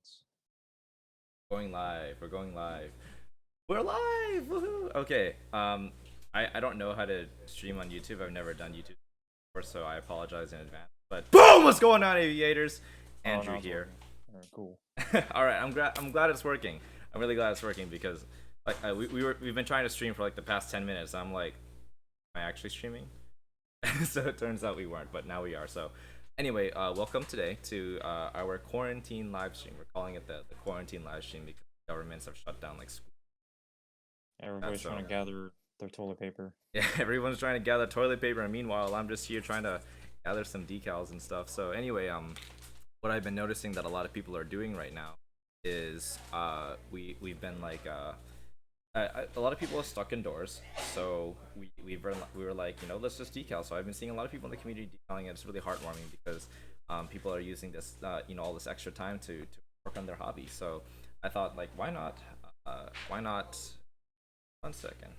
minutes. Going live. We're going live. We're live. Woohoo! Okay. I don't know how to stream on YouTube. I've never done YouTube before, so I apologize in advance. But boom! What's going on, aviators? Oh, Andrew now it's here. working. All right, cool. All right. I'm glad it's working. I'm really glad it's working because like we've been trying to stream for like the past 10 minutes. I'm like, am I actually streaming? So it turns out we weren't, but now we are. So anyway, welcome today to our quarantine live stream. We're calling it the quarantine live stream because governments have shut down like school. Everybody's So trying to gather their toilet paper. yeah, everyone's trying to gather toilet paper, and meanwhile, I'm just here trying to gather some decals and stuff. So anyway, what I've been noticing that a lot of people are doing right now is we've been like a lot of people are stuck indoors, so we were like, let's just decal. So I've been seeing a lot of people in the community decaling, and it's really heartwarming because people are using this all this extra time to work on their hobby. So I thought, like, why not 1 second.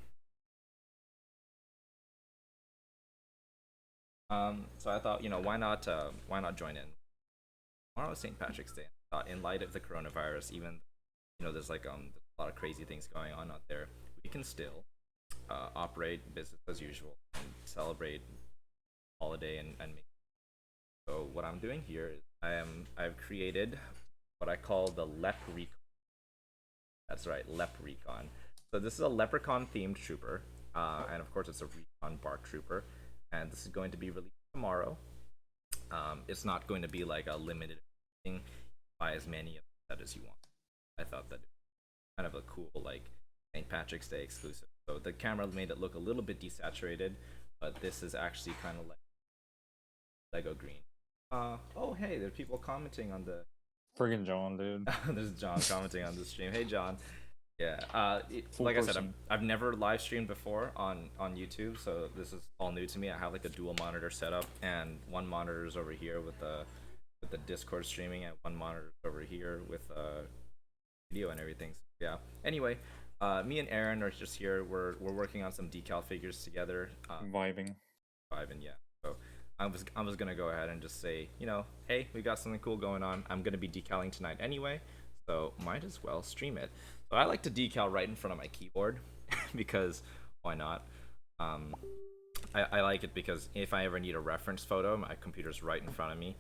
So I thought, why not join in? Tomorrow is St. Patrick's Day. I thought, in light of the coronavirus, even there's like a lot of crazy things going on out there, we can still operate business as usual and celebrate holiday and make. So what I'm doing here is I've created what I call the Leprechaun. That's right, Leprechaun. So this is a leprechaun themed trooper, and of course it's a recon bark trooper, and this is going to be released tomorrow. It's not going to be like a limited thing. Buy as many of that as you want. I thought that it was kind of a cool like St. Patrick's Day exclusive. So the camera made it look a little bit desaturated, but this is actually kind of like Lego green. Oh hey, there's people commenting on the. Friggin' John, dude. There's John commenting on the stream. Hey John. Yeah. Full Like I said, person. I've never live streamed before on YouTube, so this is all new to me. I have like a dual monitor setup, and one monitor is over here with the Discord streaming, and one monitor is over here with video and everything. So, yeah. Anyway, me and Aaron are just here. We're working on some decal figures together. Vibing. And yeah. So I was gonna go ahead and just say, hey, we got something cool going on. I'm gonna be decaling tonight anyway, so might as well stream it. So I like to decal right in front of my keyboard because why not? Um, I like it because if I ever need a reference photo, my computer's right in front of me,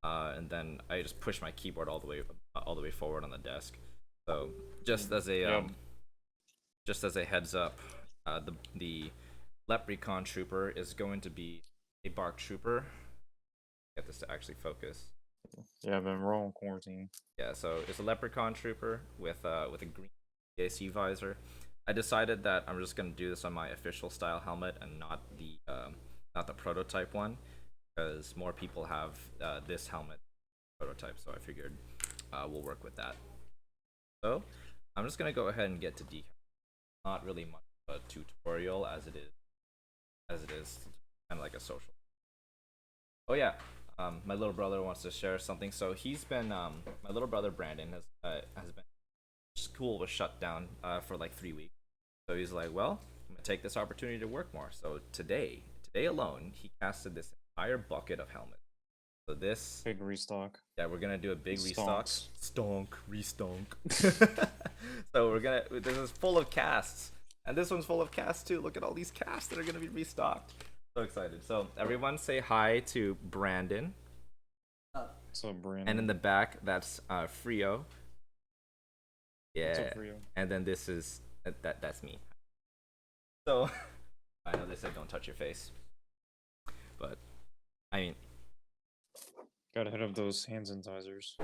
and then I just push my keyboard all the way forward on the desk. So just as a Yep. just as a heads up, the Leprechaun Trooper is going to be a Bark Trooper. Get this to actually focus. Yeah, I've been rolling quarantine. Yeah, so it's a Leprechaun Trooper with a green PAC visor. I decided that I'm just gonna do this on my official style helmet and not the prototype one, because more people have this helmet prototype. So I figured we'll work with that. So I'm just gonna go ahead and get to decal. Not really much of a tutorial as it is kind of like a social. Oh yeah, my little brother wants to share something. So he's been my little brother Brandon has been school was shut down for like 3 weeks. So he's like, well, I'm gonna take this opportunity to work more. So today alone, he casted this entire bucket of helmets. So this, Big restock. yeah, we're gonna do a big restock. Stonks. Stonk, restonk. So this is full of casts, and this one's full of casts too. Look at all these casts that are gonna be restocked. So excited. So everyone say hi to Brandon, So Brandon. and in the back that's Frio. Yeah, What's up for you? and then this is that's me. So I know they said don't touch your face, but I mean, Gotta hit up those hand sanitizers.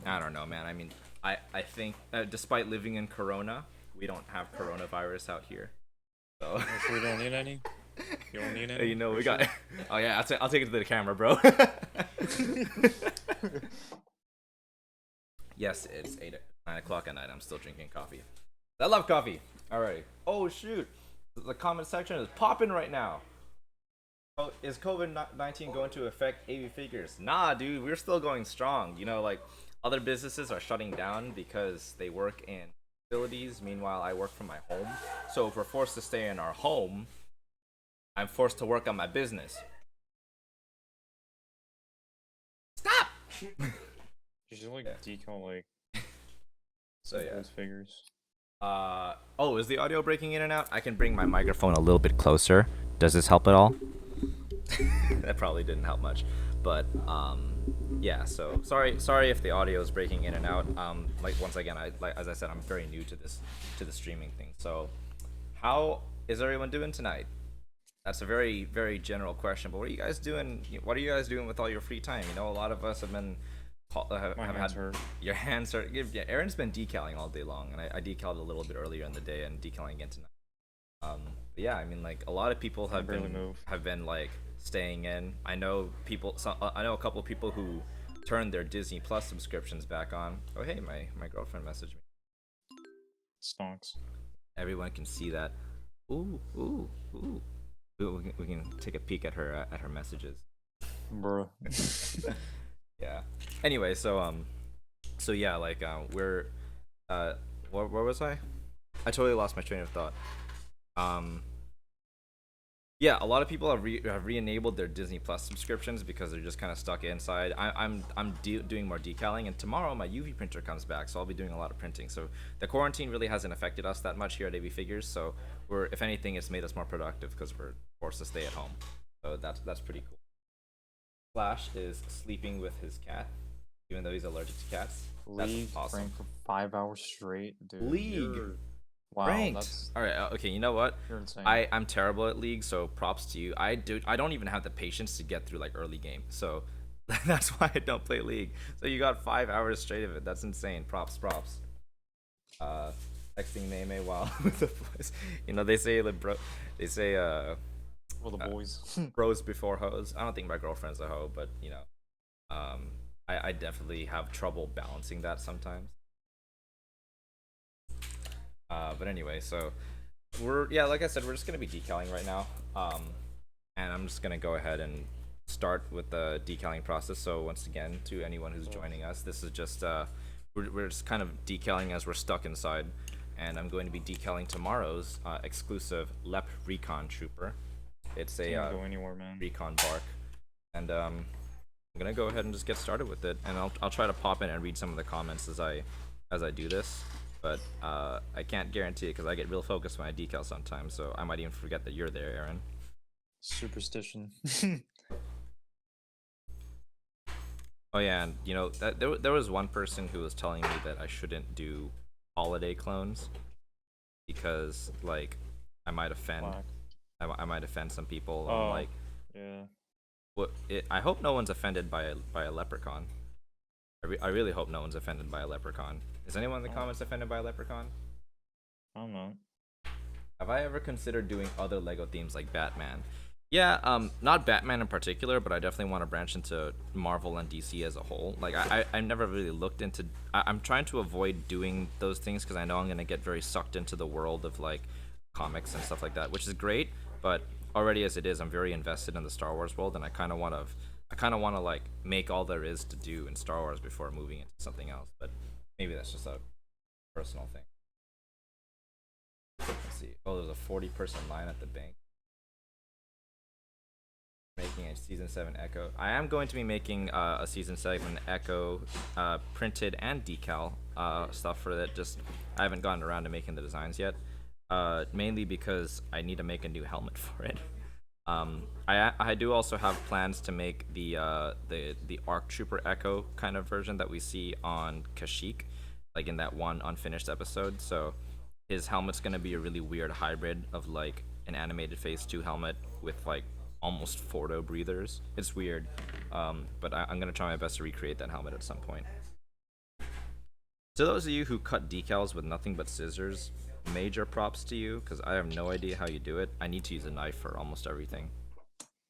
I don't know, man. I mean, I think despite living in Corona, we don't have coronavirus out here. So If we don't need any. You don't need any? we got. Oh yeah, I'll take it to the camera, bro. Yes, it's 9 o'clock at night. I'm still drinking coffee. I love coffee. Alrighty. Oh shoot, the comment section is popping right now. Oh, is COVID-19 going to affect AV figures? Nah, dude, we're still going strong. Like other businesses are shutting down because they work in facilities. Meanwhile, I work from my home. So if we're forced to stay in our home, I'm forced to work on my business. Stop! You should you like Yeah. decal like So some yeah. old figures? Oh, is the audio breaking in and out? I can bring my microphone a little bit closer. Does this help at all? That probably didn't help much, but yeah. So sorry if the audio is breaking in and out. Like once again, as I said, I'm very new to the streaming thing. So, how is everyone doing tonight? That's a very general question. But what are you guys doing? What are you guys doing with all your free time? A lot of us have been My have hands had hurt. your hands are. Yeah, Aaron's been decaling all day long, and I decaled a little bit earlier in the day and decaling again tonight. But yeah, I mean, like a lot of people I can barely move. have been like staying in. I know people. I know a couple of people who turned their Disney Plus subscriptions back on. Oh hey, my girlfriend messaged me. Stonks. Everyone can see that. Ooh ooh ooh. We can take a peek at her messages. Bruh. Yeah. Anyway, so yeah, like we're where was I? I totally lost my train of thought. Um, yeah, a lot of people have re-enabled their Disney Plus subscriptions because they're just kind of stuck inside. I'm doing more decaling, and tomorrow my UV printer comes back, so I'll be doing a lot of printing. So the quarantine really hasn't affected us that much here at AV Figures. So we're, if anything, it's made us more productive because we're forced to stay at home. So that's pretty cool. Flash is sleeping with his cat, even though he's allergic to cats. That's League awesome. ranked for 5 hours straight, dude. League. Wow, Ranked. that's All right. Okay. You know what? you're insane. I'm terrible at League, so props to you. I don't even have the patience to get through like early game, so that's why I don't play League. So you got 5 hours straight of it. That's insane. Props. Uh, Texting Meme while with the boys. They say they say Well, the boys. bros before hoes. I don't think my girlfriend's a hoe, but um, I definitely have trouble balancing that sometimes. But anyway, so yeah, like I said, we're just gonna be decaling right now. And I'm just gonna go ahead and start with the decaling process. So once again, to anyone who's joining us, this is just we're just kind of decaling as we're stuck inside, and I'm going to be decaling tomorrow's exclusive LEP Recon Trooper. It's a Can't go anywhere, man. recon bark, and I'm gonna go ahead and just get started with it, and I'll try to pop in and read some of the comments as I do this. But I can't guarantee it because I get real focused when I decal sometimes, so I might even forget that you're there, Aaron. Superstition. Oh yeah, and that there was one person who was telling me that I shouldn't do holiday clones because like I might offend Black. I might offend some people. I'm Oh, like, yeah. I hope no one's offended by a leprechaun. I really hope no one's offended by a leprechaun. Is anyone in the Oh. comments offended by a leprechaun? I'm not. Have I ever considered doing other Lego themes like Batman? Yeah, not Batman in particular, but I definitely want to branch into Marvel and DC as a whole. Like, I never really looked into. I'm trying to avoid doing those things because I know I'm gonna get very sucked into the world of like comics and stuff like that, which is great. But already as it is, I'm very invested in the Star Wars world, and I kind of want to like make all there is to do in Star Wars before moving into something else. But maybe that's just a personal thing. Let's see. Oh, there's a 40-person line at the bank. Making a season 7 Echo. I am going to be making a season 7 Echo printed and decal stuff for that. Just I haven't gotten around to making the designs yet. Mainly because I need to make a new helmet for it. I do also have plans to make the Arc Trooper Echo kind of version that we see on Kashyyyk, like in that one unfinished episode. So his helmet's gonna be a really weird hybrid of like an animated Phase 2 helmet with like almost Fordo breathers. It's weird, but I'm gonna try my best to recreate that helmet at some point. To those of you who cut decals with nothing but scissors, major props to you because I have no idea how you do it. I need to use a knife for almost everything.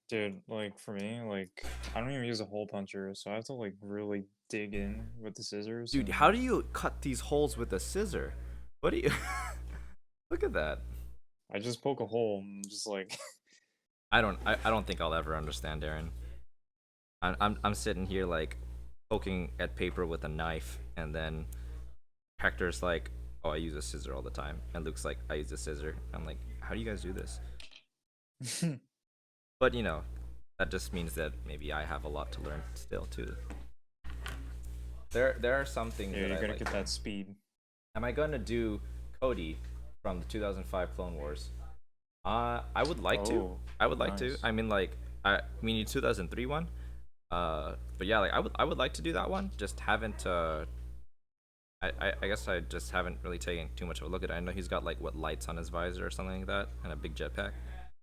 Dude, like for me, like I don't even use a hole puncher, so I have to like really dig in with the scissors. Dude, how do you cut these holes with a scissor? What do you look at that? I just poke a hole and just like I don't think I'll ever understand, Aaron. I'm sitting here like poking at paper with a knife, and then Hector's like, "Oh, I use a scissor all the time," and Luke's like, "I use a scissor." I'm like, "How do you guys do this?" But that just means that maybe I have a lot to learn still too. there are some things Yeah, that you I gotta like. get that speed. Am I gonna do Cody from the 2005 Clone Wars? I would like to. Oh, I would like to. nice. I mean, like, I mean, the 2003 one. But yeah, like I would like to do that one. Just haven't. I guess I just haven't really taken too much of a look at it. I know he's got like what lights on his visor or something like that, and a big jetpack.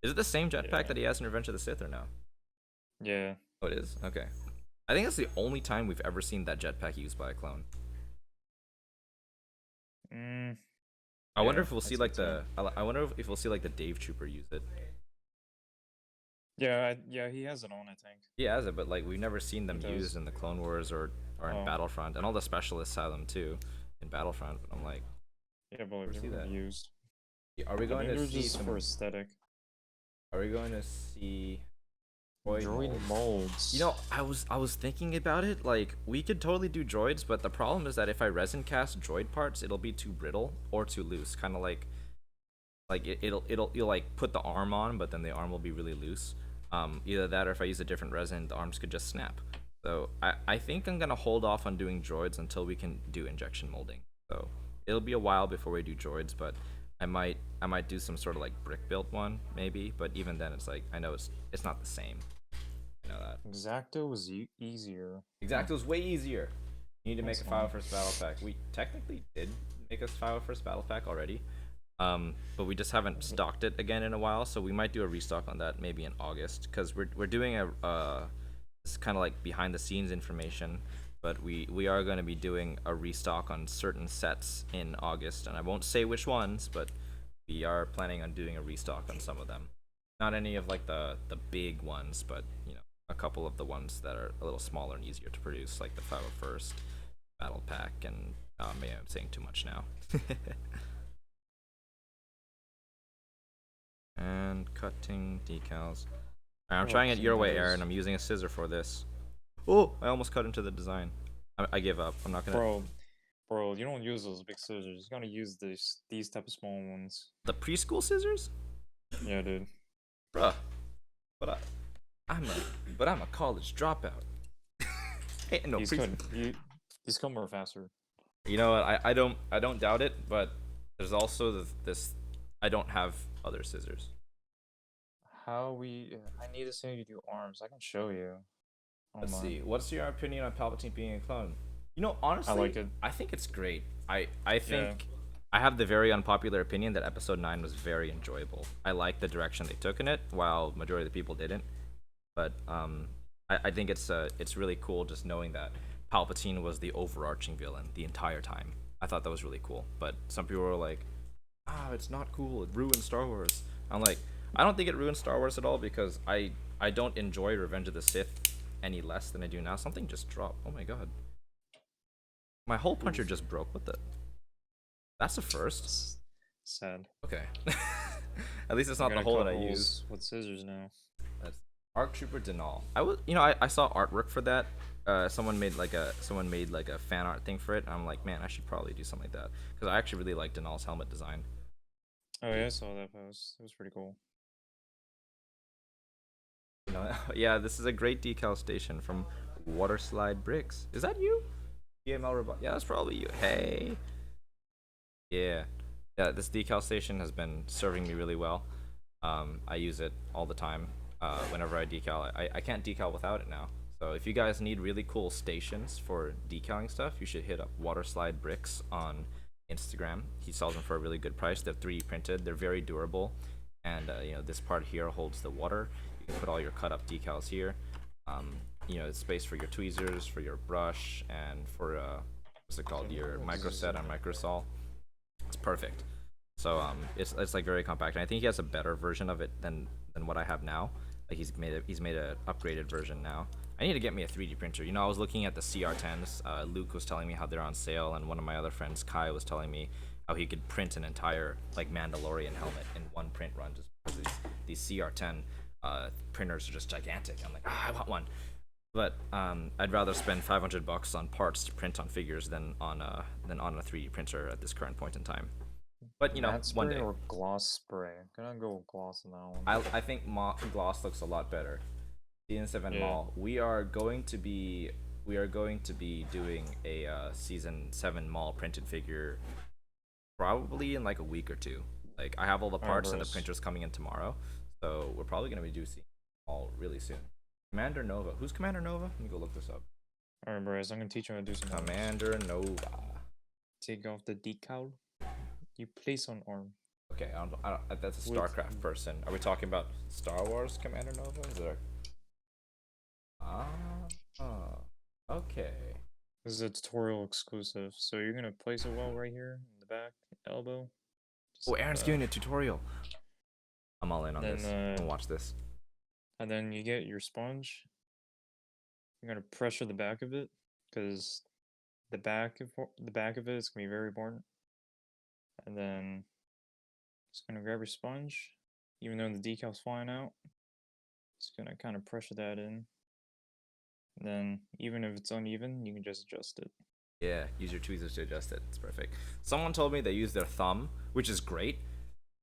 Is it the same jetpack Yeah. that he has in Revenge of the Sith or no? Yeah. Oh, it is. Okay. I think that's the only time we've ever seen that jetpack used by a clone. Mm, I wonder yeah, if we'll I'd see say like so. the. I wonder if we'll see like the Dave Trooper use it. Yeah, yeah, he has it on, I think. He has it, but like we've never seen He them used does. in the Clone Wars or in Oh, Battlefront, and all the specialists have them too in Battlefront. But I'm like, yeah, but like, never they see were that. used. Are we I going think to they're see just for some? aesthetic. Are we going to see droid Droid molds? You molds. know, I was thinking about it. Like we could totally do droids, but the problem is that if I resin cast droid parts, it'll be too brittle or too loose. Kind of like it'll you'll like put the arm on, but then the arm will be really loose. Either that, or if I use a different resin, the arms could just snap. So I think I'm gonna hold off on doing droids until we can do injection molding. So it'll be a while before we do droids, but I might do some sort of like brick built one maybe. But even then, it's like I know it's not the same. You know that. Exacto was easier. Huh, Exacto's way easier. You need to make that's a file funny. first battle pack. We technically did make a file first battle pack already, but we just haven't stocked it again in a while. So we might do a restock on that maybe in August because we're doing a it's kind of like behind the scenes information, but we are going to be doing a restock on certain sets in August, and I won't say which ones, but we are planning on doing a restock on some of them. Not any of like the big ones, but you know a couple of the ones that are a little smaller and easier to produce, like the 501st Battle Pack, and maybe I'm saying too much now. And cutting decals. I'm Oh, trying it your way, Aaron. tomatoes. I'm using a scissor for this. Oh, I almost cut into the design. I give up. I'm not gonna. Bro, bro, you don't use those big scissors. You gotta use these type of small ones. The preschool scissors, Yeah, dude. bruh. But I'm a college dropout. Hey, no These pre. could you these come more faster. You know what? I don't doubt it, but there's also this. I don't have other scissors. How we I need to see you do arms. I can show you. Hold Let's on. see. What's your opinion on Palpatine being a clone? You know, I like honestly, it. I think it's great. I Yeah. think I have the very unpopular opinion that Episode 9 was very enjoyable. I like the direction they took in it, while majority of the people didn't. But I think it's really cool just knowing that Palpatine was the overarching villain the entire time. I thought that was really cool. But some people were like, it's not cool. It ruined Star Wars. I'm like, I don't think it ruined Star Wars at all because I don't enjoy Revenge of the Sith any less than I do now. Something just dropped. Oh my god, my hole puncher Oof. just broke. What the? That's a first. Sad. Okay. At least it's I not the gotta hole that cut I use. holes with scissors now. That's Arc Trooper Denal. I saw artwork for that. Someone made like a fan art thing for it. I'm like, man, I should probably do something like that because I actually really like Denal's helmet design. Oh yeah, I saw that post. It was pretty cool. You know, yeah, this is a great decal station from Waterslide Bricks. Is that you? EML Robot. Yeah, that's probably you. Hey. Yeah. Yeah, this decal station has been serving me really well. I use it all the time. Whenever I decal, I can't decal without it now. So if you guys need really cool stations for decaling stuff, you should hit up Waterslide Bricks on Instagram. He sells them for a really good price. They're 3D printed. They're very durable, and this part here holds the water. You can put all your cut up decals here. It's space for your tweezers, for your brush, and for what's it called, your micro set and microsol. It's perfect. So it's like very compact, and I think he has a better version of it than what I have now. Like he's made a upgraded version now. I need to get me a 3D printer. I was looking at the CR10s. Luke was telling me how they're on sale, and one of my other friends, Kai, was telling me how he could print an entire like Mandalorian helmet in one print run. Just because these CR10 printers are just gigantic. I'm like, I want one. But I'd rather spend $500 on parts to print on figures than on a 3D printer at this current point in time. But Matte one spray day. or gloss spray? Gonna go with gloss on that one. I think gloss looks a lot better. DN7 Yeah. Mall. we are going to be doing a season 7 mall printed figure probably in like a week or two. Like I have all the Alright, parts and the bros. printers coming in tomorrow, so we're probably gonna be doing all really soon. Commander Nova. Who's Commander Nova? Let me go look this up. Alright, bros. I'm gonna teach you how to do some arms. Commander Nova. Take off the decal. You place on arm. Okay, that's a With StarCraft person. Are we talking about Star Wars Commander Nova? Is there? Ah, okay. This is a tutorial exclusive, so you're gonna place it well right here in the back elbow. Just Oh, like Aaron's that. giving a tutorial. I'm all in on Then this. I'm gonna watch this. and then you get your sponge. You're gonna pressure the back of it, because the back of it is gonna be very important. And then just gonna grab your sponge, even though the decal's flying out. Just gonna kind of pressure that in. And then even if it's uneven, you can just adjust it. Yeah, use your tweezers to adjust it. It's perfect. Someone told me they use their thumb, which is great.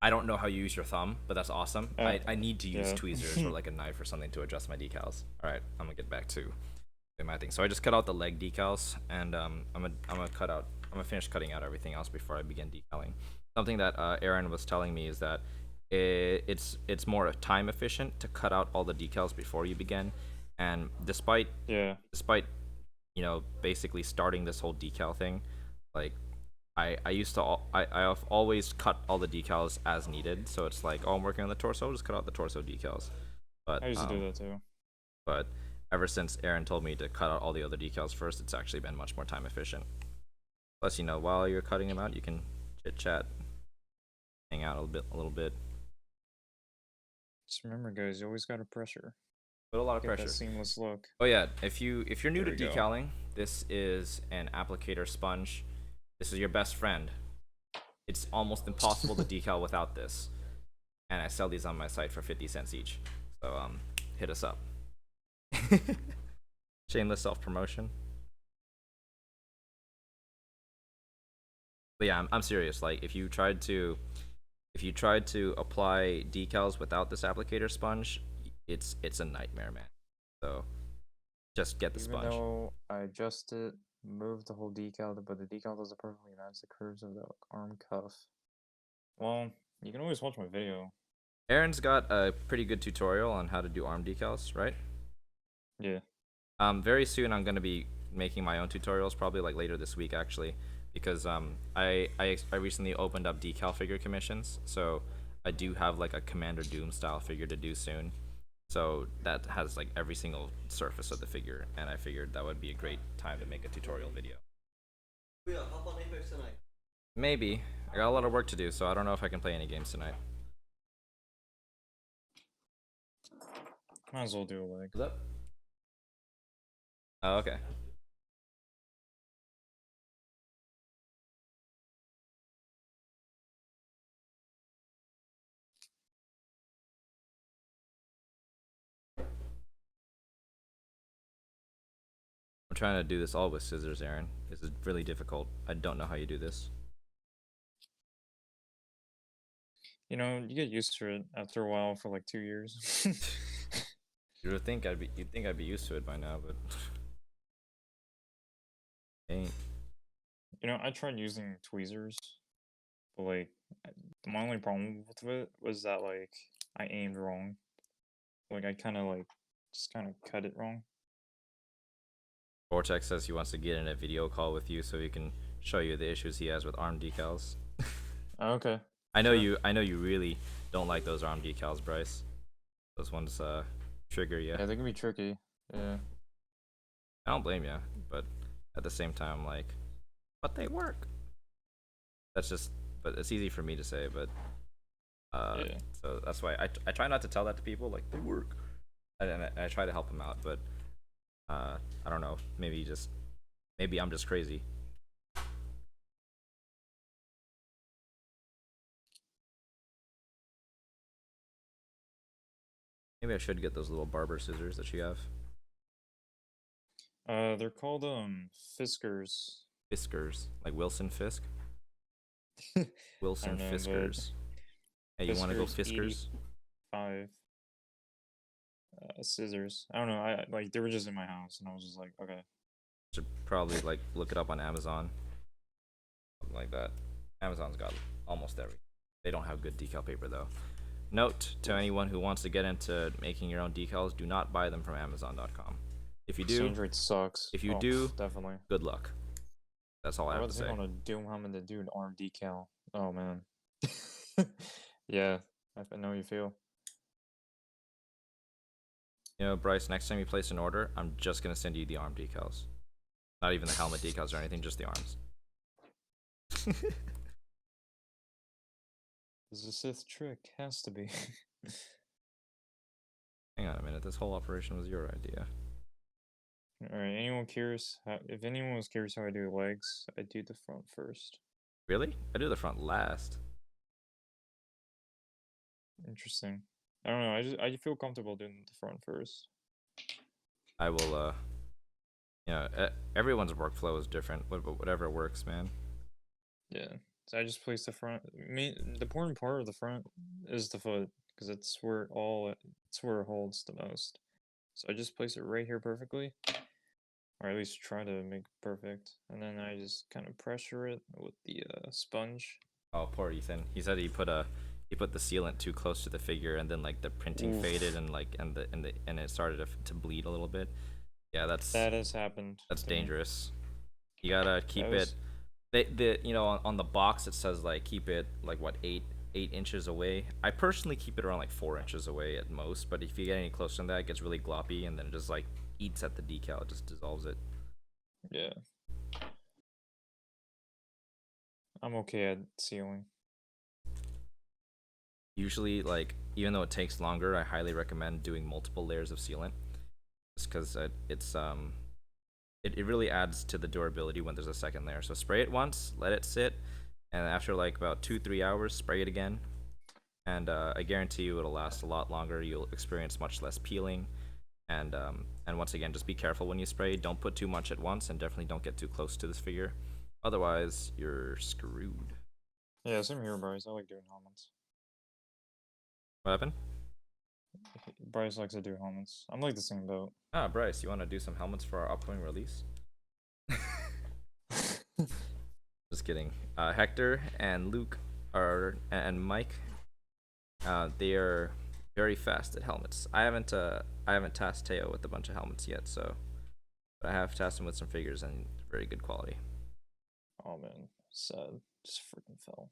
I don't know how you use your thumb, but that's awesome. I need to use Yeah. tweezers or like a knife or something to adjust my decals. All right, I'm gonna get back to my thing. So I just cut out the leg decals, and I'm gonna finish cutting out everything else before I begin decaling. Something that Aaron was telling me is that it's more time efficient to cut out all the decals before you begin, and Yeah. despite basically starting this whole decal thing, like I used to I've always cut all the decals as needed. So it's like, oh, I'm working on the torso, I'll just cut out the torso decals. But I used to do that too. but ever since Aaron told me to cut out all the other decals first, it's actually been much more time efficient. Plus, while you're cutting them out, you can chit chat, hang out a little bit. Just remember, guys, you always gotta pressure. Put a lot of Get that pressure. seamless look. Oh yeah, if you're new There to we go. decaling, this is an applicator sponge. This is your best friend. It's almost impossible to decal without this. And I sell these on my site for 50 cents each. So hit us up. Shameless self promotion. But yeah, I'm serious. Like if you tried to apply decals without this applicator sponge, it's a nightmare, man. So just get the Even sponge. though I adjust it, move the whole decal, but the decal doesn't perfectly match the curves of the arm cuff. Well, you can always watch my video. Aaron's got a pretty good tutorial on how to do arm decals, right? Yeah. Very soon I'm gonna be making my own tutorials, probably like later this week actually, because I recently opened up decal figure commissions, so I do have like a Commander Doom style figure to do soon. So that has like every single surface of the figure, and I figured that would be a great time to make a tutorial video. Yeah, hop on Apex tonight. Maybe. I got a lot of work to do, so I don't know if I can play any games tonight. Might as well do a leg. What's up? Oh, okay. I'm trying to do this all with scissors, Aaron. This is really difficult. I don't know how you do this. You know, you get used to it after a while for like 2 years. You'd think I'd be used to it by now, but ain't. You know, I tried using tweezers, but like, my only problem with it was that like I aimed wrong. Like I kind of like just kind of cut it wrong. Vortex says he wants to get in a video call with you so he can show you the issues he has with arm decals. Okay. I know Sure. you really don't like those arm decals, Bryce. Those ones trigger you. Yeah, they can be tricky. Yeah. I don't blame you, but at the same time, like, but they work. That's just, but it's easy for me to say, but Yeah. so that's why I try not to tell that to people, like they work, and I try to help them out, but I don't know, maybe I'm just crazy. Maybe I should get those little barber scissors that you have. They're called Fiskars. Fiskars, like Wilson Fisk. I Wilson don't know, but Fiskars. Hey, you want to go Fiskars Fiskars? 85 scissors. I don't know. I like they were just in my house, and I was just like, okay. Should probably like look it up on Amazon, something like that. Amazon's got almost everything. They don't have good decal paper though. Note to anyone who wants to get into making your own decals: do not buy them from Amazon.com. If you do, Exchange rate sucks. if you Oh, do, definitely. good luck. That's all I I have to was thinking say. on a Doom helmet to do an arm decal. Oh man. Yeah, I know how you feel. You know, Bryce, next time you place an order, I'm just gonna send you the arm decals. Not even the helmet decals or anything, just the arms. This is a Sith trick. Has to be. Hang on a minute, this whole operation was your idea. Alright, anyone curious? If anyone was curious how I do legs, I do the front first. Really? I do the front last. Interesting. I don't know. I feel comfortable doing the front first. I will, you know, everyone's workflow is different, but whatever works, man. Yeah. So I just place the front. The important part of the front is the foot, because it's where it holds the most. So I just place it right here perfectly, or at least try to make it perfect, and then I just kind of pressure it with the sponge. Oh, poor Ethan. He said he put the sealant too close to the figure, and then like the printing Oof. faded, and like and it started to bleed a little bit. Yeah, That has happened. that's to me. dangerous. You gotta keep That was, it. You know, on the box it says like keep it like what 8 inches away. I personally keep it around like 4 inches away at most, but if you get any closer than that, it gets really gloppy, and then it just like eats at the decal. It just dissolves it. yeah. I'm okay at sealing. Usually, like even though it takes longer, I highly recommend doing multiple layers of sealant, just because it really adds to the durability when there's a second layer. So spray it once, let it sit, and after like about 2-3 hours, spray it again, and I guarantee you it'll last a lot longer. You'll experience much less peeling, and once again, just be careful when you spray. Don't put too much at once, and definitely don't get too close to this figure. Otherwise, you're screwed. Yeah, same here, Bryce. I like doing helmets. What happened? Bryce likes to do helmets. I'm like the same boat. Ah, Bryce, you want to do some helmets for our upcoming release? Just kidding. Hector and Luke and Mike. They are very fast at helmets. I haven't tasked Teo with a bunch of helmets yet, so but I have tasked him with some figures and very good quality. Oh man, sad. Just freaking fell.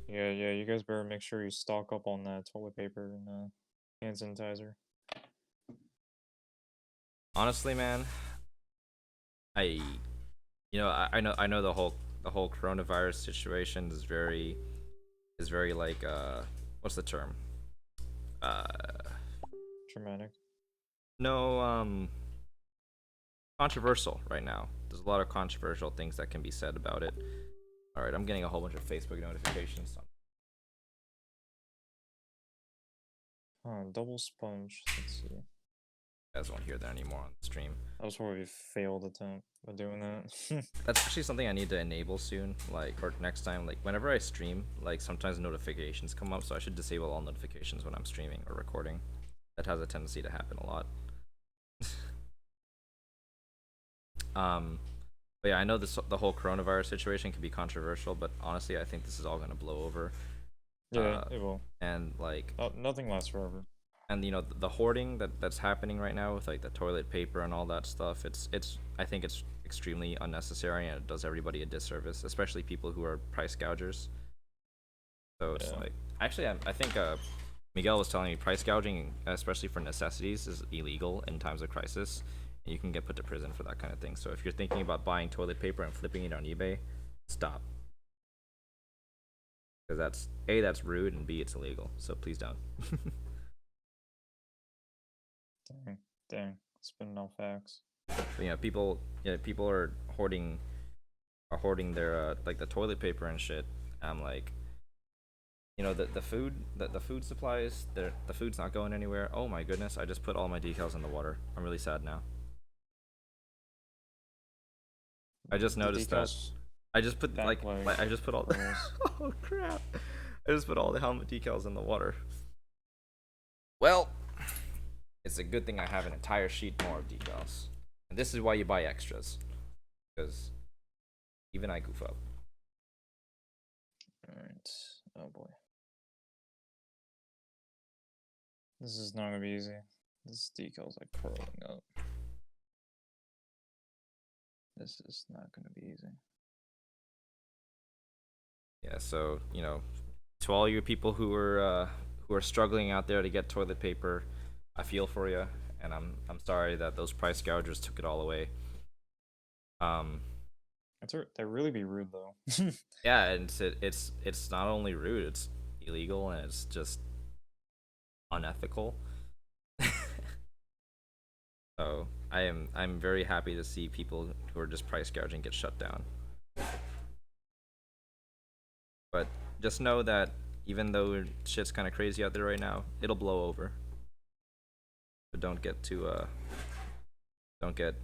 Yeah, yeah. You guys better make sure you stock up on that toilet paper and hand sanitizer. Honestly, man, I I know the whole coronavirus situation is very like what's the term? Uh Dramatic. no controversial right now. There's a lot of controversial things that can be said about it. All right, I'm getting a whole bunch of Facebook notifications. Double sponge. Let's see. You guys won't hear that anymore on the stream. That was probably a failed attempt at doing that. That's actually something I need to enable soon, like, or next time, like, whenever I stream, like, sometimes notifications come up, so I should disable all notifications when I'm streaming or recording. That has a tendency to happen a lot. But yeah, I know the whole coronavirus situation can be controversial, but honestly, I think this is all gonna blow over. Yeah, it will. And like, Nothing lasts forever. and you know, the hoarding that's happening right now with like the toilet paper and all that stuff, I think it's extremely unnecessary, and it does everybody a disservice, especially people who are price gougers. So it's Yeah. like, actually, I think Miguel was telling me price gouging, especially for necessities, is illegal in times of crisis. And you can get put to prison for that kind of thing. So if you're thinking about buying toilet paper and flipping it on eBay, stop. Because that's A, that's rude, and B, it's illegal. So please don't. Dang. Spinning off facts. But, you know, people are hoarding their like the toilet paper and shit. I'm like, you know, the food supplies, the food's not going anywhere. Oh my goodness, I just put all my decals in the water. I'm really sad now. I just noticed that. I just put like I just put all. Oh crap! I just put all the helmet decals in the water. Well, it's a good thing I have an entire sheet more of decals. And this is why you buy extras. Because even I goof up. Alright. Oh boy. This is not gonna be easy. This decal's like curling up. This is not gonna be easy. Yeah, so, to all you people who are struggling out there to get toilet paper, I feel for you, and I'm sorry that those price gougers took it all away. That really be rude though. Yeah, and it's not only rude, it's illegal and it's just unethical. So I'm very happy to see people who are just price gouging get shut down. But just know that even though shit's kind of crazy out there right now, it'll blow over. But don't get too don't get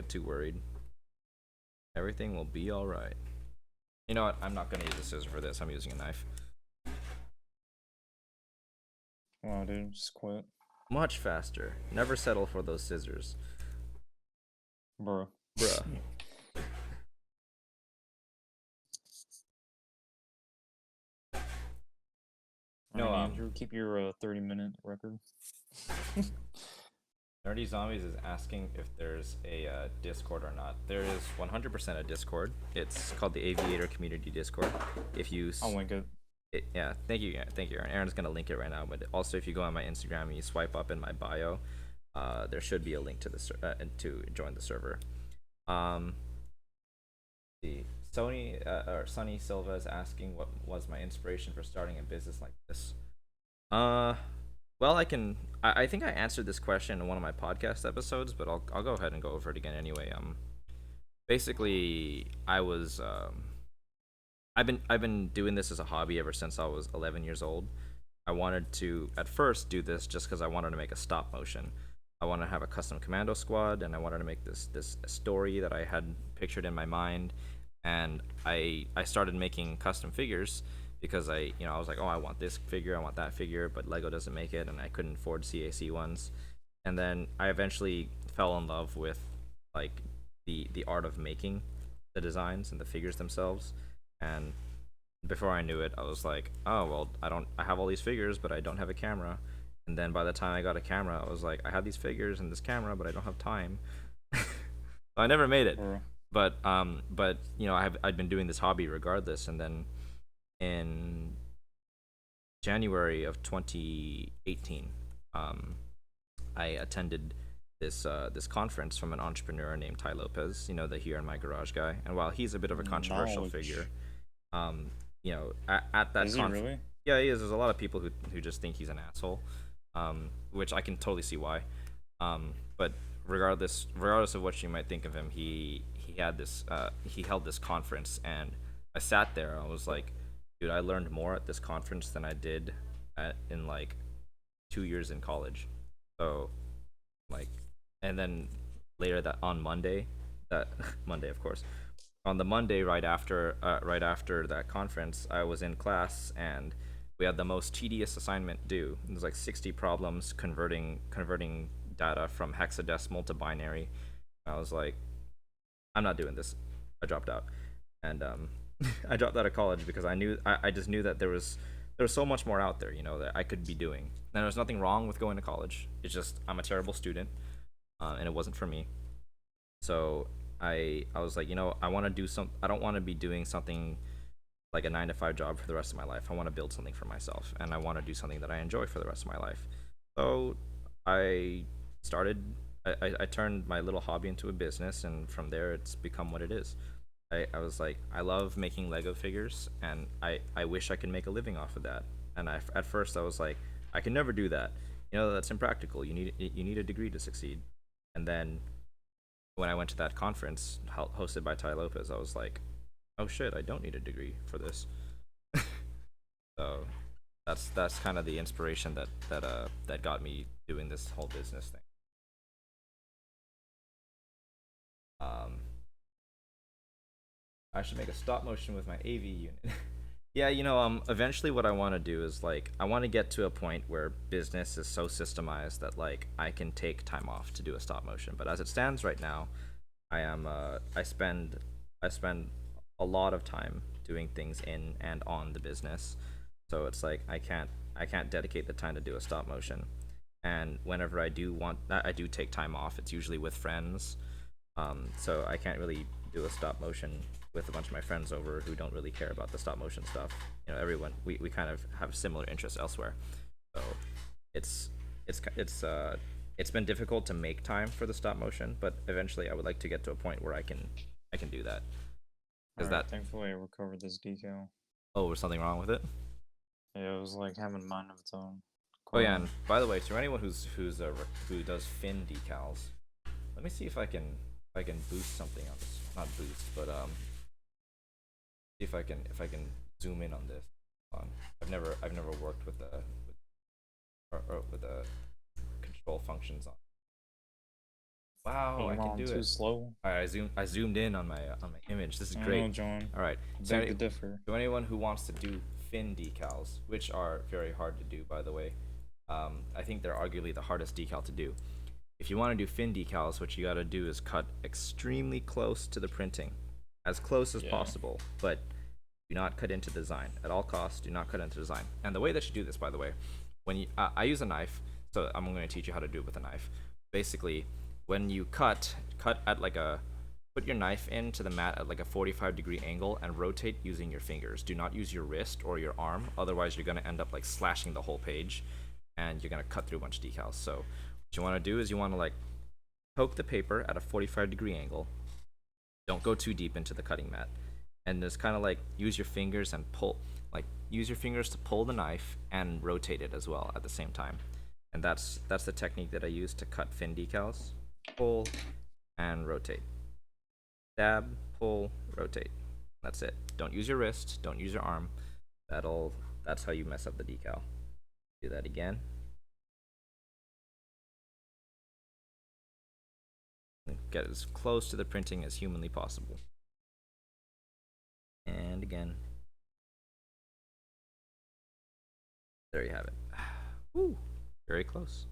too worried. Everything will be all right. You know what? I'm not gonna use a scissor for this. I'm using a knife. Wow, dude, just quit. Much faster. Never settle for those scissors. Bruh. Bruh. No, Andrew, keep your 30-minute record. Nerdy Zombies is asking if there's a Discord or not. There is 100% a Discord. It's called the Aviator Community Discord. If you I'll link it. Yeah, thank you, Aaron. Aaron's gonna link it right now. But also, if you go on my Instagram and you swipe up in my bio, there should be a link to the to join the server. The Sunny Silva is asking what was my inspiration for starting a business like this. Well, I think I answered this question in one of my podcast episodes, but I'll go ahead and go over it again anyway. Basically, I've been doing this as a hobby ever since I was 11 years old. I wanted to at first do this just because I wanted to make a stop motion. I wanted to have a custom commando squad, and I wanted to make this story that I had pictured in my mind. And I started making custom figures because I was like, oh, I want this figure, I want that figure, but Lego doesn't make it, and I couldn't afford CAC ones. And then I eventually fell in love with like the art of making the designs and the figures themselves. And before I knew it, I was like, oh well, I have all these figures, but I don't have a camera. And then by the time I got a camera, I was like, I have these figures and this camera, but I don't have time. So I never made it. But I'd been doing this hobby regardless. And then in January of 2018, I attended this conference from an entrepreneur named Ty Lopez, the Here in My Garage guy. And while he's a bit of a controversial figure, at that Is he really? Yeah, he is. There's a lot of people who just think he's an asshole, which I can totally see why. But regardless of what you might think of him, he held this conference, and I sat there. I was like, dude, I learned more at this conference than I did in like 2 years in college. So, like, and then later that on Monday, that Monday, of course, on the Monday right after that conference, I was in class and we had the most tedious assignment due. It was like 60 problems converting data from hexadecimal to binary. I was like, I'm not doing this. I dropped out, and I dropped out of college because I just knew that there was so much more out there, that I could be doing. And there's nothing wrong with going to college. It's just I'm a terrible student, and it wasn't for me. So I was like, I want to do some. I don't want to be doing something like a 9 to 5 job for the rest of my life. I want to build something for myself, and I want to do something that I enjoy for the rest of my life. So I started. I turned my little hobby into a business, and from there, it's become what it is. I was like, I love making Lego figures, and I wish I could make a living off of that. And at first, I was like, I can never do that. That's impractical. You need a degree to succeed. And then when I went to that conference hosted by Ty Lopez, I was like, oh shit, I don't need a degree for this. So that's kind of the inspiration that got me doing this whole business thing. I should make a stop motion with my AV unit. Yeah, you know, eventually what I want to do is like I want to get to a point where business is so systemized that like I can take time off to do a stop motion. But as it stands right now, I spend a lot of time doing things in and on the business. So it's like I can't dedicate the time to do a stop motion. And whenever I do take time off, it's usually with friends. So I can't really do a stop motion with a bunch of my friends over who don't really care about the stop motion stuff. You know, everyone we kind of have similar interests elsewhere. So it's it's been difficult to make time for the stop motion, but eventually I would like to get to a point where I can do that. Is Alright, that thankfully I recovered this decal. oh, was something wrong with it? Yeah, it was like having mind of its own. Oh Quite yeah, wrong. and by the way, to anyone who does fin decals, let me see if I can boost something on this. Not boost, but see if I can zoom in on this. Hold on. I've never worked with the with the control functions on. Wow, I Aim can on do too it. slow. Alright, I zoomed in on my image. This is I don't great. know, John. All right. Beg to differ. To anyone who wants to do fin decals, which are very hard to do, by the way, I think they're arguably the hardest decal to do. If you want to do fin decals, what you got to do is cut extremely close to the printing, as close as Yeah. possible, but do not cut into design at all costs. Do not cut into design. And the way that you do this, by the way, when I use a knife, so I'm going to teach you how to do it with a knife. Basically, when you cut at like a put your knife into the mat at like a 45-degree angle and rotate using your fingers. Do not use your wrist or your arm, otherwise you're going to end up like slashing the whole page and you're going to cut through a bunch of decals. So what you want to do is you want to like poke the paper at a 45-degree angle. Don't go too deep into the cutting mat. And just kind of like use your fingers and pull, like use your fingers to pull the knife and rotate it as well at the same time. And that's the technique that I use to cut fin decals. Pull and rotate. Dab, pull, rotate. That's it. Don't use your wrist. Don't use your arm. That's how you mess up the decal. Do that again. Get as close to the printing as humanly possible. And again. There you have it. Woo! Very close.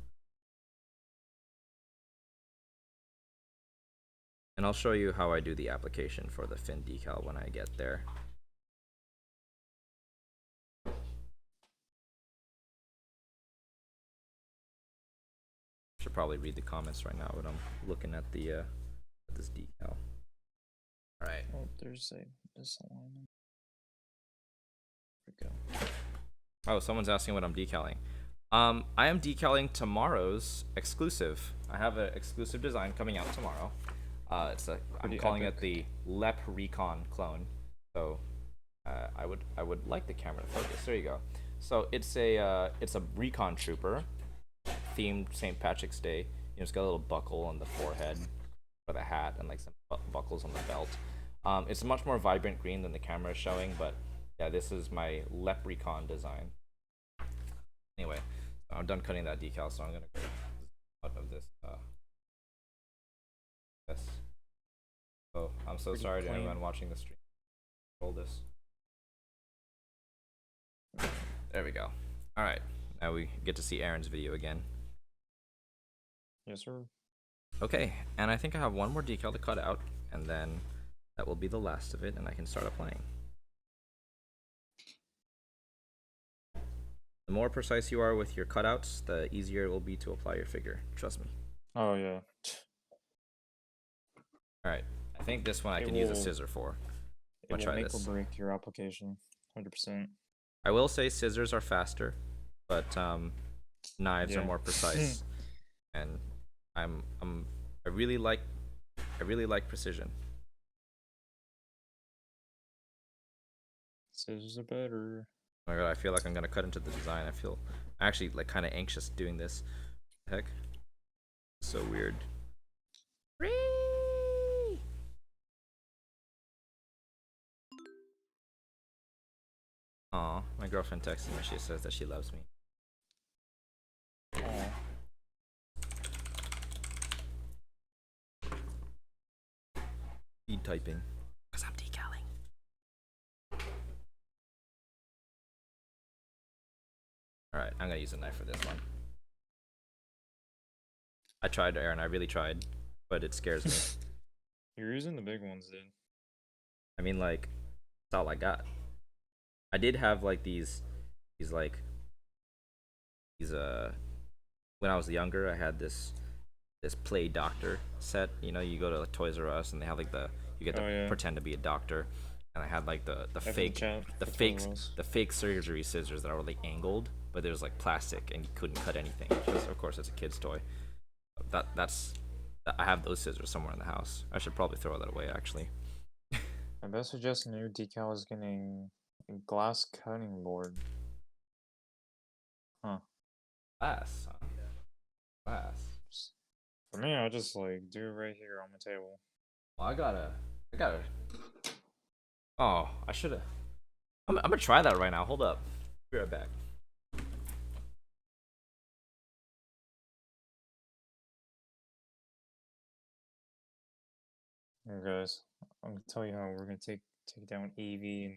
And I'll show you how I do the application for the fin decal when I get there. Should probably read the comments right now, but I'm looking at the this decal. All right. Oh, there's a misalignment. There we go. Oh, someone's asking what I'm decaling. I am decaling tomorrow's exclusive. I have an exclusive design coming out tomorrow. I'm Pretty calling epic. it the Lep Recon clone. So I would like the camera to focus. There you go. So it's a recon trooper themed St. Patrick's Day. You know, it's got a little buckle on the forehead for the hat and like some buckles on the belt. It's a much more vibrant green than the camera is showing, but yeah, this is my Leprechaun design. Anyway, I'm done cutting that decal, so I'm gonna go out of this. Yes. So I'm so Pretty sorry to clean. everyone watching the stream. Roll this. There we go. All right, now we get to see Aaron's video again. Yes, sir. Okay, and I think I have one more decal to cut out, and then that will be the last of it, and I can start applying. The more precise you are with your cutouts, the easier it will be to apply your figure. Trust me. Oh, yeah. Alright, I think this one I It can use a will- scissor for. It I'll will try make this. or break your application. 100%. I will say scissors are faster, but knives are Yeah. more precise. And I really like precision. Scissors are better. Oh my god, I feel like I'm gonna cut into the design. I feel actually like kind of anxious doing this. Heck, so weird. Aw, my girlfriend texted me. She says that she loves me. Aw. Speed typing. Because I'm decaling. I'm gonna use a knife for this one. I tried, Aaron. I really tried, but it scares me. You're using the big ones, dude. I mean, like, that's all I got. I did have like like these when I was younger, I had this play doctor set. You know, you go to like, Toys R Us and they have like you get to pretend to be a doctor, and I had like the fake the fake surgery scissors that were like angled, but there was like plastic and you couldn't cut anything. Because of course it's a kid's toy. I have those scissors somewhere in the house. I should probably throw that away actually. My best suggestion new decal is getting a glass cutting board. Huh. Glass. Huh? Glass. For me, I'll just like do it right here on the table. Well, I gotta. Oh, I should've. I'm gonna try that right now. Hold up. Be right back. Here, guys, I'm gonna tell you how we're gonna take down EV and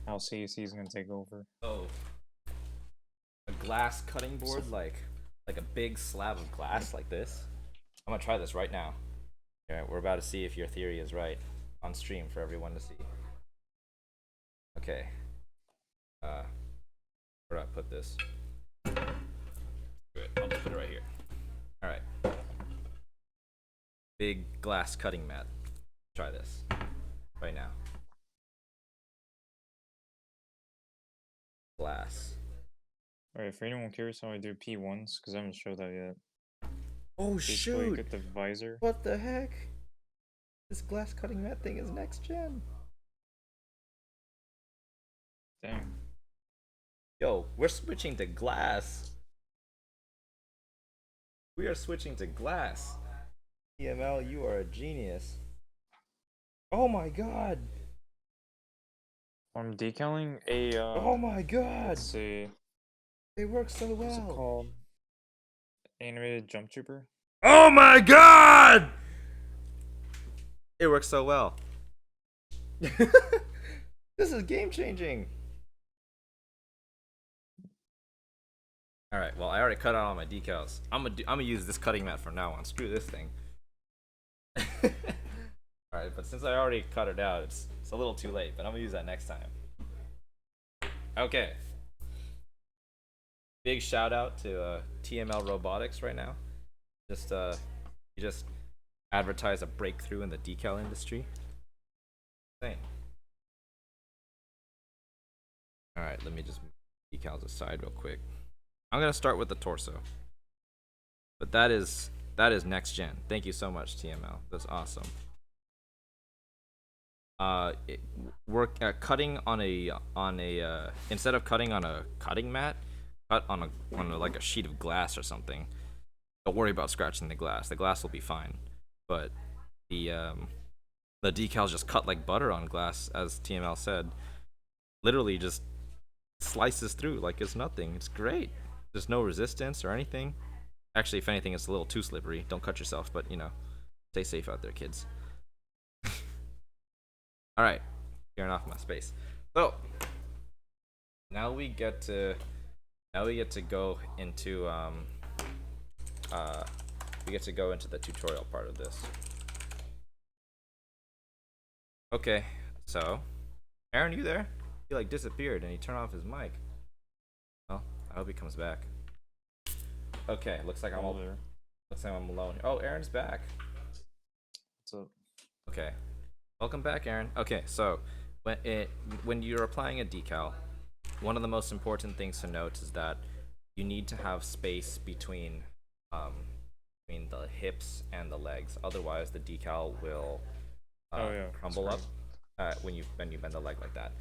how CAC is gonna take over. Oh, a glass cutting board, like a big slab of glass like this. I'm gonna try this right now. Yeah, we're about to see if your theory is right on stream for everyone to see. Okay. Where do I put this? Good. I'll just put it right here. All right. Big glass cutting mat. Try this right now. Glass. Alright, for anyone curious how I do P1s, because I haven't showed that yet. Oh Basically, shoot! get the visor. What the heck? This glass cutting mat thing is next gen. Dang. Yo, we're switching to glass. We are switching to glass. EML, you are a genius. Oh my god. I'm decaling a Oh my god. let's see. They work so well. What's it called? Animated jump trooper. Oh my god! It works so well. This is game changing. All right, well, I already cut out all my decals. I'm gonna use this cutting mat from now on. Screw this thing. All right, but since I already cut it out, it's a little too late. But I'm gonna use that next time. Okay. Big shout out to TML Robotics right now. You just advertise a breakthrough in the decal industry. Same. All right, let me just move decals aside real quick. I'm gonna start with the torso, but that is next gen. Thank you so much, TML. That's awesome. Cutting on a instead of cutting on a cutting mat, cut on like a sheet of glass or something. Don't worry about scratching the glass. The glass will be fine, but the decals just cut like butter on glass, as TML said. Literally just slices through like it's nothing. It's great. There's no resistance or anything. Actually, if anything, it's a little too slippery. Don't cut yourself, but you know, stay safe out there, kids. All right, clearing off my space. So now we get to go into the tutorial part of this. Okay, so Aaron, you there? He like disappeared and he turned off his mic. Well, I hope he comes back. Okay, looks like I'm alone. Oh, Aaron's back. What's up? Okay, welcome back, Aaron. Okay, so when you're applying a decal, one of the most important things to note is that you need to have space between the hips and the legs. Otherwise, the decal will crumble up when you bend the leg like that.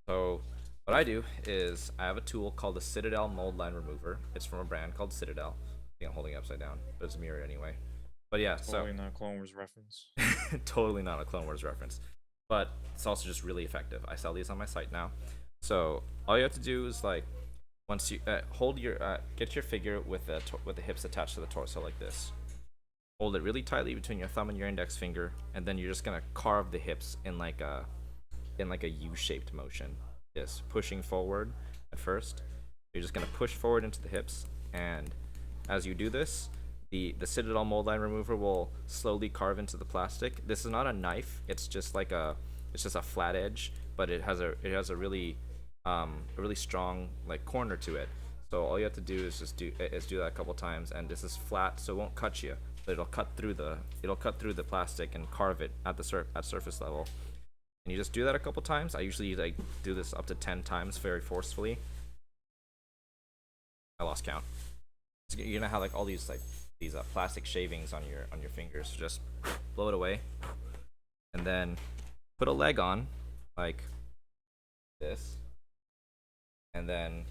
So what I do is I have a tool called the Citadel Mold Line Remover. It's from a brand called Citadel. I think I'm holding it upside down, but it's mirrored anyway. But yeah, totally not a Clone Wars reference. Totally not a Clone Wars reference. But it's also just really effective. I sell these on my site now. So all you have to do is like once you get your figure with the hips attached to the torso like this. Hold it really tightly between your thumb and your index finger, and then you're just gonna carve the hips in like a U-shaped motion. Yes, pushing forward at first, You're just gonna push forward into the hips, and as you do this, the Citadel mold line remover will slowly carve into the plastic. This is not a knife; it's just like it's just a flat edge, but it has a really strong like corner to it. So all you have to do is do that a couple times, and this is flat, so it won't cut you. But it'll cut through the plastic and carve it at the surface level. And you just do that a couple times. I usually like do this up to 10 times very forcefully. I lost count. So you're gonna have like all these plastic shavings on your fingers. So just blow it away, and then put a leg on like this, and then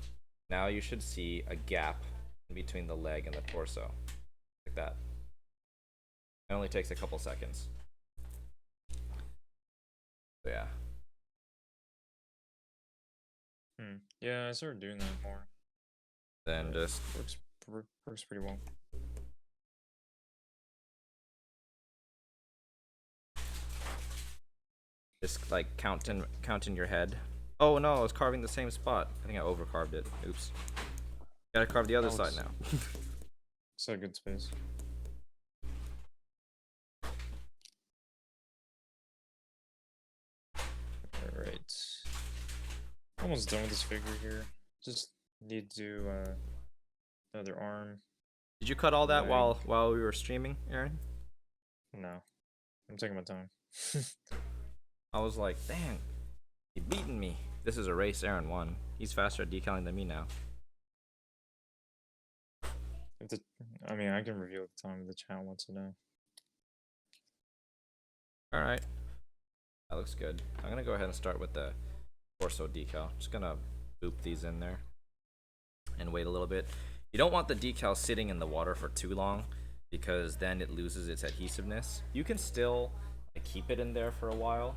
now you should see a gap in between the leg and the torso, like that. It only takes a couple seconds. So yeah. Yeah, I started doing that more. Then just works pretty well. just like count in your head. Oh no, I was carving the same spot. I think I over carved it. Oops. Gotta carve the other side now. It's a good space. Alright. Almost done with this figure here. Just need to do another arm. Did you cut all that Leg. while we were streaming, Aaron? No. I'm taking my time. I was like, dang, he beaten me. This is a race. Aaron won. He's faster at decaling than me now. I mean, I can reveal the time if the chat wants to know. All right, that looks good. I'm gonna go ahead and start with the torso decal. Just gonna boop these in there and wait a little bit. You don't want the decal sitting in the water for too long, because then it loses its adhesiveness. You can still keep it in there for a while,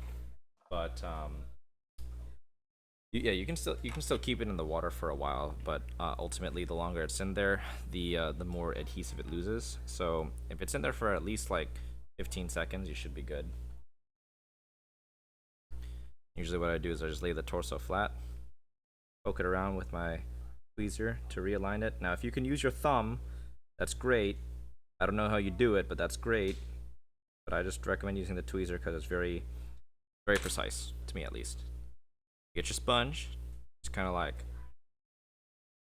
but yeah, you can still keep it in the water for a while, but ultimately the longer it's in there, the more adhesive it loses. So if it's in there for at least like 15 seconds, you should be good. Usually what I do is I just lay the torso flat, poke it around with my tweezer to realign it. Now if you can use your thumb, that's great. I don't know how you do it, but that's great. But I just recommend using the tweezer because it's very, very precise, to me at least. Get your sponge, just kind of like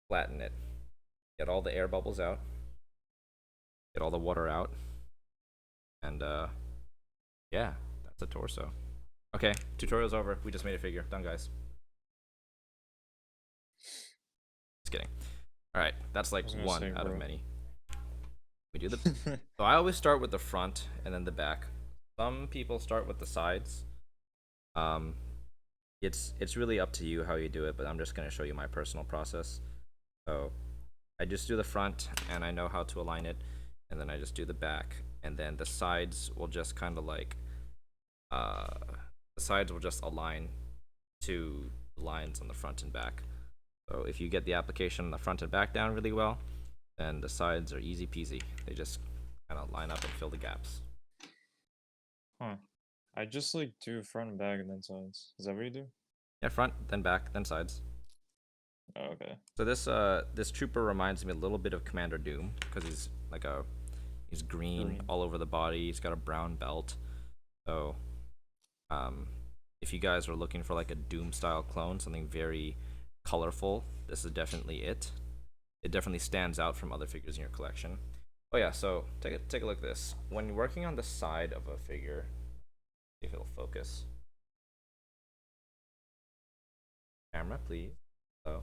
flatten it. Get all the air bubbles out. Get all the water out. And yeah, that's a torso. Okay, tutorial's over. We just made a figure. Done, guys. Just kidding. Alright, that's like one out of many. We do the so I always start with the front and then the back. Some people start with the sides. It's really up to you how you do it, but I'm just going to show you my personal process. So I just do the front and I know how to align it, and then I just do the back, and then the sides will just kind of like the sides will just align to lines on the front and back. So if you get the application on the front and back down really well, then the sides are easy peasy. They just kind of line up and fill the gaps. Huh. I just like do front and back and then sides. Is that what you do? Yeah, front, then back, then sides. Oh, okay. So this trooper reminds me a little bit of Commander Doom, because he's like he's green all over the body. He's got a brown belt. So if you guys are looking for like a Doom style clone, something very colorful, this is definitely it. It definitely stands out from other figures in your collection. Oh yeah, so take a look at this. When you're working on the side of a figure, see if it'll focus. Camera, please. Oh.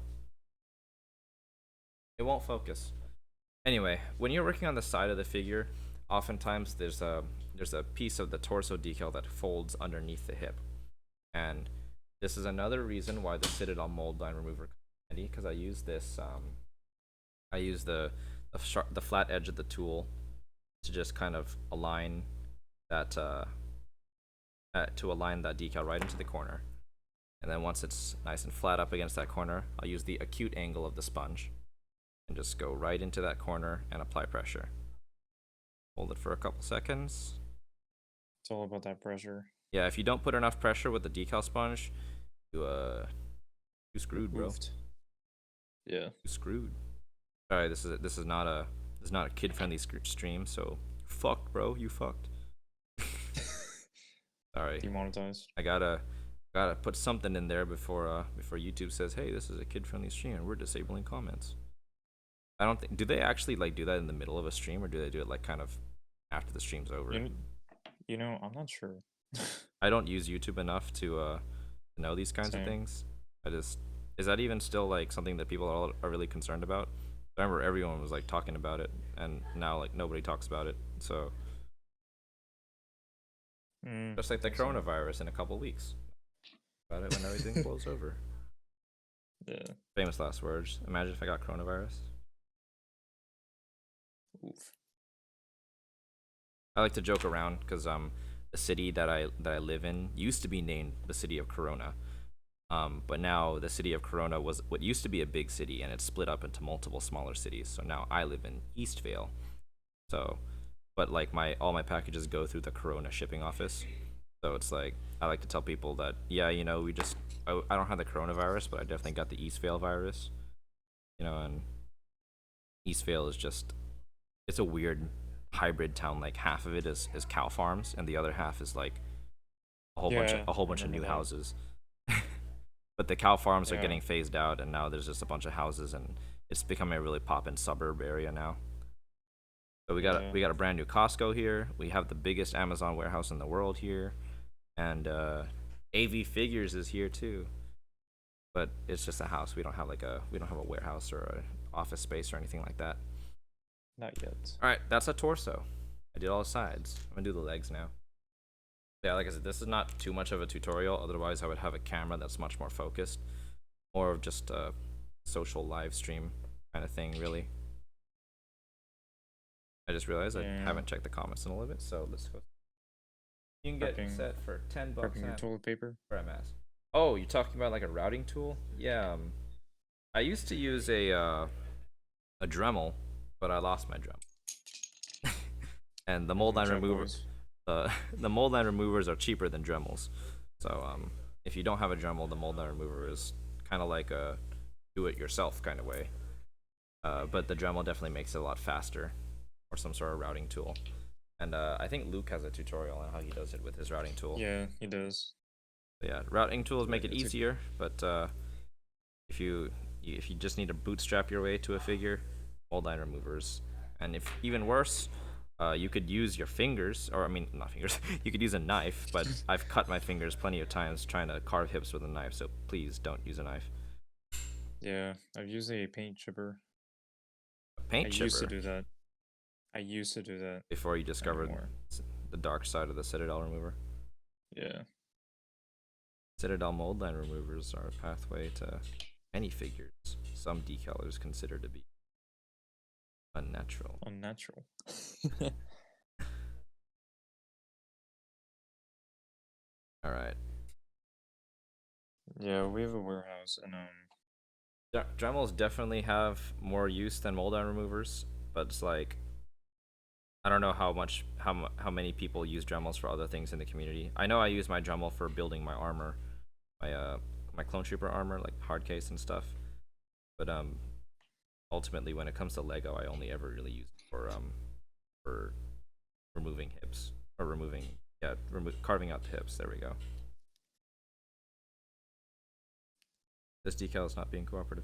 It won't focus. Anyway, when you're working on the side of the figure, oftentimes there's a piece of the torso decal that folds underneath the hip. And this is another reason why the Citadel mold line remover comes in handy, because I use this I use the flat edge of the tool to just kind of align that decal right into the corner. And then once it's nice and flat up against that corner, I'll use the acute angle of the sponge and just go right into that corner and apply pressure. Hold it for a couple seconds. It's all about that pressure. Yeah, if you don't put enough pressure with the decal sponge, you're screwed, bro. Yeah. Screwed. All right, this is not a kid friendly stream. So fucked, bro. You fucked. Sorry. Demonetized. I gotta put something in there before YouTube says, hey, this is a kid friendly stream and we're disabling comments. I don't think, do they actually like do that in the middle of a stream, or do they do it like kind of after the stream's over? You know, I'm not sure. I don't use YouTube enough to know these kinds of Same. things. Is that even still like something that people are really concerned about? I remember everyone was like talking about it, and now like nobody talks about it. So just like the coronavirus in a couple weeks. About it when everything blows over. Yeah. Famous last words. Imagine if I got coronavirus. Oof. I like to joke around because the city that I live in used to be named the city of Corona. But now the city of Corona was what used to be a big city, and it's split up into multiple smaller cities. So now I live in Eastvale. So, but like all my packages go through the Corona shipping office. So it's like I like to tell people that, yeah, you know, I don't have the coronavirus, but I definitely got the Eastvale virus. You know, and Eastvale is just, it's a weird hybrid town. Like half of it is cow farms, and the other half is like a whole bunch of new houses. But the cow farms are getting phased out, and now there's just a bunch of houses, and it's becoming a really poppin' suburb area now. So we got a brand new Costco here. We have the biggest Amazon warehouse in the world here, and AV Figures is here too. But it's just a house. We don't have a warehouse or an office space or anything like that. Not yet. All right, that's a torso. I did all the sides. I'm gonna do the legs now. Yeah, like I said, this is not too much of a tutorial. Otherwise, I would have a camera that's much more focused, more of just a social live stream kind of thing, really. I just realized I haven't checked the comments in a little bit, so let's go. You can get set for $10. Prepping your toilet paper. For a mask. Oh, you're talking about like a routing tool? Yeah. I used to use a Dremel, but I lost my Dremel. And the mold line removers, the mold line removers are cheaper than Dremels. So if you don't have a Dremel, the mold line remover is kind of like a do-it-yourself kind of way. But the Dremel definitely makes it a lot faster, or some sort of routing tool. And I think Luke has a tutorial on how he does it with his routing tool. Yeah, he does. But yeah, routing tools make it easier, but if you just need to bootstrap your way to a figure, mold line removers. And if even worse, you could use your fingers, or I mean, not fingers, you could use a knife, but I've cut my fingers plenty of times trying to carve hips with a knife, so please don't use a knife. Yeah, I've used a paint chipper. I used to do that. I used to do that. Before you discovered the dark side of the Citadel remover. Yeah. Citadel mold line removers are a pathway to many figures some decalers consider to be unnatural. Unnatural. All right. Yeah, we have a warehouse, and Dremels definitely have more use than mold line removers, but it's like I don't know how many people use Dremels for other things in the community. I know I use my Dremel for building my armor, my clone trooper armor, like hard case and stuff. But ultimately, when it comes to Lego, I only ever really use it for removing hips, or carving out the hips. There we go. This decal is not being cooperative.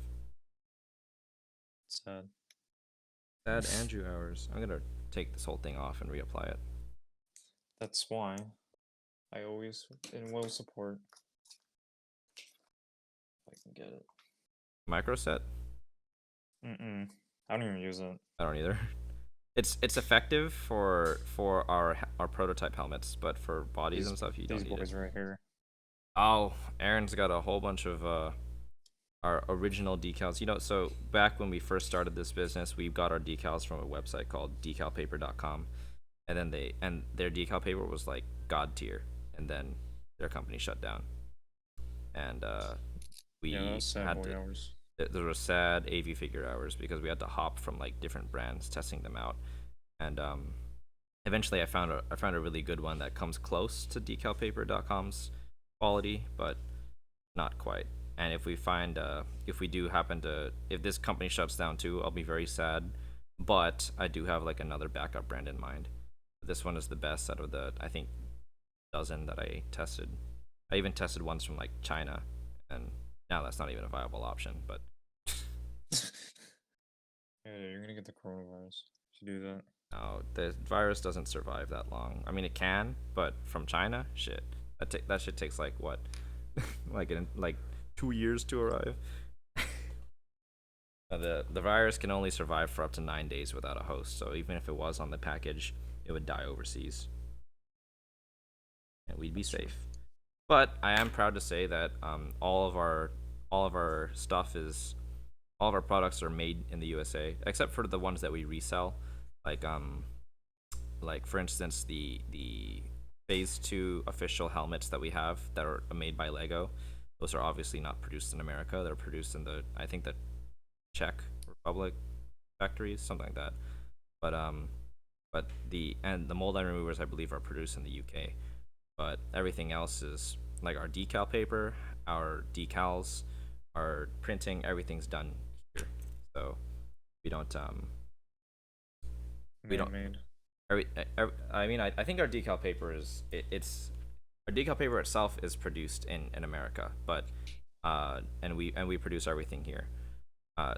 sad. Sad Andrew hours. I'm gonna take this whole thing off and reapply it. That's why I always and will support. If I can get it. Micro set? I don't even use it. I don't either. It's effective for our prototype helmets, but for bodies and stuff, you don't need it. These boys right here. Oh, Aaron's got a whole bunch of our original decals. You know, so back when we first started this business, we got our decals from a website called decalpaper.com, and then their decal paper was like god tier, and then their company shut down, and we had to. There were sad AV figure hours because we had to hop from like different brands, testing them out, and eventually I found a really good one that comes close to decalpaper.com's quality, but not quite. And if we find, if we do happen to, if this company shuts down too, I'll be very sad. But I do have like another backup brand in mind. This one is the best out of the, I think, dozen that I tested. I even tested ones from like China, and now that's not even a viable option. But Yeah, you're gonna get the coronavirus if you do that. no, the virus doesn't survive that long. I mean, it can, but from China, shit, that shit takes like what, like 2 years to arrive. The virus can only survive for up to 9 days without a host. So even if it was on the package, it would die overseas, and we'd be safe. But I am proud to say that all of our stuff is all of our products are made in the USA, except for the ones that we resell, like like for instance the phase 2 official helmets that we have that are made by Lego. Those are obviously not produced in America. They're produced in the, I think, the Czech Republic factories, something like that. But the mold line removers, I believe, are produced in the UK. But everything else is like our decal paper, our decals, our printing, everything's done here. So we don't we don't Man-made. I mean, I think our decal paper is it's our decal paper itself is produced in America, but and we produce everything here,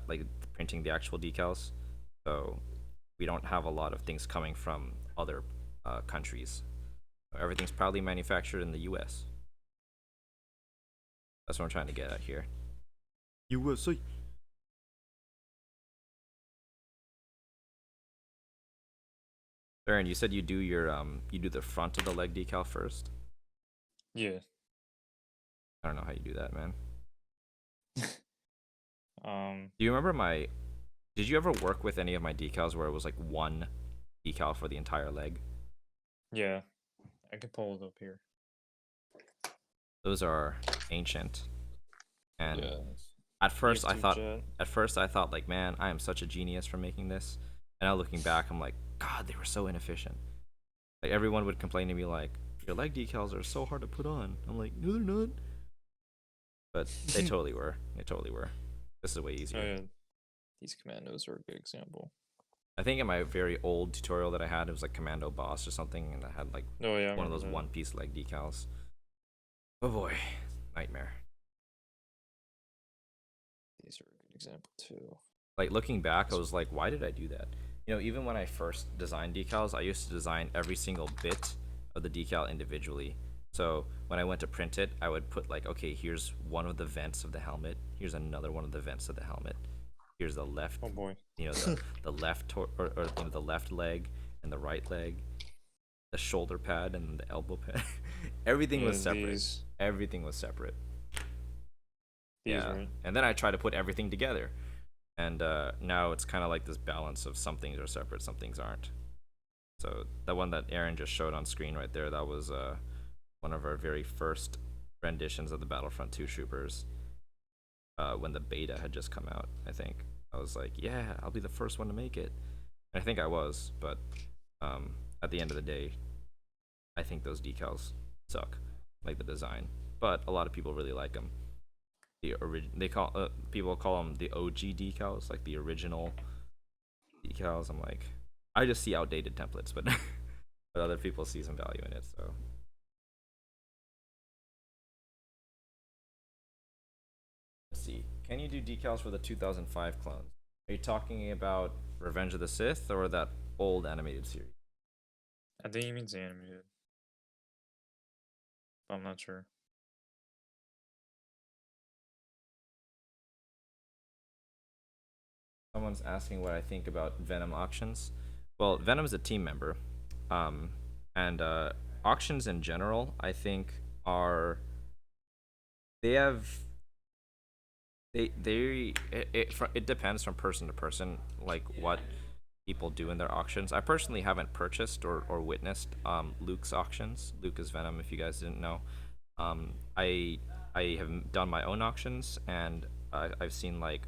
like printing the actual decals. So we don't have a lot of things coming from other countries. Everything's proudly manufactured in the U.S. That's what I'm trying to get at here. USA. Aaron, you said you do the front of the leg decal first. Yeah. I don't know how you do that, man. Um. Do you remember my? Did you ever work with any of my decals where it was like one decal for the entire leg? Yeah. I can pull it up here. Those are ancient. And Yeah. at first I EF2 thought, jet. like, man, I am such a genius for making this. And now looking back, I'm like, God, they were so inefficient. Like everyone would complain to me like, your leg decals are so hard to put on. I'm like, no, they're not. But they totally were. They totally were. This is way Oh easier. yeah. These commandos are a good example. I think in my very old tutorial that I had, it was like Commando Boss or something, and I had like Oh yeah, I one of remember those that. one-piece leg decals. Oh boy, nightmare. These are a good example too. Like looking back, I was like, why did I do that? You know, even when I first designed decals, I used to design every single bit of the decal individually. So when I went to print it, I would put like, okay, here's one of the vents of the helmet. Here's another one of the vents of the helmet. Here's the left, Oh boy. you know, the left or you know, the left leg and the right leg, the shoulder pad and the elbow pad. Everything was Yeah, separate. Everything was separate. these Yeah, right. and then I try to put everything together, and now it's kind of like this balance of some things are separate, some things aren't. So the one that Aaron just showed on screen right there, that was one of our very first renditions of the Battlefront 2 Troopers, when the beta had just come out. I think I was like, yeah, I'll be the first one to make it. And I think I was, but at the end of the day, I think those decals suck, like the design. But a lot of people really like them. They call people call them the OG decals, like the original decals. I'm like, I just see outdated templates, but but other people see some value in it. So let's see. Can you do decals for the 2005 clones? Are you talking about Revenge of the Sith or that old animated series? I think he means animated. But I'm not sure. Someone's asking what I think about Venom auctions. Well, Venom's a team member, um, and auctions in general, I think, are they have it depends from person to person, like what people do in their auctions. I personally haven't purchased or witnessed Luke's auctions. Luke is Venom, if you guys didn't know. I have done my own auctions, and I've seen like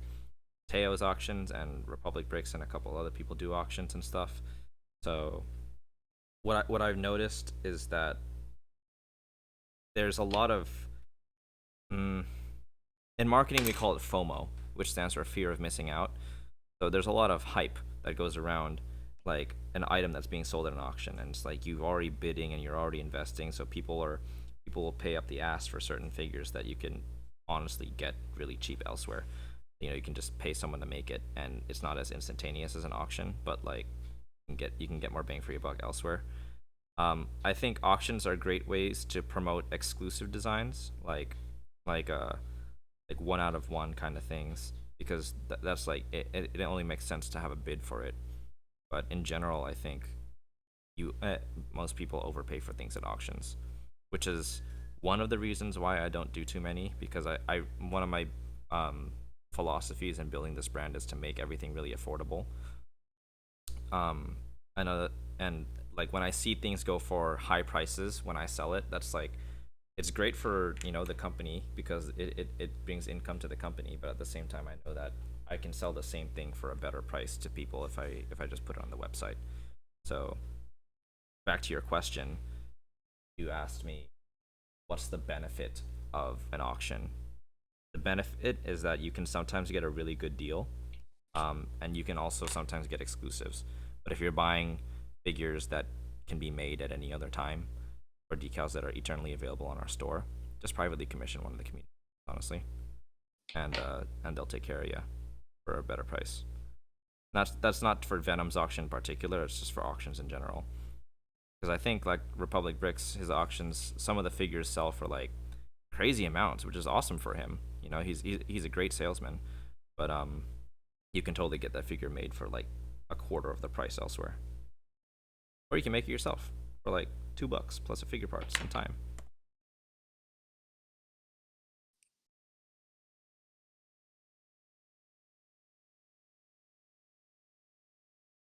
Teo's auctions and Republic Bricks and a couple other people do auctions and stuff. So what I've noticed is that there's a lot of in marketing we call it FOMO, which stands for fear of missing out. So there's a lot of hype that goes around like an item that's being sold at an auction, and it's like you've already bidding and you're already investing, so people will pay up the ass for certain figures that you can honestly get really cheap elsewhere. You can just pay someone to make it, and it's not as instantaneous as an auction, but like you can get more bang for your buck elsewhere. I think auctions are great ways to promote exclusive designs, like one out of one kind of things, because that's like it only makes sense to have a bid for it. But in general, I think you most people overpay for things at auctions, which is one of the reasons why I don't do too many, because I one of my philosophies in building this brand is to make everything really affordable. um I know that, and like when I see things go for high prices when I sell it, that's like it's great for the company because it brings income to the company, but at the same time I know that I can sell the same thing for a better price to people if I just put it on the website. So back to your question, you asked me what's the benefit of an auction. The benefit is that you can sometimes get a really good deal, and you can also sometimes get exclusives. But if you're buying figures that can be made at any other time, or decals that are eternally available on our store, just privately commission one of the community, honestly, and they'll take care of you for a better price. That's not for Venom's auction in particular. It's just for auctions in general. Because I think like Republic Bricks, his auctions, some of the figures sell for like crazy amounts, which is awesome for him. He's a great salesman, but you can totally get that figure made for like a quarter of the price elsewhere, or you can make it yourself for like $2 plus a figure parts and time.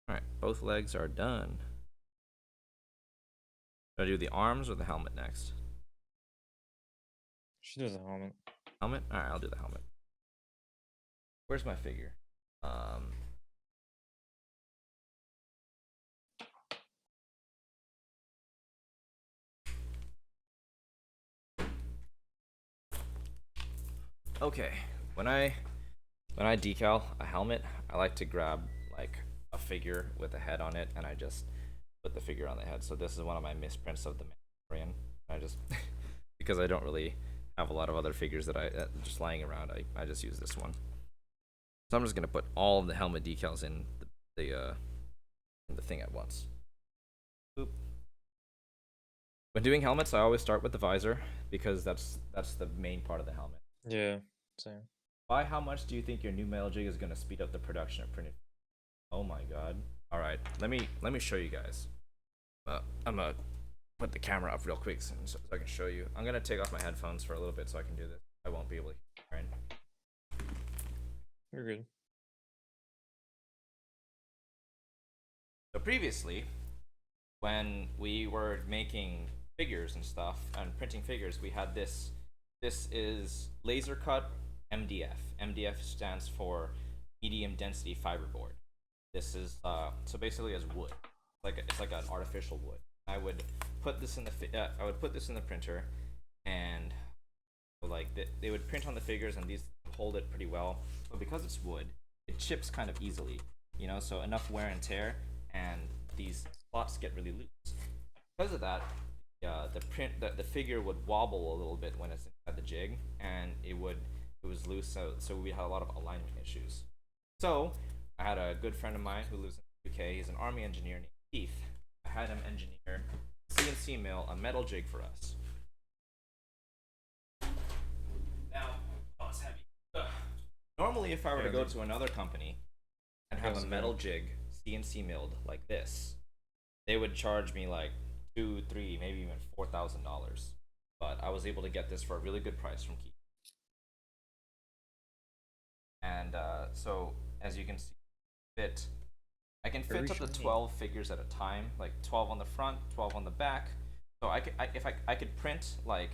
All right, both legs are done. Should I do the arms or the helmet next? She does a helmet. Helmet? All right, I'll do the helmet. Where's my figure? Okay, when I decal a helmet, I like to grab like a figure with a head on it, and I just put the figure on the head. So this is one of my misprints of the Mandalorian. I just because I don't really have a lot of other figures that I just lying around. I just use this one. So I'm just gonna put all of the helmet decals in the thing at once. Boop. When doing helmets, I always start with the visor because that's the main part of the helmet. Yeah, same. By how much do you think your new metal jig is gonna speed up the production of printed? Oh my god! All right, let me show you guys. I'm gonna put the camera up real quick so I can show you. I'm gonna take off my headphones for a little bit so I can do this. I won't be able to hear it. You're good. So previously, when we were making figures and stuff and printing figures, we had this. This is laser cut MDF. MDF stands for medium density fiberboard. This is so basically as wood, it's like an artificial wood. I would put this in the printer, and like they would print on the figures, and these hold it pretty well. But because it's wood, it chips kind of easily, so enough wear and tear, and these slots get really loose. Because of that, the figure would wobble a little bit when it's inside the jig, and it was loose, so we had a lot of alignment issues. So I had a good friend of mine who lives in the UK. He's an army engineer named Keith. I had him engineer CNC mill a metal jig for us. Now, oh, it's heavy. Ugh. Normally, if I were to go to another company and have a metal jig CNC milled like this, they would charge me like $2, $3, maybe even $4,000. But I was able to get this for a really good price from Keith. And so, as you can see, I can fit up to 12 figures at a time, like 12 on the front, 12 on the back. So if I could print like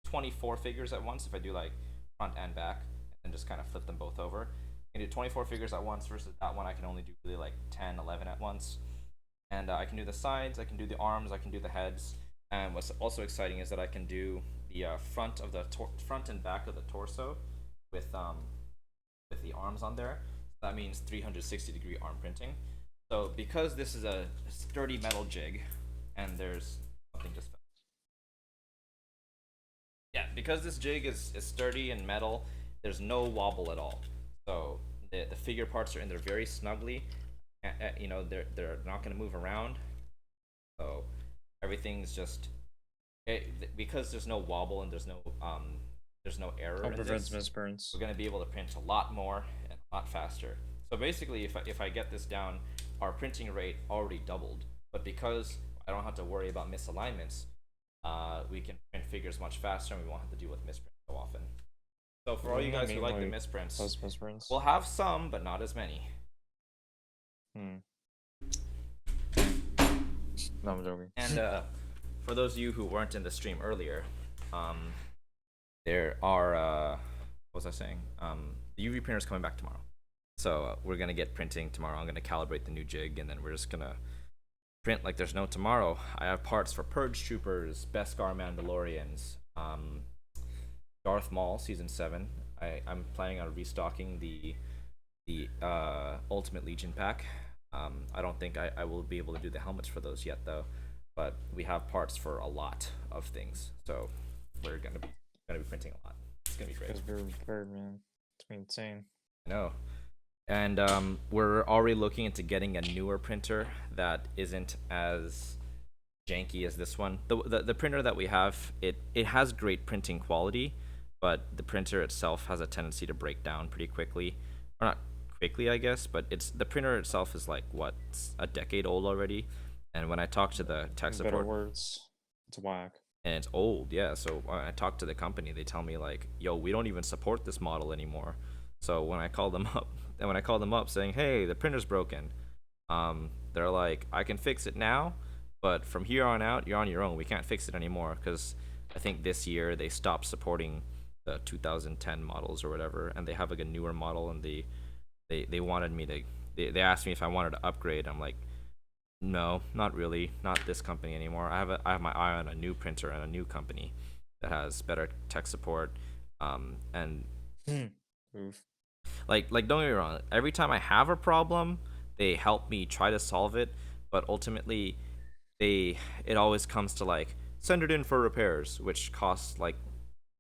24 figures at once if I do like front and back, and just kind of flip them both over. I can do 24 figures at once versus that one I can only do really like 10, 11 at once. And I can do the sides, I can do the arms, I can do the heads. And what's also exciting is that I can do the front and back of the torso with the arms on there. That means 360-degree arm printing. So because this is a sturdy metal jig, and there's something just yeah, because this jig is sturdy and metal, there's no wobble at all. So the figure parts are in there very snugly. You know, they're not going to move around. So everything's just because there's no wobble and there's no error How in prevents this. misburns? We're going to be able to print a lot more and a lot faster. So basically, if I get this down, our printing rate already doubled. But because I don't have to worry about misalignments, we can print figures much faster, and we won't have to deal with misprints so often. So for all you Wouldn't that guys who mean, like the like, misprints, less misprints? we'll have some, but not as many. No, I'm joking. And for those of you who weren't in the stream earlier, there are what was I saying? The UV printer's coming back tomorrow, so we're gonna get printing tomorrow. I'm gonna calibrate the new jig, and then we're just gonna print like there's no tomorrow. I have parts for Purge Troopers, Beskar Mandalorians, Darth Maul season 7. I'm planning on restocking the Ultimate Legion pack. I don't think I will be able to do the helmets for those yet though, but we have parts for a lot of things, so we're gonna be printing a lot. It's gonna be great. Because we're prepared, man. It's been insane. I know. And we're already looking into getting a newer printer that isn't as janky as this one. The printer that we have, it has great printing quality, but the printer itself has a tendency to break down pretty quickly. Or not quickly, I guess, but the printer itself is like what, a decade old already. And when I talk to the tech In support, better words, it's whack. and it's old, yeah. So when I talk to the company, they tell me like, "Yo, we don't even support this model anymore." So when I call them up, and when I call them up saying, "Hey, the printer's broken," they're like, "I can fix it now, but from here on out, you're on your own. We can't fix it anymore because I think this year they stopped supporting the 2010 models or whatever, and they have like a newer model, and they wanted me to. They asked me if I wanted to upgrade. I'm like, no, not really. Not this company anymore. I have my eye on a new printer and a new company that has better tech support. And Oof. like don't get me wrong. Every time I have a problem, they help me try to solve it. But ultimately, it always comes to like send it in for repairs, which costs like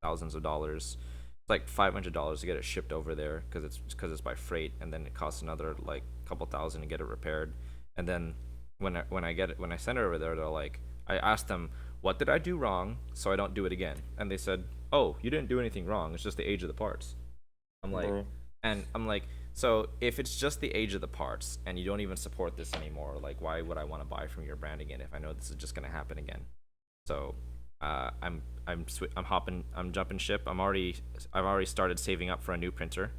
thousands of dollars. It's like $500 to get it shipped over there because it's by freight, and then it costs another like couple thousand to get it repaired. And then when I send it over there, they're like, I asked them, what did I do wrong so I don't do it again? And they said, oh, you didn't do anything wrong. It's just the age of the parts. I'm like, Bro. and I'm like, so if it's just the age of the parts and you don't even support this anymore, like why would I want to buy from your brand again if I know this is just gonna happen again? So I'm jumping ship. I've already started saving up for a new printer,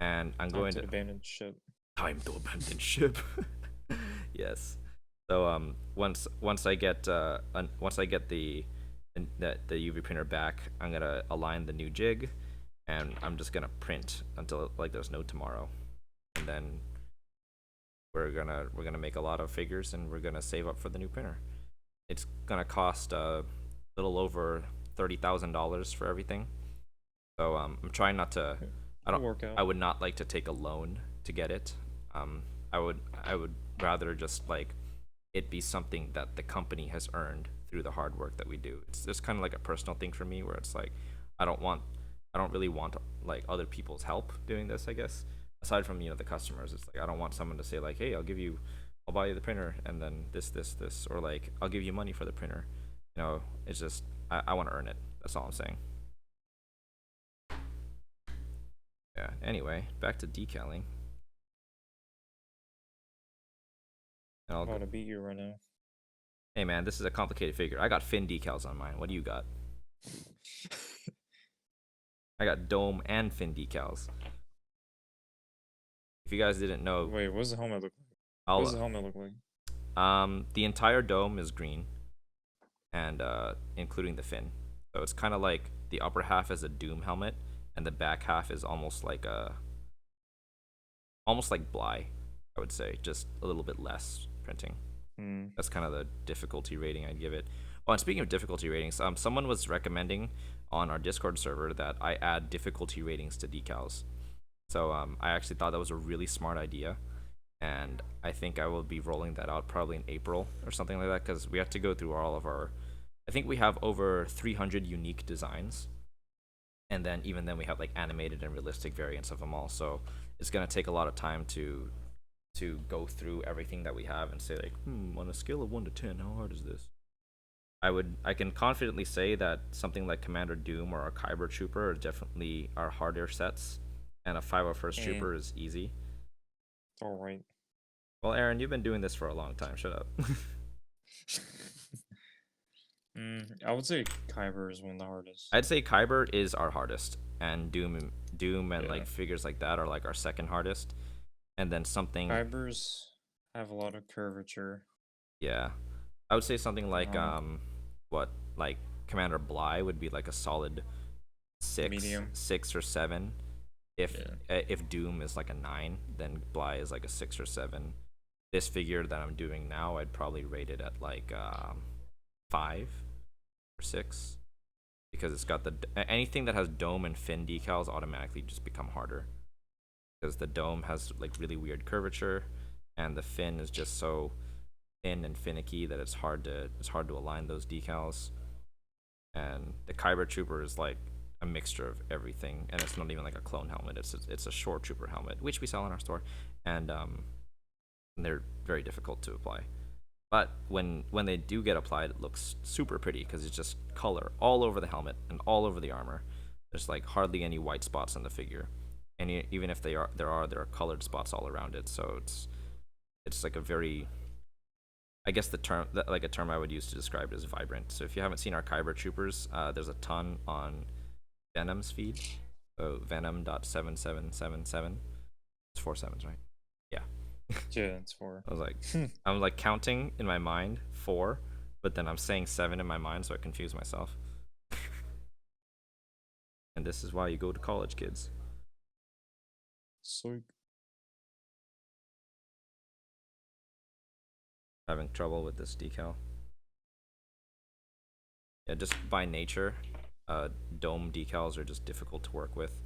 and I'm going to abandon ship. time to abandon ship. Yes. So once I get the UV printer back, I'm gonna align the new jig, and I'm just gonna print until like there's no tomorrow, and then we're gonna make a lot of figures, and we're gonna save up for the new printer. It's gonna cost a little over $30,000 for everything. So I'm trying not to. It'll work out. I would not like to take a loan to get it. I would rather just like it be something that the company has earned through the hard work that we do. It's just kind of like a personal thing for me where it's like I don't really want like other people's help doing this, I guess. Aside from, the customers, it's like I don't want someone to say like, hey, I'll buy you the printer and then this, or like I'll give you money for the printer. It's just I want to earn it. That's all I'm saying. Yeah. Anyway, back to decaling. I'm about to beat you right now. Hey man, this is a complicated figure. I got fin decals on mine. What do you got? I got dome and fin decals. If you guys didn't know, Wait, what does the helmet look like? What does the helmet look like? The entire dome is green, and including the fin. So it's kind of like the upper half is a Doom helmet, and the back half is almost like Bly, I would say, just a little bit less printing. That's kind of the difficulty rating I'd give it. Oh, and speaking of difficulty ratings, someone was recommending on our Discord server that I add difficulty ratings to decals. So I actually thought that was a really smart idea, and I think I will be rolling that out probably in April or something like that, because we have to go through all of our. I think we have over 300 unique designs, and then even then we have like animated and realistic variants of them all. So it's gonna take a lot of time to go through everything that we have and say like, on a scale of 1 to 10, how hard is this? I can confidently say that something like Commander Doom or a Kyber Trooper are definitely our harder sets, and a 501st Eh, Trooper is easy. it's all right. Well, Aaron, you've been doing this for a long time. Shut up. I would say Kyber is one of the hardest. I'd say Kyber is our hardest, and Doom and Yeah. like figures like that are like our second hardest, and then something. Kybers have a lot of curvature. Yeah, I would say something like Um, what like Commander Bly would be like a solid Medium. 6 or 7. If Yeah. if Doom is like a 9, then Bly is like a 6 or 7. This figure that I'm doing now, I'd probably rate it at like 5 or 6, because it's got the anything that has dome and fin decals automatically just become harder, because the dome has like really weird curvature, and the fin is just so thin and finicky that it's hard to align those decals. And the Kyber Trooper is like a mixture of everything, and it's not even like a clone helmet. It's a short trooper helmet, which we sell in our store, and they're very difficult to apply. But when they do get applied, it looks super pretty because it's just color all over the helmet and all over the armor. There's like hardly any white spots on the figure, and even if there are colored spots all around it. So it's like a very, I guess the term like a term I would use to describe it is vibrant. So if you haven't seen our Kyber Troopers, there's a ton on Venom's feed. So Venom.7777. It's 4 sevens, right? Yeah. Yeah, it's 4. I was like, I'm like counting in my mind 4, but then I'm saying 7 in my mind, so I confuse myself. And this is why you go to college, kids. So Having trouble with this decal. Yeah, just by nature, dome decals are just difficult to work with.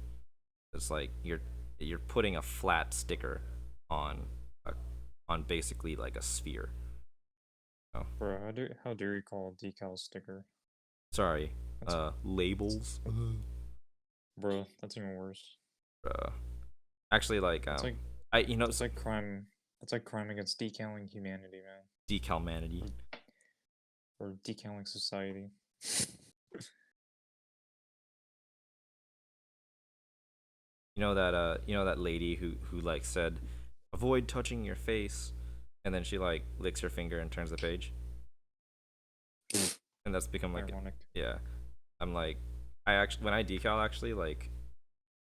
It's like you're putting a flat sticker on a, on basically like a sphere. Oh, bro, how dare you call a decal sticker? sorry. That's Labels. bro, that's even worse. Actually, like It's like I you know that's like crime. That's like crime against decaling humanity, man. decalmanity. Or decaling society. You know that lady who like said, avoid touching your face, and then she like licks her finger and turns the page, and that's become like, Ironic. yeah. I'm like, I actually when I decal actually like,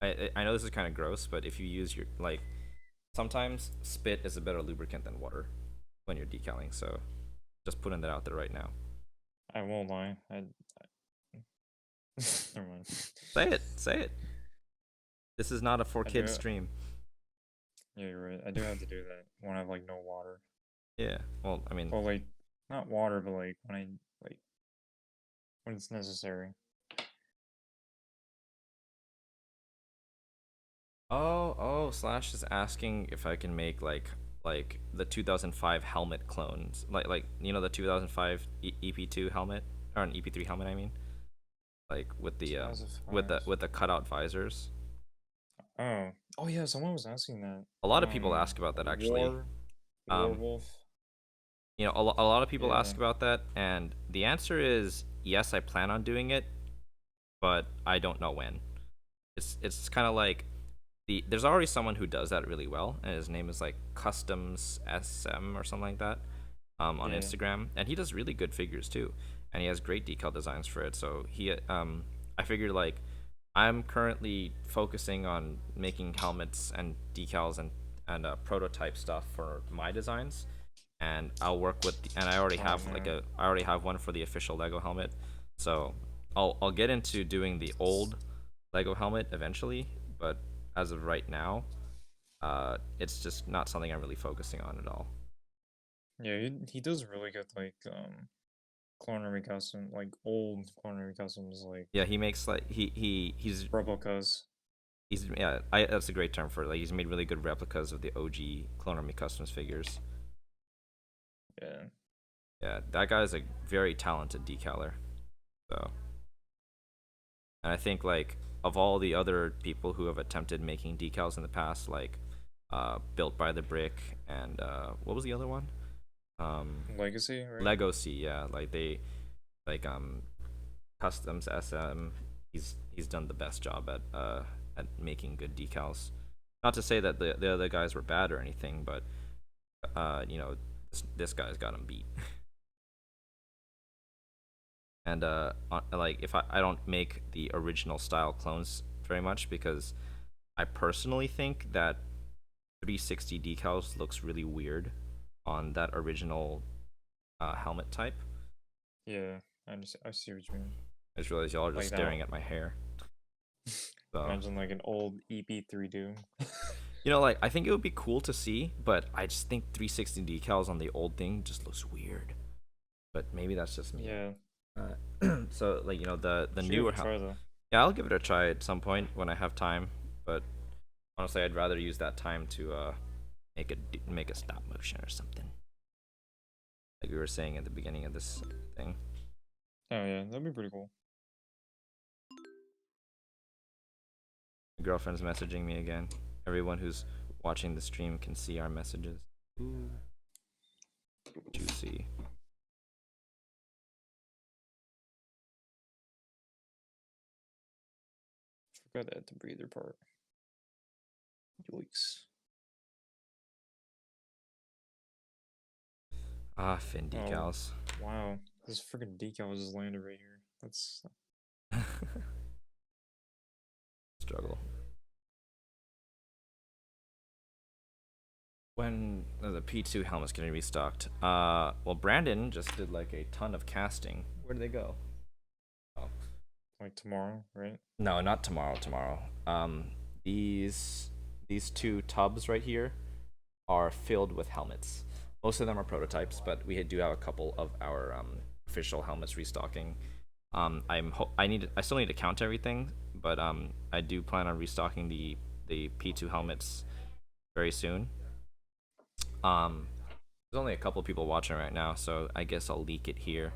I know this is kind of gross, but if you use your like, sometimes spit is a better lubricant than water when you're decaling. So just putting that out there right now. I won't lie. Never mind. Say it. This is not a for I kids do. stream. Yeah, you're right. I do have to do that when I have like no water. Yeah. Well, I mean, Well, like not water, but like like when it's necessary. oh, Slash is asking if I can make like the 2005 helmet clones, like the 2005 EP2 helmet, or an EP3 helmet, I mean, like with the with 2005. the cutout visors. Oh yeah. Someone was asking that. A lot of people ask about that actually. Um, Warwolf. a lot of people Yeah. ask about that, and the answer is yes, I plan on doing it, but I don't know when. It's kind of like there's already someone who does that really well, and his name is like Customs SM or something like that, on Yeah. Instagram, and he does really good figures too, and he has great decal designs for it. So I figured like I'm currently focusing on making helmets and decals and prototype stuff for my designs, and I'll work with and Oh man. I already have one for the official Lego helmet, so I'll get into doing the old Lego helmet eventually, but as of right now, it's just not something I'm really focusing on at all. Yeah, he does really good clone custom, like old clone customs, like Yeah, he makes like he's replicas. yeah, that's a great term for it. Like he's made really good replicas of the OG Clone Army Customs figures. Yeah. Yeah, that guy's a very talented decaler. So, and I think like of all the other people who have attempted making decals in the past, like Built by the Brick and what was the other one? Legacy, right? Legacy, yeah, like they like Customs SM. He's done the best job at making good decals. Not to say that the other guys were bad or anything, but you know, this guy's got him beat. And like if I don't make the original style clones very much because I personally think that 360 decals looks really weird on that original helmet type. Yeah, I see what you mean. I just realized y'all are just Like staring that. at my hair. So Imagine like an old EP3 Doom. you know, like I think it would be cool to see, but I just think 360 decals on the old thing just looks weird. But maybe that's just me. Yeah. So like you know the Should newer give it a try though. yeah, I'll give it a try at some point when I have time. But honestly, I'd rather use that time to make a stop motion or something, like we were saying at the beginning of this thing. Oh yeah, that'd be pretty cool. My girlfriend's messaging me again. Everyone who's watching the stream can see our messages. Ooh, juicy. Forgot to add the breather part. Yikes. Ah, fin decals. Oh, wow. This freaking decal just landed right here. That's Struggle. When are the P2 helmets getting restocked? Well, Brandon just did like a ton of casting. Where did they go? Oh, like tomorrow, right? no, not tomorrow. Tomorrow. These two tubs right here are filled with helmets. Most of them are prototypes, but we do have a couple of our official helmets restocking. I still need to count everything, but I do plan on restocking the P2 helmets very soon. There's only a couple people watching right now, so I guess I'll leak it here.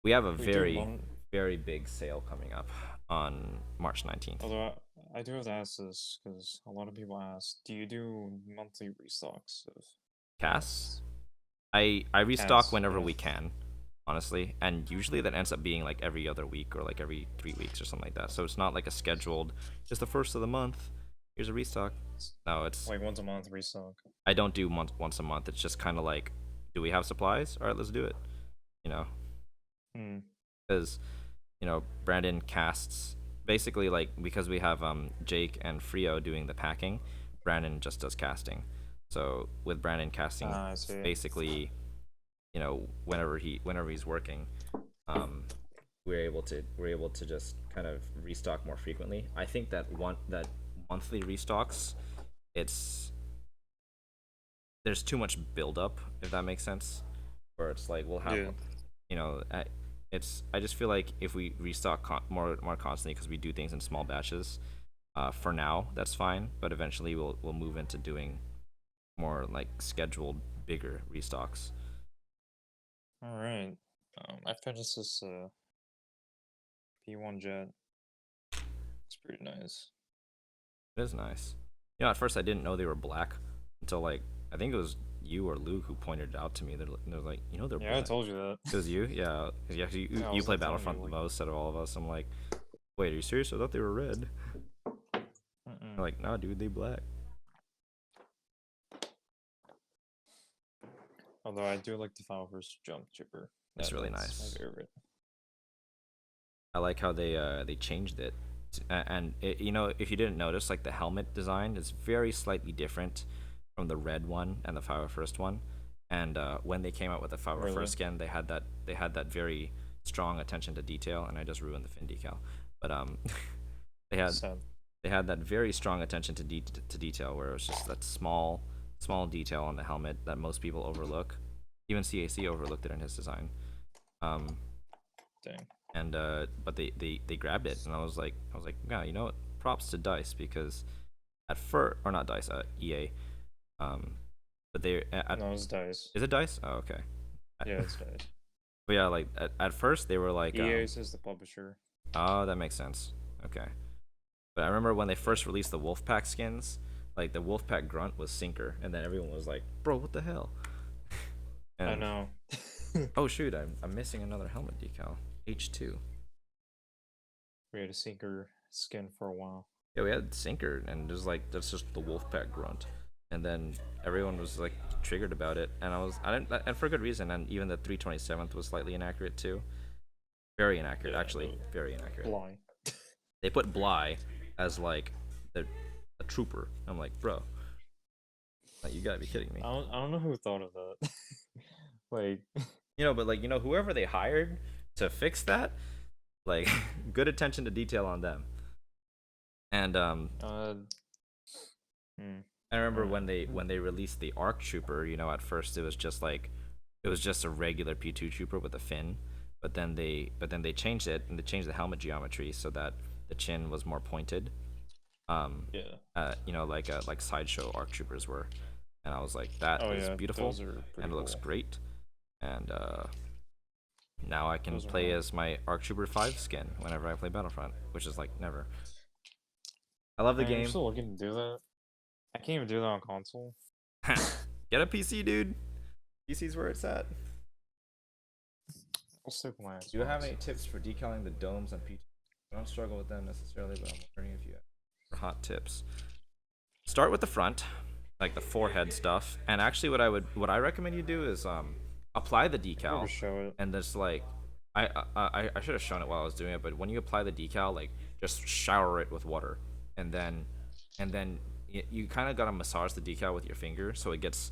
We have a very big sale coming up on March 19th. Although I do have to ask this because a lot of people ask, do you do monthly restocks of Casts? I restock casts? whenever Yeah. we can, honestly, and usually that ends up being like every other week or like every 3 weeks or something like that. So it's not like a scheduled. It's the first of the month. Here's a restock. No, it's like once a month restock. I don't do once a month. It's just kind of like, do we have supplies? All right, let's do it. You know, because Brandon casts basically like because we have Jake and Frio doing the packing. Brandon just does casting. So with Brandon casting, basically, whenever he's working, we're able to just kind of restock more frequently. I think that monthly restocks, there's too much buildup, if that makes sense. Where it's like we'll have, I just feel like if we restock more constantly because we do things in small batches, for now that's fine. But eventually we'll move into doing more like scheduled bigger restocks. All right. I finished this P1 jet. It's pretty nice. It is nice. At first I didn't know they were black until like I think it was you or Luke who pointed it out to me. They're like, they're Yeah, black. I told you that. It was you? Yeah. You play Battlefront the most out of all of us. I'm like, wait, are you serious? I thought they were red. Like, nah, dude, they black. Although I do like the Final First Jump Chipper. That's really nice. My favorite. I like how they changed it, and if you didn't notice, like the helmet design is very slightly different from the red one and the 501st one. And when they came out with the 501st skin, they had that very strong attention to detail, and I just ruined the fin decal. But they had that very strong attention to detail, where it was just that small detail on the helmet that most people overlook. Even CAC overlooked it in his design. Dang. And but they grabbed it, and I was like, yeah, you know what? Props to Dice, because at first, or not Dice, EA, but they No, it's Dice. is it Dice? Oh, okay. Yeah, it's Dice. But yeah, like at first they were like, EA is the publisher. oh, that makes sense. Okay. But I remember when they first released the Wolfpack skins, like the Wolfpack grunt was Sinker, and then everyone was like, bro, what the hell? I And know. oh shoot, I'm missing another helmet decal. H2. We had a Sinker skin for a while. Yeah, we had Sinker, and there's like that's just the Wolfpack grunt, and then everyone was like triggered about it, and I didn't, and for good reason. And even the 327th was slightly inaccurate too. Very inaccurate, Yeah, actually, very inaccurate. Bly. They put Bly as like a trooper. I'm like, bro, like, you gotta be kidding me. I don't know who thought of that. Like, You know, but like, you know, whoever they hired to fix that, like, good attention to detail on them. And I remember when they released the ARC Trooper, you know, at first it was just like it was just a regular P2 Trooper with a fin, but then they changed it, and they changed the helmet geometry so that the chin was more pointed. yeah. You know, like sideshow ARC Troopers were, and I was like, that Oh is yeah, beautiful, those are pretty and it looks cool. great. And now I can Those are play nice. as my ARC Trooper 5 skin whenever I play Battlefront, which is like never. I love the Man, you're game. still looking to do that? I can't even do that on console. Get a PC, dude. PC's where it's at. I'll stick with my Xbox. Do you have any tips for decaling the domes on P2? I don't struggle with them necessarily, but I'm wondering if you have hot tips. Start with the front, like the forehead stuff. And actually, what I recommend you do is apply the decal, show it. and just like I should have shown it while I was doing it, but when you apply the decal, like just shower it with water, and then you kind of gotta massage the decal with your finger so it gets.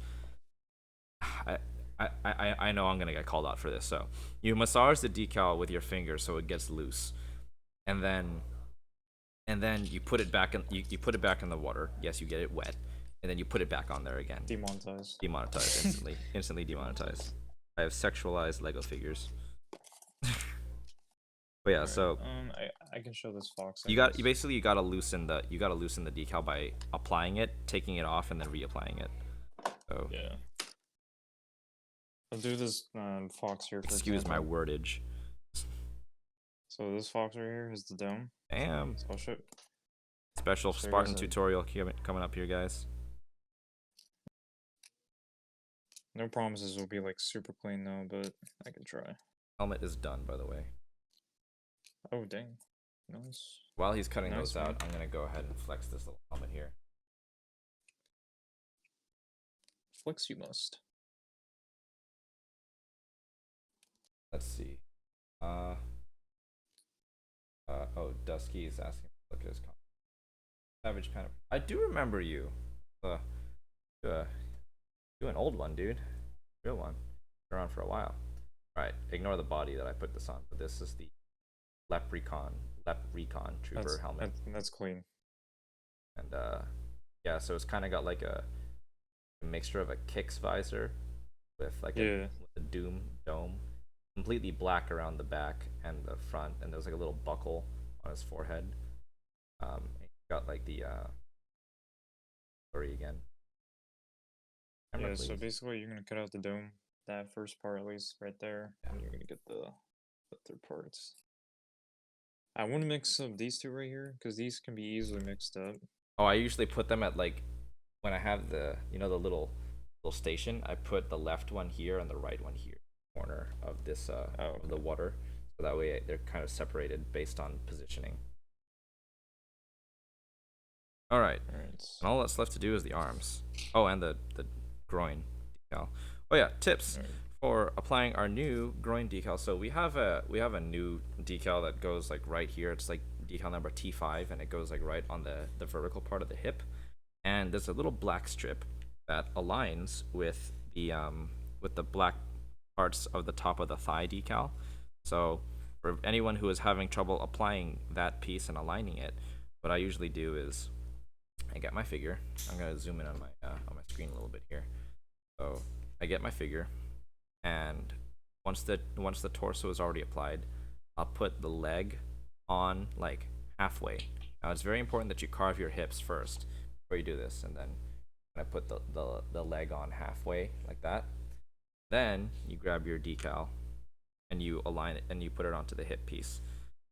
I know I'm gonna get called out for this. So you massage the decal with your finger so it gets loose, and then you put it back in you put it back in the water. Yes, you get it wet, and then you put it back on there again. Demonetized. Demonetized instantly. Instantly demonetized. I have sexualized Lego figures. But yeah, Right. so I can show this fox. you gotta loosen the decal by applying it, taking it off, and then reapplying it. So yeah. I'll do this fox here. For excuse example. my wordage. So this fox right here is the dome. Damn. So I'll show. Special So Spartan tutorial coming up here, guys. No promises will be like super clean though, but I can try. Helmet is done, by the way. Oh dang, nice. While he's cutting Nice, those out, man. I'm gonna go ahead and flex this little helmet here. Flex you must. Let's see. Oh, Dusky is asking. Look at his comment. Savage Panda. I do remember you. You an old one, dude. Real one. Been around for a while. Alright, ignore the body that I put this on, but this is the Leprechaun Trooper helmet. That's clean. And yeah, so it's kind of got like a mixture of a Kix visor with like a Doom dome, completely black around the back and the front, and there's like a little buckle on his forehead. Got like the story again. Yeah, so basically you're gonna cut out the dome, that first part at least right there, and you're gonna get the third parts. I want to mix up these two right here because these can be easily mixed up. Oh, I usually put them at like when I have the the little station. I put the left one here and the right one here, corner of this of the water, so that way they're kind of separated based on positioning. All right. And all that's left to do is the arms. Oh, and the groin decal. Oh yeah, tips for applying our new groin decal. So we have a new decal that goes like right here. It's like decal number T5, and it goes like right on the vertical part of the hip. And there's a little black strip that aligns with the black parts of the top of the thigh decal. So for anyone who is having trouble applying that piece and aligning it, what I usually do is I get my figure. I'm gonna zoom in on my screen a little bit here. So I get my figure, and once the torso is already applied, I'll put the leg on like halfway. Now it's very important that you carve your hips first before you do this, and then I put the leg on halfway like that. Then you grab your decal and you align it and you put it onto the hip piece.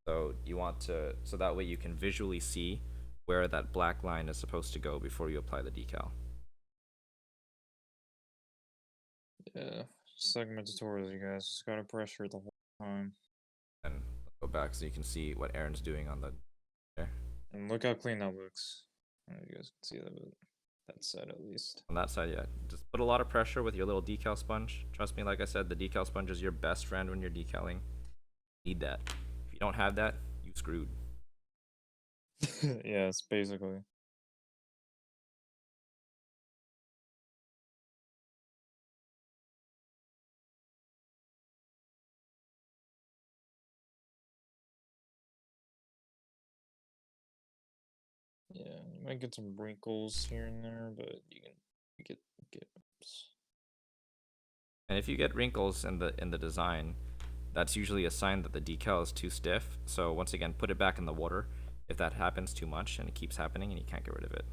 So you want to so that way you can visually see where that black line is supposed to go before you apply the decal. Yeah, just like my tutorials, you guys just gotta pressure it the whole time. And let's go back so you can see what Aaron's doing on the there. And look how clean that looks. I don't know if you guys can see that, but that side at least. On that side, yeah. Just put a lot of pressure with your little decal sponge. Trust me, like I said, the decal sponge is your best friend when you're decaling. Need that. If you don't have that, you screwed. Yeah, it's basically. Yeah, you might get some wrinkles here and there, but you can get And if you get wrinkles in the design, that's usually a sign that the decal is too stiff. So once again, put it back in the water. If that happens too much and it keeps happening and you can't get rid of it,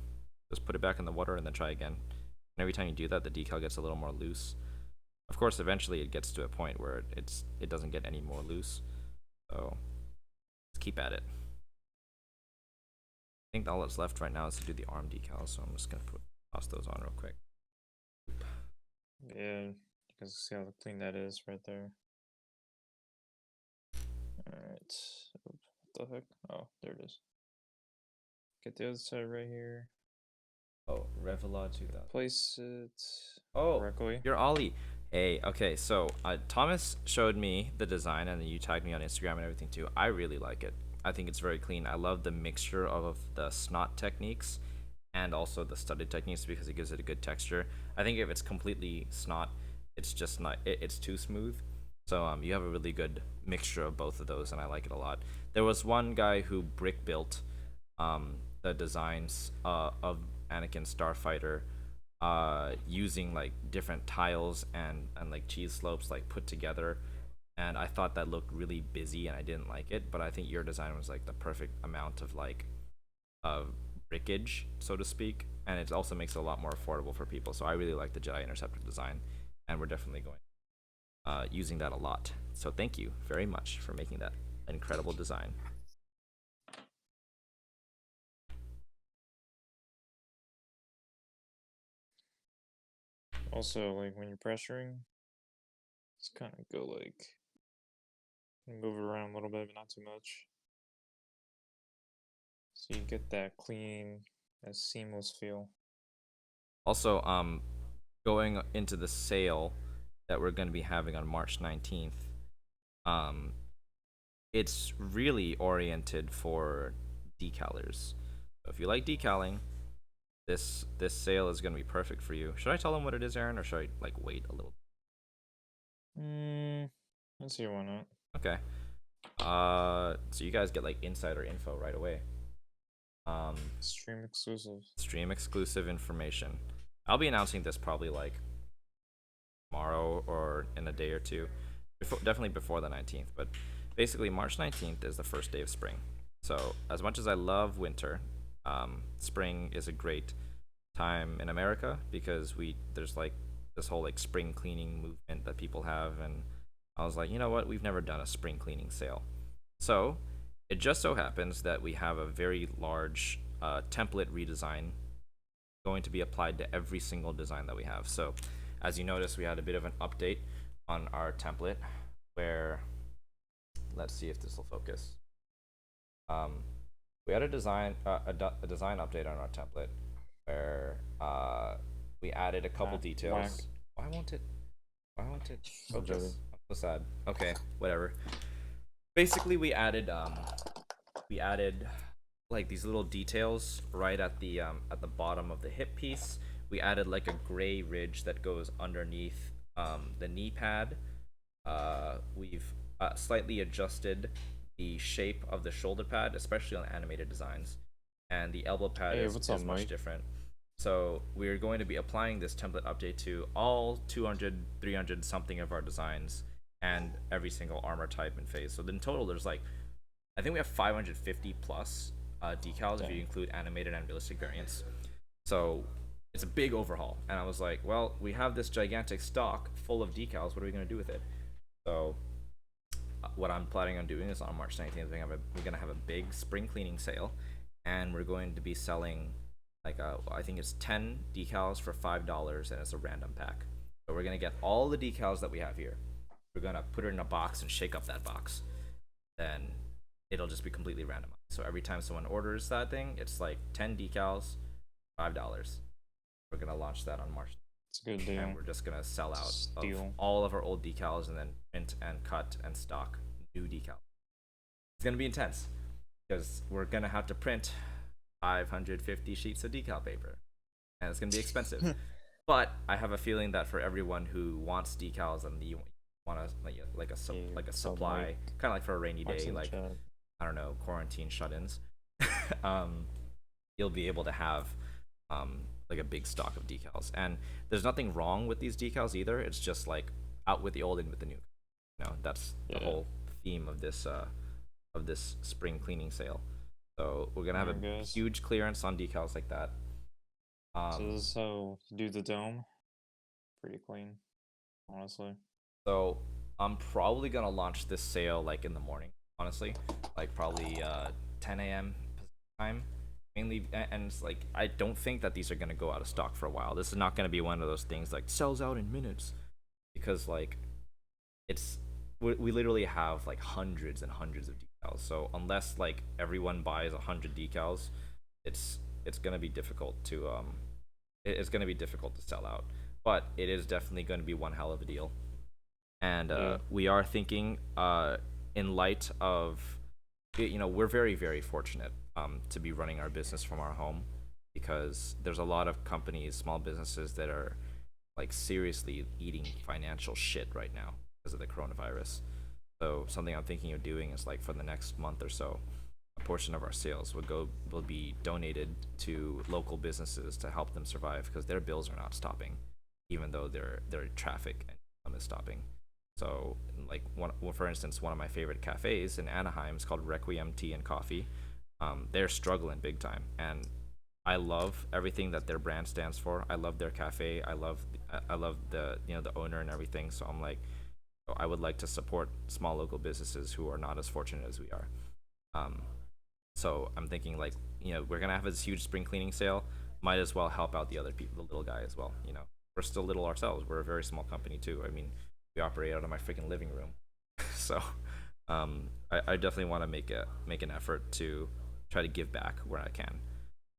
just put it back in the water and then try again. And every time you do that, the decal gets a little more loose. Of course, eventually it gets to a point where it doesn't get any more loose. So let's keep at it. I think all that's left right now is to do the arm decals, so I'm just gonna toss those on real quick. Yeah, you guys see how clean that is right there. Alright. What the heck? Oh, there it is. Get the other side right here. Oh, Revlon 2000. Place it correctly. You're Ollie. Hey, okay, so Thomas showed me the design and then you tagged me on Instagram and everything too. I really like it. I think it's very clean. I love the mixture of the snot techniques and also the studded techniques because it gives it a good texture. I think if it's completely snot, it's just not, it's too smooth. So you have a really good mixture of both of those and I like it a lot. There was one guy who brick built the designs of Anakin Starfighter using like different tiles and like cheese slopes like put together, and I thought that looked really busy and I didn't like it, but I think your design was like the perfect amount of like brickage, so to speak, and it also makes it a lot more affordable for people. So I really like the Jedi Interceptor design, and we're definitely going using that a lot. So thank you very much for making that incredible design. Also, like when you're pressuring, just kind of go like move it around a little bit, but not too much. So you get that clean, that seamless feel. Also, going into the sale that we're going to be having on March 19th, um, it's really oriented for decalers. So if you like decaling, this sale is going to be perfect for you. Should I tell them what it is, Aaron, or should I like wait a little? Let's see, why not? Okay. So you guys get like insider info right away. Stream exclusive. Stream exclusive information. I'll be announcing this probably like tomorrow or in a day or two. Definitely before the 19th, but basically March 19th is the first day of spring. So as much as I love winter, spring is a great time in America because there's like this whole like spring cleaning movement that people have, and I was like, you know what, we've never done a spring cleaning sale. So it just so happens that we have a very large template redesign going to be applied to every single design that we have. So as you notice, we had a bit of an update on our template where, let's see if this will focus. We had a design update on our template where we added a couple details. Whack. Why won't it I'm joking. focus? I'm so sad. Okay, whatever. Basically, we added like these little details right at the bottom of the hip piece. We added like a gray ridge that goes underneath the knee pad. We've slightly adjusted the shape of the shoulder pad, especially on animated designs, and the elbow pad is much different. So we're going to be applying this template update to all 200, 300 something of our designs, and every single armor type and phase. So in total, there's like, I think we have 550 plus decals if you include animated and realistic variants. So it's a big overhaul. And I was like, well, we have this gigantic stock full of decals. What are we going to do with it? So what I'm planning on doing is on March 19th, we're going to have a big spring cleaning sale. And we're going to be selling I think it's 10 decals for $5, and it's a random pack. So we're going to get all the decals that we have here. We're going to put it in a box and shake up that box. Then it'll just be completely randomized. So every time someone orders that thing, it's like 10 decals, $5. We're gonna launch that on March. It's a good deal. And we're just gonna sell out of all of our old decals and then print and cut and stock new decals. It's gonna be intense because we're gonna have to print 550 sheets of decal paper, and it's gonna be expensive. But I have a feeling that for everyone who wants decals and you want to like a supply, kind of like for a rainy day, like I don't know, quarantine shut-ins, you'll be able to have like a big stock of decals. And there's nothing wrong with these decals either. It's just like out with the old, in with the new. You know, that's the whole theme of this spring cleaning sale. So we're gonna have a huge clearance on decals like that. So this is how you do the dome. Pretty clean, honestly. So I'm probably gonna launch this sale like in the morning, honestly, like probably 10 a.m. time, mainly. And it's like, I don't think that these are gonna go out of stock for a while. This is not gonna be one of those things like sells out in minutes, because like we literally have like hundreds and hundreds of decals. So unless like everyone buys 100 decals, it's gonna be difficult to it's gonna be difficult to sell out. But it is definitely going to be one hell of a deal. And we are thinking, in light of, we're very, very fortunate to be running our business from our home, because there's a lot of companies, small businesses that are like seriously eating financial shit right now because of the coronavirus. So something I'm thinking of doing is, like, for the next month or so, a portion of our sales will be donated to local businesses to help them survive, because their bills are not stopping, even though their traffic and income is stopping. So, like, for instance, one of my favorite cafes in Anaheim is called Requiem Tea and Coffee. They're struggling big time, and I love everything that their brand stands for. I love their cafe. I love the the owner and everything. So I'm like, I would like to support small local businesses who are not as fortunate as we are. So I'm thinking, like, we're gonna have this huge spring cleaning sale. Might as well help out the other people, the little guy as well. We're still little ourselves. We're a very small company too. I mean, we operate out of my freaking living room. So I definitely want to make an effort to try to give back where I can,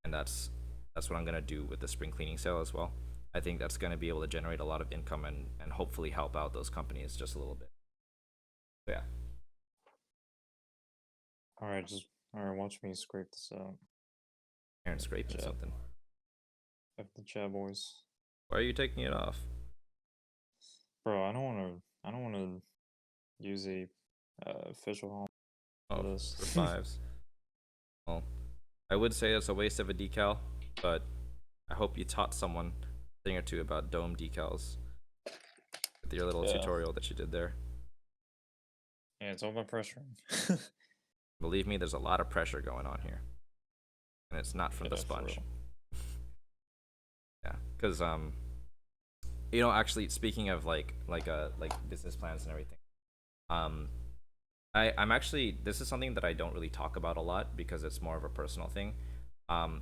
and that's what I'm gonna do with the spring cleaning sale as well. I think that's gonna be able to generate a lot of income and hopefully help out those companies just a little bit. So, yeah. All right, watch me scrape this out. Aaron scraping something. F the chat boys. Why are you taking it off? Bro, I don't wanna use a official home for this. For fives. Well, I would say it's a waste of a decal, but I hope you taught someone a thing or two about dome decals with your little tutorial that you did there. Yeah, it's all about pressuring. Believe me, there's a lot of pressure going on here, and it's not from the sponge. Yeah, because actually, speaking of like business plans and everything, I'm actually, this is something that I don't really talk about a lot because it's more of a personal thing.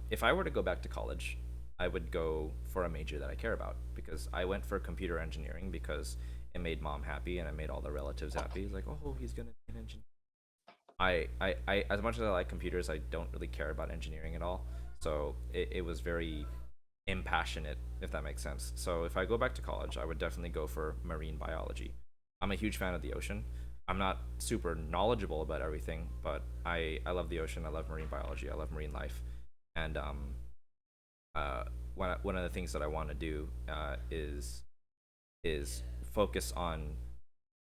If I were to go back to college, I would go for a major that I care about, because I went for computer engineering because it made mom happy and it made all the relatives happy. It's like, oh, he's gonna be an engineer. I as much as I like computers, I don't really care about engineering at all. So it was very impassionate, if that makes sense. So if I go back to college, I would definitely go for marine biology. I'm a huge fan of the ocean. I'm not super knowledgeable about everything, but I love the ocean. I love marine biology. I love marine life. And one of the things that I want to do is focus on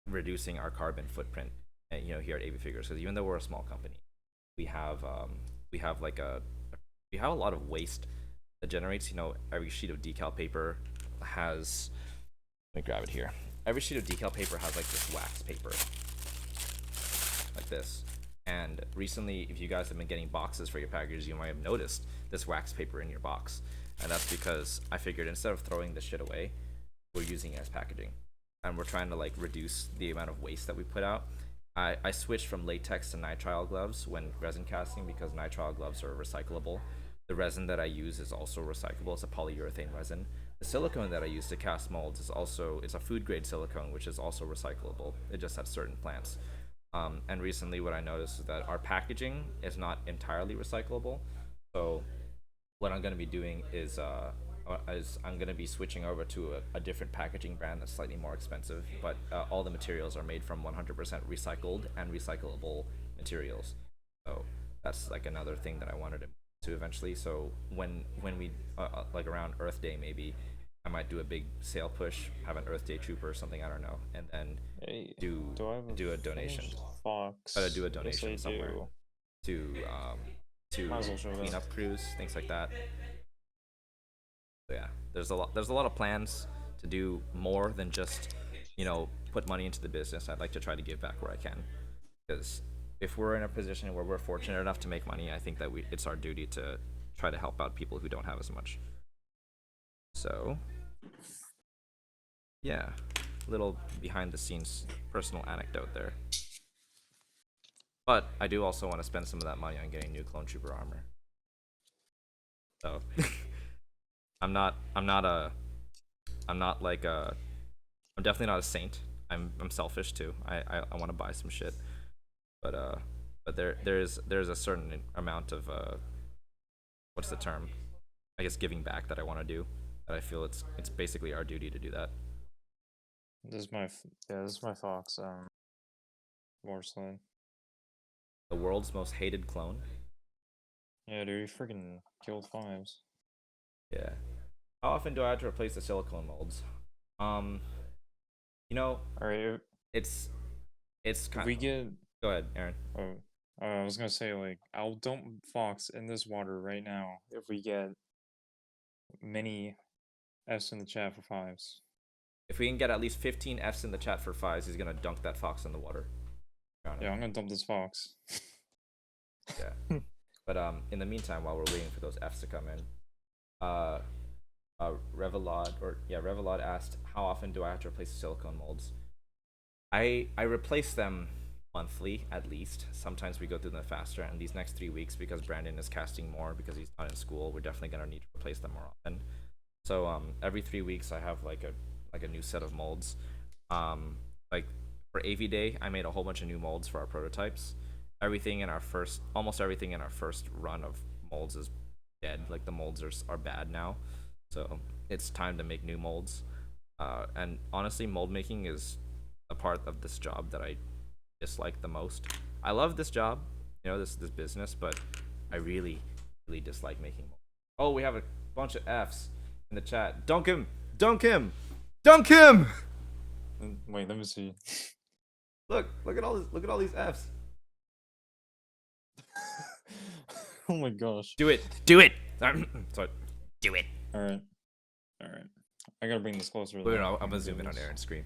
reducing our carbon footprint, here at AV Figures, because even though we're a small company, we have a lot of waste that generates. Every sheet of decal paper has, let me grab it here. every sheet of decal paper has like this wax paper, like this. And recently, if you guys have been getting boxes for your packages, you might have noticed this wax paper in your box. And that's because I figured instead of throwing this shit away, we're using it as packaging. And we're trying to like reduce the amount of waste that we put out. I switched from latex to nitrile gloves when resin casting because nitrile gloves are recyclable. The resin that I use is also recyclable. It's a polyurethane resin. The silicone that I use to cast molds is also, it's a food grade silicone, which is also recyclable. It just has certain plants. And recently what I noticed is that our packaging is not entirely recyclable. So what I'm going to be doing is I'm going to be switching over to a different packaging brand that's slightly more expensive, but all the materials are made from 100% recycled and recyclable materials. So that's like another thing that I wanted to eventually. So when we like around Earth Day maybe, I might do a big sale push, have an Earth Day trooper or something, I don't know, and then Hey, do a donation. Fox? Do a donation Yes, I somewhere do. to Might as well show cleanup that. crews, things like that. So yeah, there's a lot of plans to do more than just, you know, put money into the business. I'd like to try to give back where I can, because if we're in a position where we're fortunate enough to make money, I think that it's our duty to try to help out people who don't have as much. So yeah, little behind the scenes personal anecdote there. But I do also want to spend some of that money on getting new clone trooper armor. So I'm not like I'm definitely not a saint. I'm selfish too. I want to buy some shit. But there's a certain amount of what's the term? I guess giving back that I want to do. That I feel it's basically our duty to do that. This is my Fox. War sled. The world's most hated clone. Yeah, dude, you freaking killed fives. Yeah. How often do I have to replace the silicone molds? You know, All right, it's kind. if we get. Go ahead, Aaron. Oh, I was gonna say, like, I'll dump Fox in this water right now if we get many F's in the chat for fives. If we can get at least 15 Fs in the chat for fives, he's gonna dunk that fox in the water. Yeah, I'm gonna dump this Fox. Yeah. But in the meantime, while we're waiting for those Fs to come in, Revelod asked, how often do I have to replace the silicone molds? I replace them monthly at least. Sometimes we go through them faster, and these next 3 weeks, because Brandon is casting more because he's not in school, we're definitely gonna need to replace them more often. So every 3 weeks I have like a new set of molds. Like for AV Day, I made a whole bunch of new molds for our prototypes. Almost everything in our first run of molds is dead. Like the molds are bad now, so it's time to make new molds. And honestly, mold making is a part of this job that I dislike the most. I love this job, you know, this business, but I really dislike making molds. Oh, we have a bunch of Fs in the chat. Dunk him! Dunk him! Dunk him! Wait, let me see. Look at all this. Look at all these Fs. Oh my gosh. Do it. Do it. Sorry. Do it. All right. I gotta bring this closer. Wait, no, I'm gonna zoom in on Aaron's screen.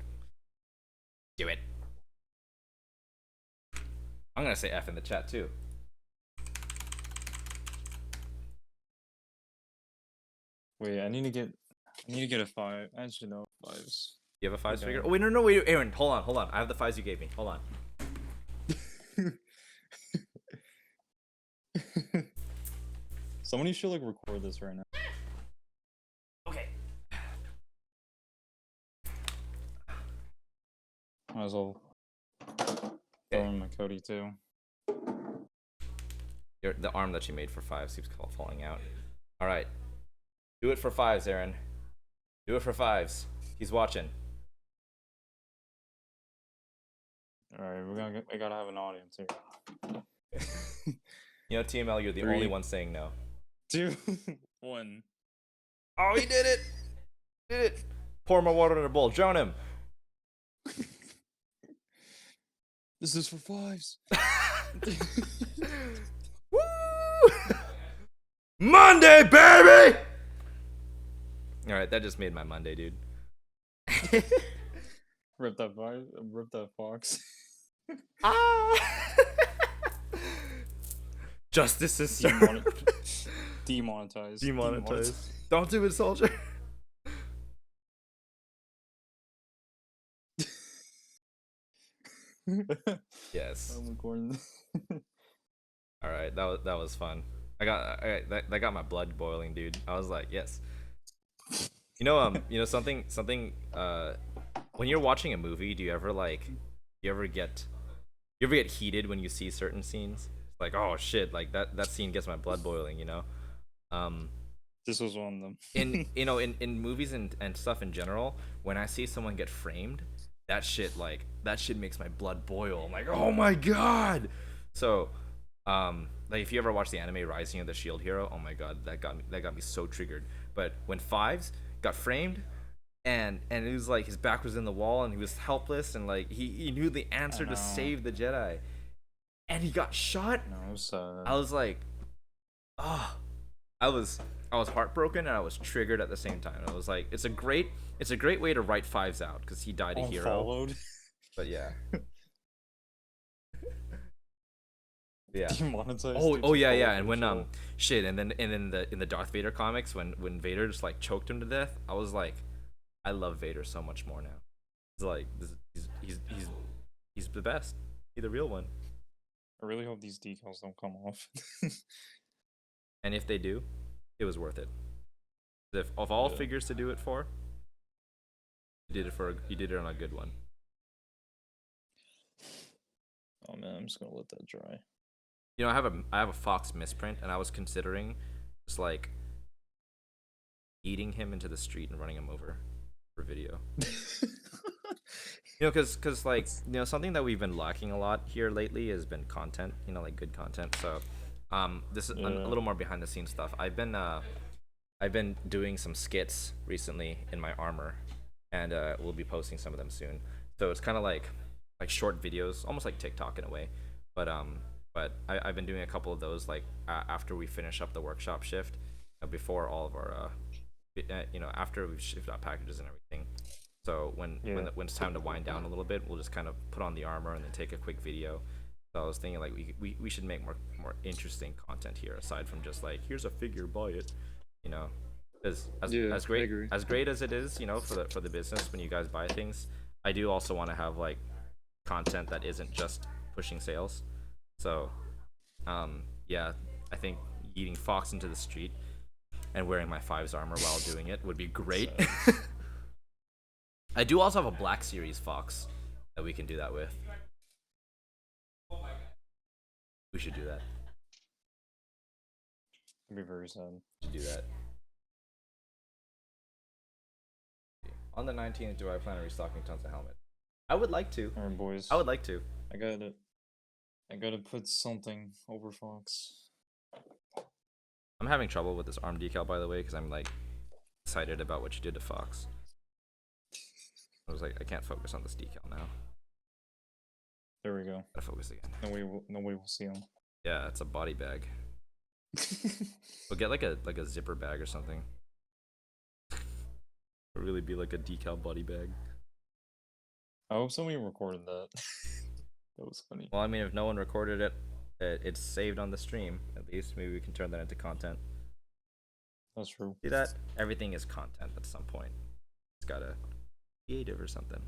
Do it. I'm gonna say F in the chat too. Wait, I need to get a five. Actually, no, fives. You have a fives Okay. figure? Oh wait, no, wait, Aaron, hold on. I have the fives you gave me. Hold on. Somebody should like record this right now. Okay. Might as well throw in my Cody too. The arm that you made for fives keeps falling out. All right. Do it for fives, Aaron. Do it for fives. He's watching. All right, we gotta have an audience here. You know, TML, you're the only one saying no. 2, 1. Oh, he did it! Did it! Pour more water in a bowl. Drown him. This is for fives. Woo! Monday, baby! All right, that just made my Monday, dude. Rip that fox. Rip that fox. Ah! Justice system. Demonetized. Demonetized. Don't do it, soldier. Yes. I'm recording. All right, that was fun. That got my blood boiling, dude. I was like, yes. Something. When you're watching a movie, do you ever get heated when you see certain scenes? It's like, oh shit, like that scene gets my blood boiling, you know. Um, This was one of them. in movies and stuff in general, when I see someone get framed, that shit makes my blood boil. I'm like, oh my god. So like if you ever watch the anime Rising of the Shield Hero, oh my god, that got me so triggered. But when Fives got framed, and it was like his back was in the wall and he was helpless, and like he knew the answer to save the Jedi, and he got shot. No, it was sad. I was like, oh, I was heartbroken and I was triggered at the same time. I was like, it's a great way to write Fives out because he died a hero. Followed. But yeah. Yeah. Demonetized. Oh yeah. And when shit, and then in the Darth Vader comics, when Vader just like choked him to death, I was like, I love Vader so much more now. It's like he's the best. He's the real one. I really hope these decals don't come off. And if they do, it was worth it. If of all figures to do it for, you did it on a good one. Oh man, I'm just gonna let that dry. You know, I have a Fox misprint, and I was considering just like eating him into the street and running him over for video. You know, because like, you know, something that we've been lacking a lot here lately has been content. You know, like good content. So, this is a little more behind the scenes stuff. I've been doing some skits recently in my armor, and we'll be posting some of them soon. So it's kind of like short videos, almost like TikTok in a way. But I've been doing a couple of those like after we finish up the workshop shift, before all of our after we've shipped out packages and everything. So when it's time to wind down a little bit, we'll just kind of put on the armor and then take a quick video. So I was thinking like we should make more interesting content here aside from just like, here's a figure, buy it, you know. Because as great as it is, you know, for the business when you guys buy things, I do also want to have like content that isn't just pushing sales. So yeah, I think eating Fox into the street and wearing my Fives armor while doing it would be great. I do also have a Black Series Fox that we can do that with. We should do that. It'd be very sad. We should do that. On the 19th, do I plan on restocking tons of helmet? I would like to. Alright, boys. I would like to. I gotta put something over Fox. I'm having trouble with this arm decal, by the way, because I'm like excited about what you did to Fox. I was like, I can't focus on this decal now. There we go. Gotta focus again. Nobody will see him. Yeah, it's a body bag. We'll get like a zipper bag or something. It'll really be like a decal body bag. I hope somebody recorded that. That was funny. Well, I mean, if no one recorded it, it's saved on the stream. At least maybe we can turn that into content. That's true. See that? Everything is content at some point. It's gotta creative or something.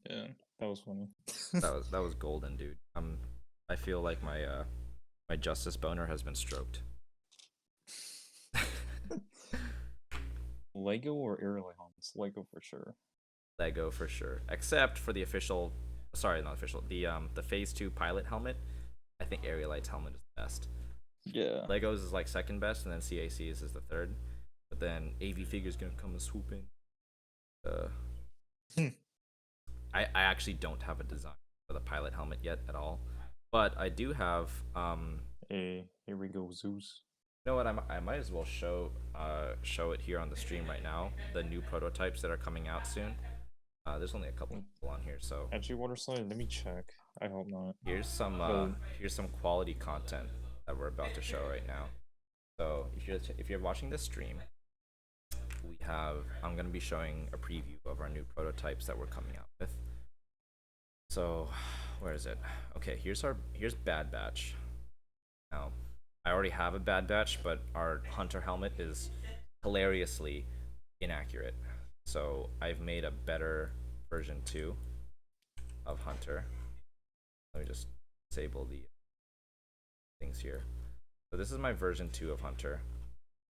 Yeah, that was funny. that was golden, dude. I feel like my justice boner has been stroked. Lego or Airlines? Lego for sure. Lego for sure. Except for the official, sorry, not official. The Phase 2 pilot helmet. I think Aerolite's helmet is the best. Yeah. Legos is like second best, and then CAC's is the third. But then AV Figure's gonna come and swoop in. I actually don't have a design for the pilot helmet yet at all, but I do have Hey, here we go, Zeus. You know what? I might as well show it here on the stream right now. The new prototypes that are coming out soon. There's only a couple people on here, so Actually, Waterslide, let me check. I hope not. here's some quality content that we're about to show right now. So if you're watching this stream, I'm gonna be showing a preview of our new prototypes that we're coming out with. So, where is it? Okay, here's Bad Batch. Now, I already have a Bad Batch, but our Hunter helmet is hilariously inaccurate. So I've made a better version 2 of Hunter. Let me just disable the things here. So this is my version 2 of Hunter,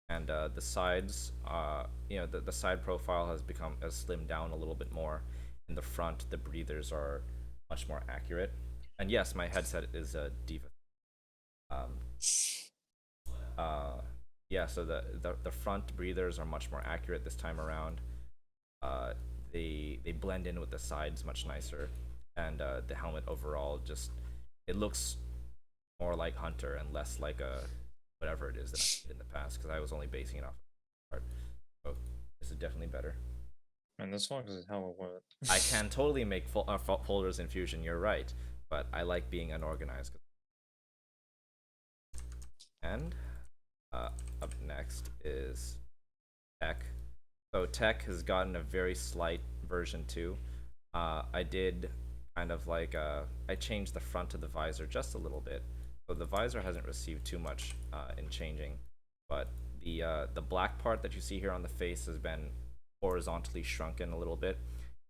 and the sides, the side profile has slimmed down a little bit more. In the front, the breathers are much more accurate, and yes, my headset is a Diva. Um, yeah, so the front breathers are much more accurate this time around. Uh, they blend in with the sides much nicer, and the helmet overall just it looks more like Hunter and less like a whatever it is that I did in the past, because I was only basing it off of art. So this is definitely better. And this one is hella wet. I can totally make folders in Fusion. You're right, but I like being unorganized. And up next is Tech. So Tech has gotten a very slight version 2. I did kind of like I changed the front of the visor just a little bit. So the visor hasn't received too much in changing, but the black part that you see here on the face has been horizontally shrunken a little bit,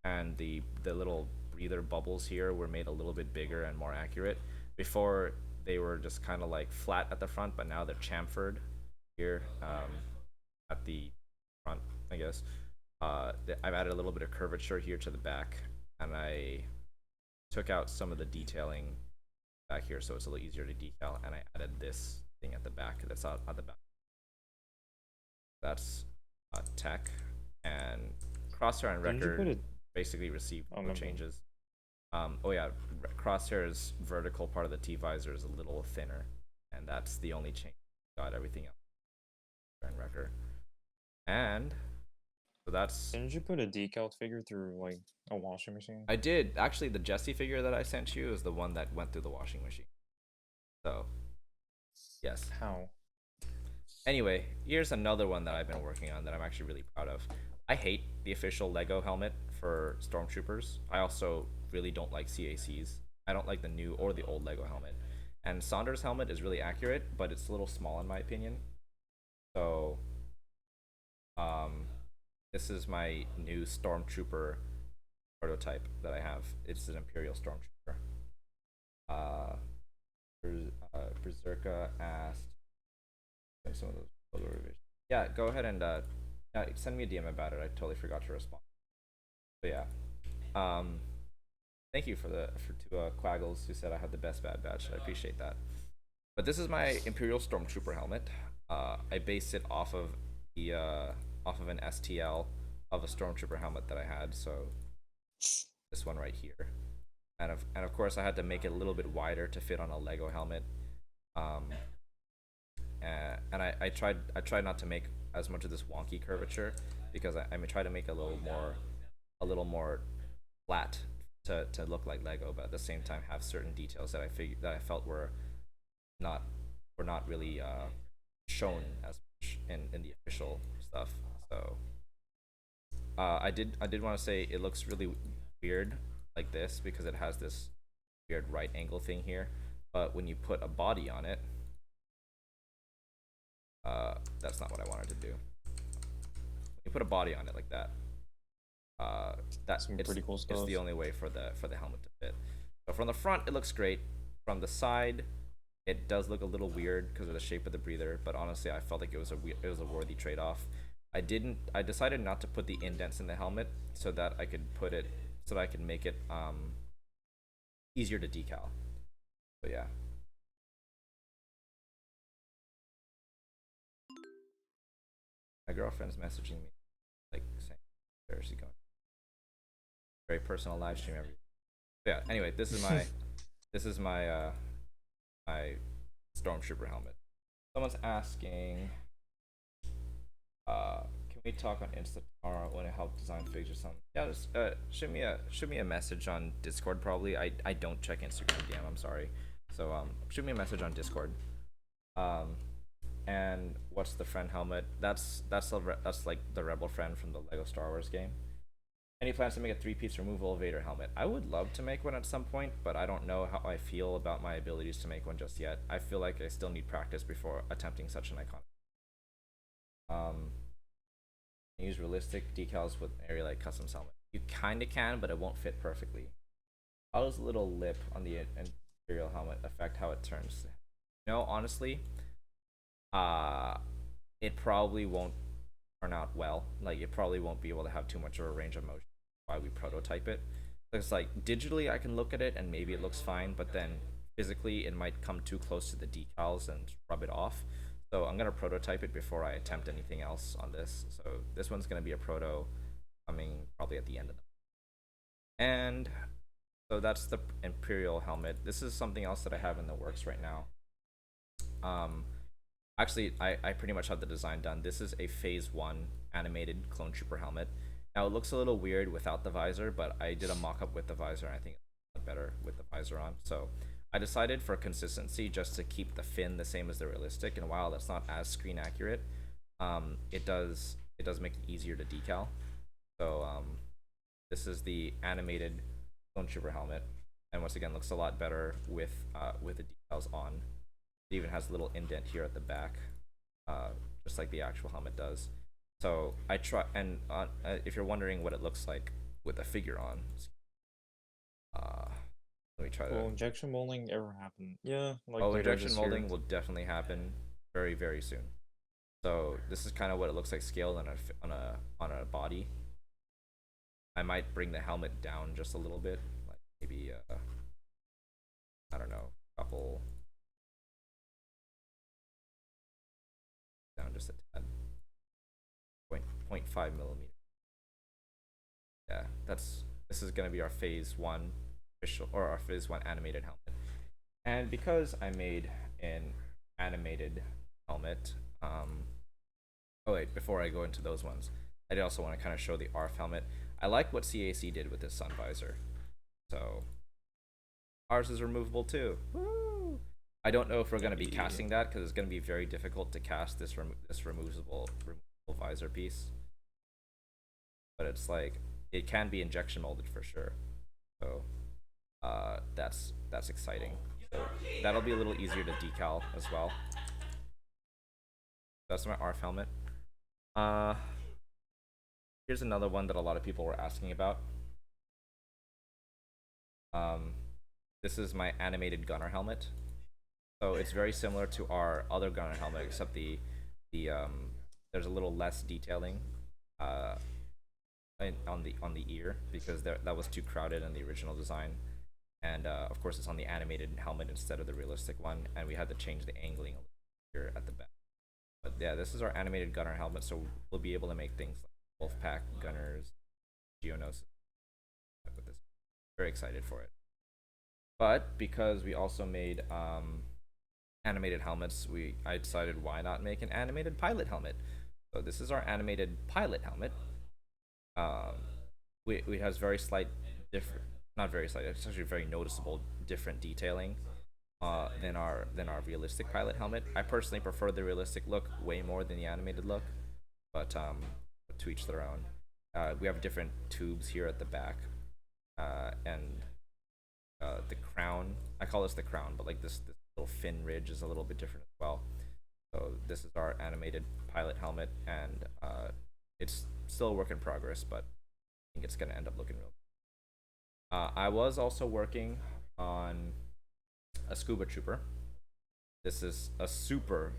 and the little breather bubbles here were made a little bit bigger and more accurate. Before they were just kind of like flat at the front, but now they're chamfered here at the front, I guess. I've added a little bit of curvature here to the back, and I took out some of the detailing back here so it's a little easier to decal, and I added this thing at the back that's out at the back. That's Tech, and Crosshair and Wrecker basically received no changes. Oh yeah, Crosshair's vertical part of the T-visor is a little thinner, and that's the only change. Got everything else. And Wrecker. And so that's. Didn't you put a decal figure through like a washing machine? I did. Actually, the Jesse figure that I sent you is the one that went through the washing machine. So, yes. How? Anyway, here's another one that I've been working on that I'm actually really proud of. I hate the official Lego helmet for Stormtroopers. I also really don't like CACs. I don't like the new or the old Lego helmet. And Saunders' helmet is really accurate, but it's a little small in my opinion. So, this is my new Stormtrooper prototype that I have. It's an Imperial Stormtrooper. Berserka asked some of those photo revisions. Yeah, go ahead and send me a DM about it. I totally forgot to respond. But yeah, thank you to Quaggles who said I had the best Bad Batch. I appreciate that. But this is my Imperial Stormtrooper helmet. I based it off of an STL of a Stormtrooper helmet that I had. So this one right here, and of course I had to make it a little bit wider to fit on a Lego helmet. And I tried not to make as much of this wonky curvature, because I try to make a little more flat to look like Lego, but at the same time have certain details that I felt were not really shown as much in the official stuff. So I did want to say it looks really weird like this because it has this weird right angle thing here, but when you put a body on it, that's not what I wanted to do. When you put a body on it like that, that's pretty cool stuff. It's the only way for the helmet to fit. So from the front, it looks great. From the side, it does look a little weird because of the shape of the breather. But honestly, I felt like it was a worthy trade-off. I decided not to put the indents in the helmet so that I could make it easier to decal. So yeah. My girlfriend's messaging me, like saying, "Where is she going?" Very personal live stream every. Yeah. Anyway, this is my my Stormtrooper helmet. Someone's asking, can we talk on Insta tomorrow when I help design figs or something? Yeah, just shoot me a message on Discord probably. I don't check Instagram DM. I'm sorry. So shoot me a message on Discord. And what's the friend helmet? That's like the Rebel friend from the Lego Star Wars game. Any plans to make a three-piece removable Vader helmet? I would love to make one at some point, but I don't know how I feel about my abilities to make one just yet. I feel like I still need practice before attempting such an iconic. Use realistic decals with area like custom helmet. You kind of can, but it won't fit perfectly. How does the little lip on the Imperial helmet affect how it turns? No, honestly, uh, it probably won't turn out well. Like, it probably won't be able to have too much of a range of motion. Why we prototype it? It's like digitally I can look at it and maybe it looks fine, but then physically it might come too close to the decals and rub it off. So I'm gonna prototype it before I attempt anything else on this. So this one's gonna be a proto coming probably at the end of the. And so that's the Imperial helmet. This is something else that I have in the works right now. Actually, I pretty much have the design done. This is a phase 1 animated clone trooper helmet. Now it looks a little weird without the visor, but I did a mock-up with the visor and I think it's better with the visor on. So I decided for consistency just to keep the fin the same as the realistic, and while that's not as screen accurate, it does make it easier to decal. So this is the animated clone trooper helmet, and once again looks a lot better with the decals on. It even has a little indent here at the back, just like the actual helmet does. So I try, and if you're wondering what it looks like with a figure on, let me try to. Will injection molding ever happen? Yeah, like Oh, later injection this molding year. will definitely happen very, very soon. So this is kind of what it looks like scaled on a body. I might bring the helmet down just a little bit, like maybe I don't know, a couple down just a tad. 0.5 millimeters. Yeah, this is gonna be our phase 1 official, or our phase 1 animated helmet. And because I made an animated helmet, oh wait, before I go into those ones, I did also want to kind of show the ARF helmet. I like what CAC did with this sun visor. So ours is removable too. Woo! I don't know if we're going to be casting that because it's going to be very difficult to cast this removable visor piece. But it's like it can be injection molded for sure. So that's exciting. So that'll be a little easier to decal as well. That's my ARF helmet. Here's another one that a lot of people were asking about. This is my animated gunner helmet. So it's very similar to our other gunner helmet, except there's a little less detailing on the ear because that was too crowded in the original design, and of course it's on the animated helmet instead of the realistic one, and we had to change the angling here at the back. But yeah, this is our animated gunner helmet, so we'll be able to make things like Wolfpack gunners, Geonosis with this. Very excited for it. But because we also made animated helmets, I decided why not make an animated pilot helmet. So this is our animated pilot helmet. It has very slight different, not very slight. It's actually very noticeable different detailing than our realistic pilot helmet. I personally prefer the realistic look way more than the animated look, but to each their own. We have different tubes here at the back, and the crown. I call this the crown, but like this little fin ridge is a little bit different as well. So this is our animated pilot helmet, and it's still a work in progress, but I think it's gonna end up looking real. I was also working on a scuba trooper. This is a super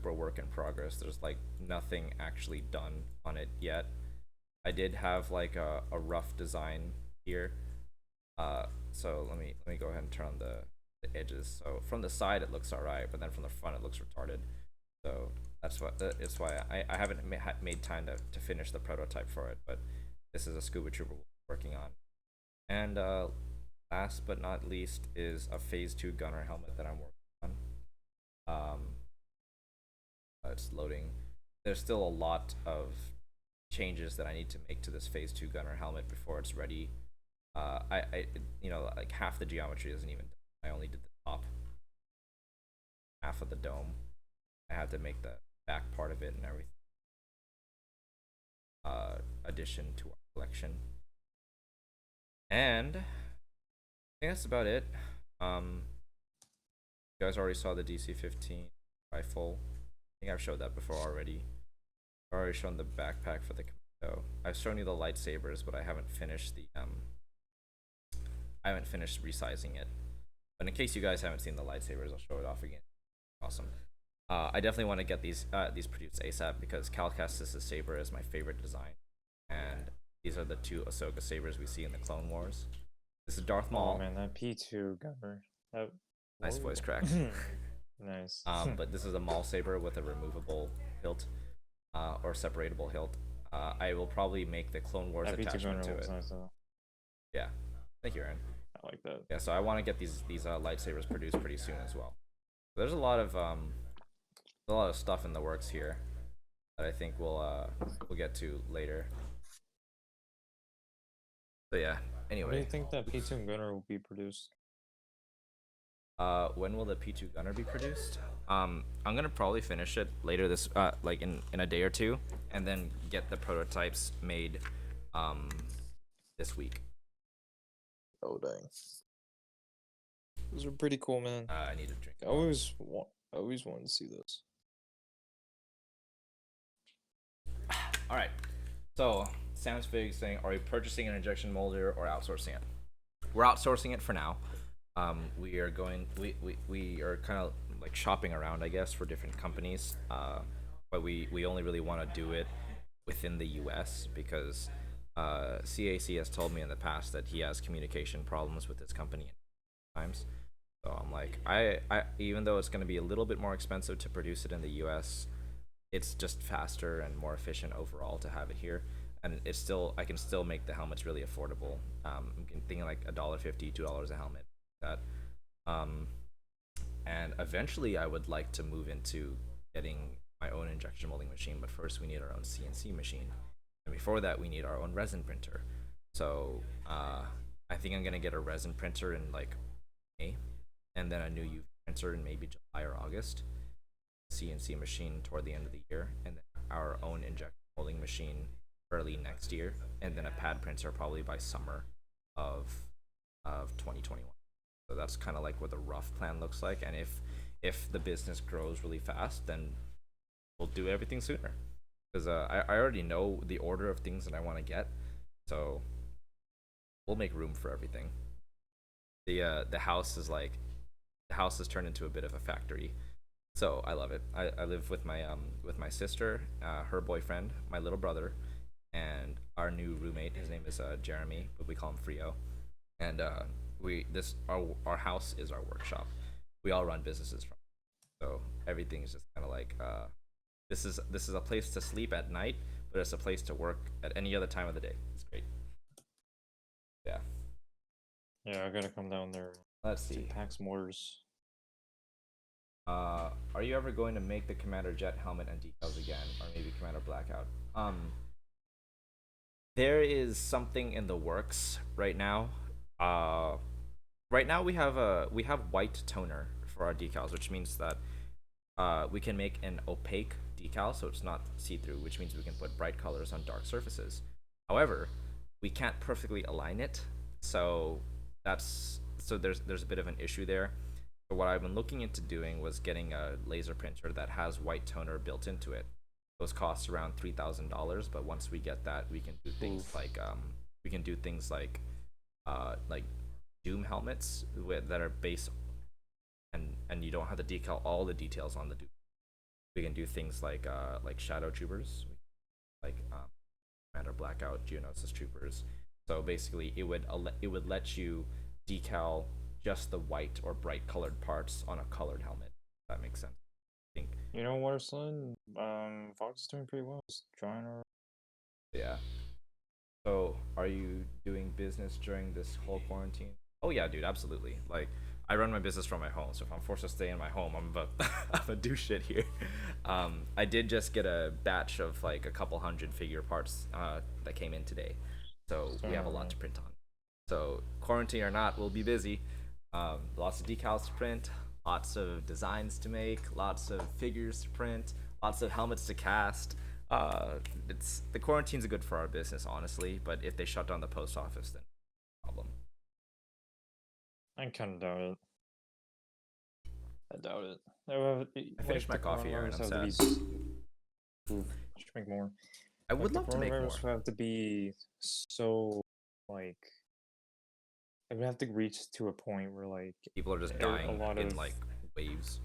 work in progress. There's like nothing actually done on it yet. I did have like a rough design here. So let me go ahead and turn on the edges. So from the side it looks alright, but then from the front it looks retarded. So that's why I haven't made time to finish the prototype for it. But this is a scuba trooper we're working on. And last but not least is a phase 2 gunner helmet that I'm working on. It's loading. There's still a lot of changes that I need to make to this phase 2 gunner helmet before it's ready. I like half the geometry isn't even done. I only did the top half of the dome, I had to make the back part of it and everything addition to our collection. And I think that's about it. You guys already saw the DC-15 rifle. I think I've showed that before already. I've already shown the backpack for the commando. I've shown you the lightsabers, but I haven't finished the I haven't finished resizing it. But in case you guys haven't seen the lightsabers, I'll show it off again. Awesome. I definitely want to get these produced ASAP because Cal Kestis' saber is my favorite design, and these are the two Ahsoka sabers we see in the Clone Wars. This is Darth Maul. Oh man, that P2 gunner. That Nice voice crack. Nice. But this is a Maul saber with a removable hilt, or separatable hilt. I will probably make the Clone Wars that P2 attachment gunner to looks it. nice though. Yeah, thank you, Aaron. I like that. Yeah, so I want to get these lightsabers produced pretty soon as well. There's a lot of stuff in the works here that I think we'll get to later. So yeah. Anyway. When do you think that P2 gunner will be produced? When will the P2 gunner be produced? I'm gonna probably finish it later this like in a day or two, and then get the prototypes made this week. Oh dang. Those are pretty cool, man. I need to drink. I always wanted to see those. All right. So Sam's Fig saying, are we purchasing an injection molder or outsourcing it? We're outsourcing it for now. We are going. We are kind of like shopping around, I guess, for different companies. But we only really want to do it within the U.S. because CAC has told me in the past that he has communication problems with his company times. So I'm like, I even though it's going to be a little bit more expensive to produce it in the U.S., it's just faster and more efficient overall to have it here, and it's still I can still make the helmets really affordable. I'm thinking like $1.50, $2 a helmet. That, and eventually I would like to move into getting my own injection molding machine, but first we need our own CNC machine, and before that we need our own resin printer. So I think I'm gonna get a resin printer in like May, and then a new UV printer in maybe July or August. CNC machine toward the end of the year, and then our own injection molding machine early next year, and then a pad printer probably by summer of 2021. So that's kind of like what the rough plan looks like. And if the business grows really fast, then we'll do everything sooner, because I already know the order of things that I want to get, so we'll make room for everything. The house has turned into a bit of a factory. So I love it. I live with my sister, her boyfriend, my little brother, and our new roommate. His name is Jeremy, but we call him Frio. And our house is our workshop. We all run businesses from it. So everything's just kind of like this is a place to sleep at night, but it's a place to work at any other time of the day. It's great. Yeah. Yeah, I gotta come down there. Let's To see. pack some orders. Are you ever going to make the Commander Jet helmet and decals again, or maybe Commander Blackout? There is something in the works right now. Right now we have white toner for our decals, which means that we can make an opaque decal, so it's not see-through, which means we can put bright colors on dark surfaces. However, we can't perfectly align it, so there's a bit of an issue there. So what I've been looking into doing was getting a laser printer that has white toner built into it. Those cost around $3,000, but once we get that, we can do things like Doom helmets that are based, and you don't have to decal all the details on the Doom. We can do things like Shadow Troopers, like Commander Blackout, Geonosis Troopers. So basically, it would let you decal just the white or bright colored parts on a colored helmet. If that makes sense. I think. You know, Waterslide, Fox is doing pretty well. Just trying to. Yeah. So, are you doing business during this whole quarantine? Oh yeah, dude, absolutely. Like, I run my business from my home, so if I'm forced to stay in my home, I'm gonna do shit here. I did just get a batch of like a couple hundred figure parts that came in today, so we have a lot to print on. So quarantine or not, we'll be busy. Lots of decals to print, lots of designs to make, lots of figures to print, lots of helmets to cast. It's the quarantines are good for our business, honestly. But if they shut down the post office, then problem. I kind of doubt it. I doubt it. I finished my The coffee, Aaron. coronavirus I'm have to be. sad. Ooh, should make more. I would The love to make more. coronavirus would have to be so like it would have to reach to a point where People are just a dying lot in of like waves.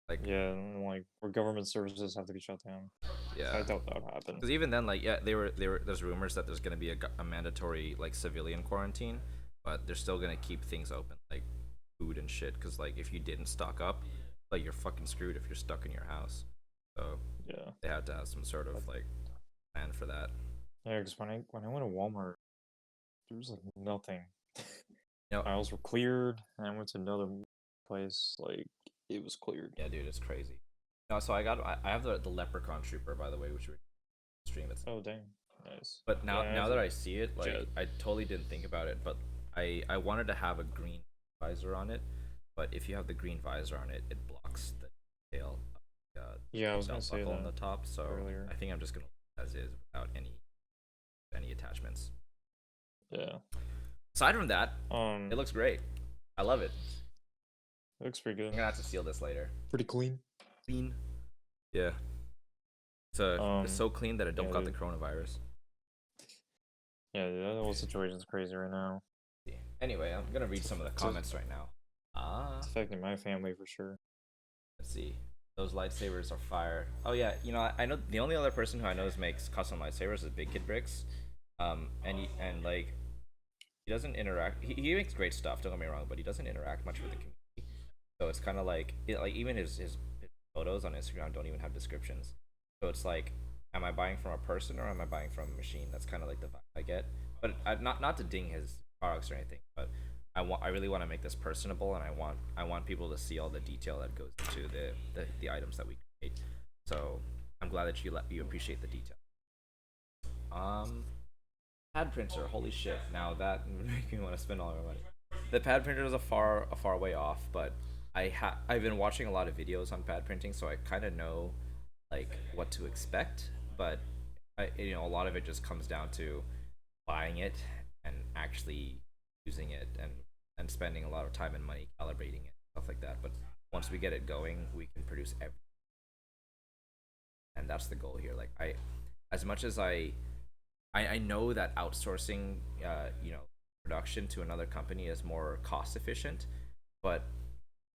Like yeah, and where government services have to be shut down. yeah, I doubt that would happen. because even then, like yeah, they were there's rumors that there's gonna be a mandatory like civilian quarantine, but they're still gonna keep things open like food and shit. Because like if you didn't stock up, like you're fucking screwed if you're stuck in your house. So Yeah, they had to have some sort of like plan for that. yeah. Because when I went to Walmart, there was like nothing. You know, Aisles were cleared, and I went to another place. It was cleared. yeah, dude, it's crazy. No, so I have the Leprechaun Trooper, by the way, which we stream. It's Oh dang, nice. but now Yeah, I now have that a I see it, like jet. I totally didn't think about it, but I wanted to have a green visor on it, but if you have the green visor on it, it blocks the tail of Yeah, I was gonna belt say buckle that on the top. So earlier. I think I'm just gonna leave it as is without any attachments. Yeah. Aside from that, it Um, looks great. I love it. it looks pretty I'm good. gonna have to seal this later. Pretty clean. Clean. Yeah. It's so clean that it don't Yeah, got the dude. coronavirus. Yeah, dude, that whole situation's crazy right now. Anyway, I'm gonna read some of the It's comments right now. It's affecting my family for sure. Let's see. Those lightsabers are fire. Oh yeah, you know I know the only other person who I know makes custom lightsabers is Big Kid Bricks, and like he doesn't interact. He makes great stuff. Don't get me wrong, but he doesn't interact much with the community. So it's kind of like even his photos on Instagram don't even have descriptions. So it's like, am I buying from a person or am I buying from a machine? That's kind of like the vibe I get. But not to ding his products or anything, but I really want to make this personable, and I want people to see all the detail that goes into the items that we create. So I'm glad that you appreciate the detail. Um, Pad printer, holy shit! Now that would make me want to spend all my money. The pad printer is a far way off, but I've been watching a lot of videos on pad printing, so I kind of know like what to expect. But a lot of it just comes down to buying it and actually using it and spending a lot of time and money calibrating it, stuff like that. But once we get it going, we can produce everything, and that's the goal here. Like as much as I know that outsourcing, production to another company is more cost efficient, but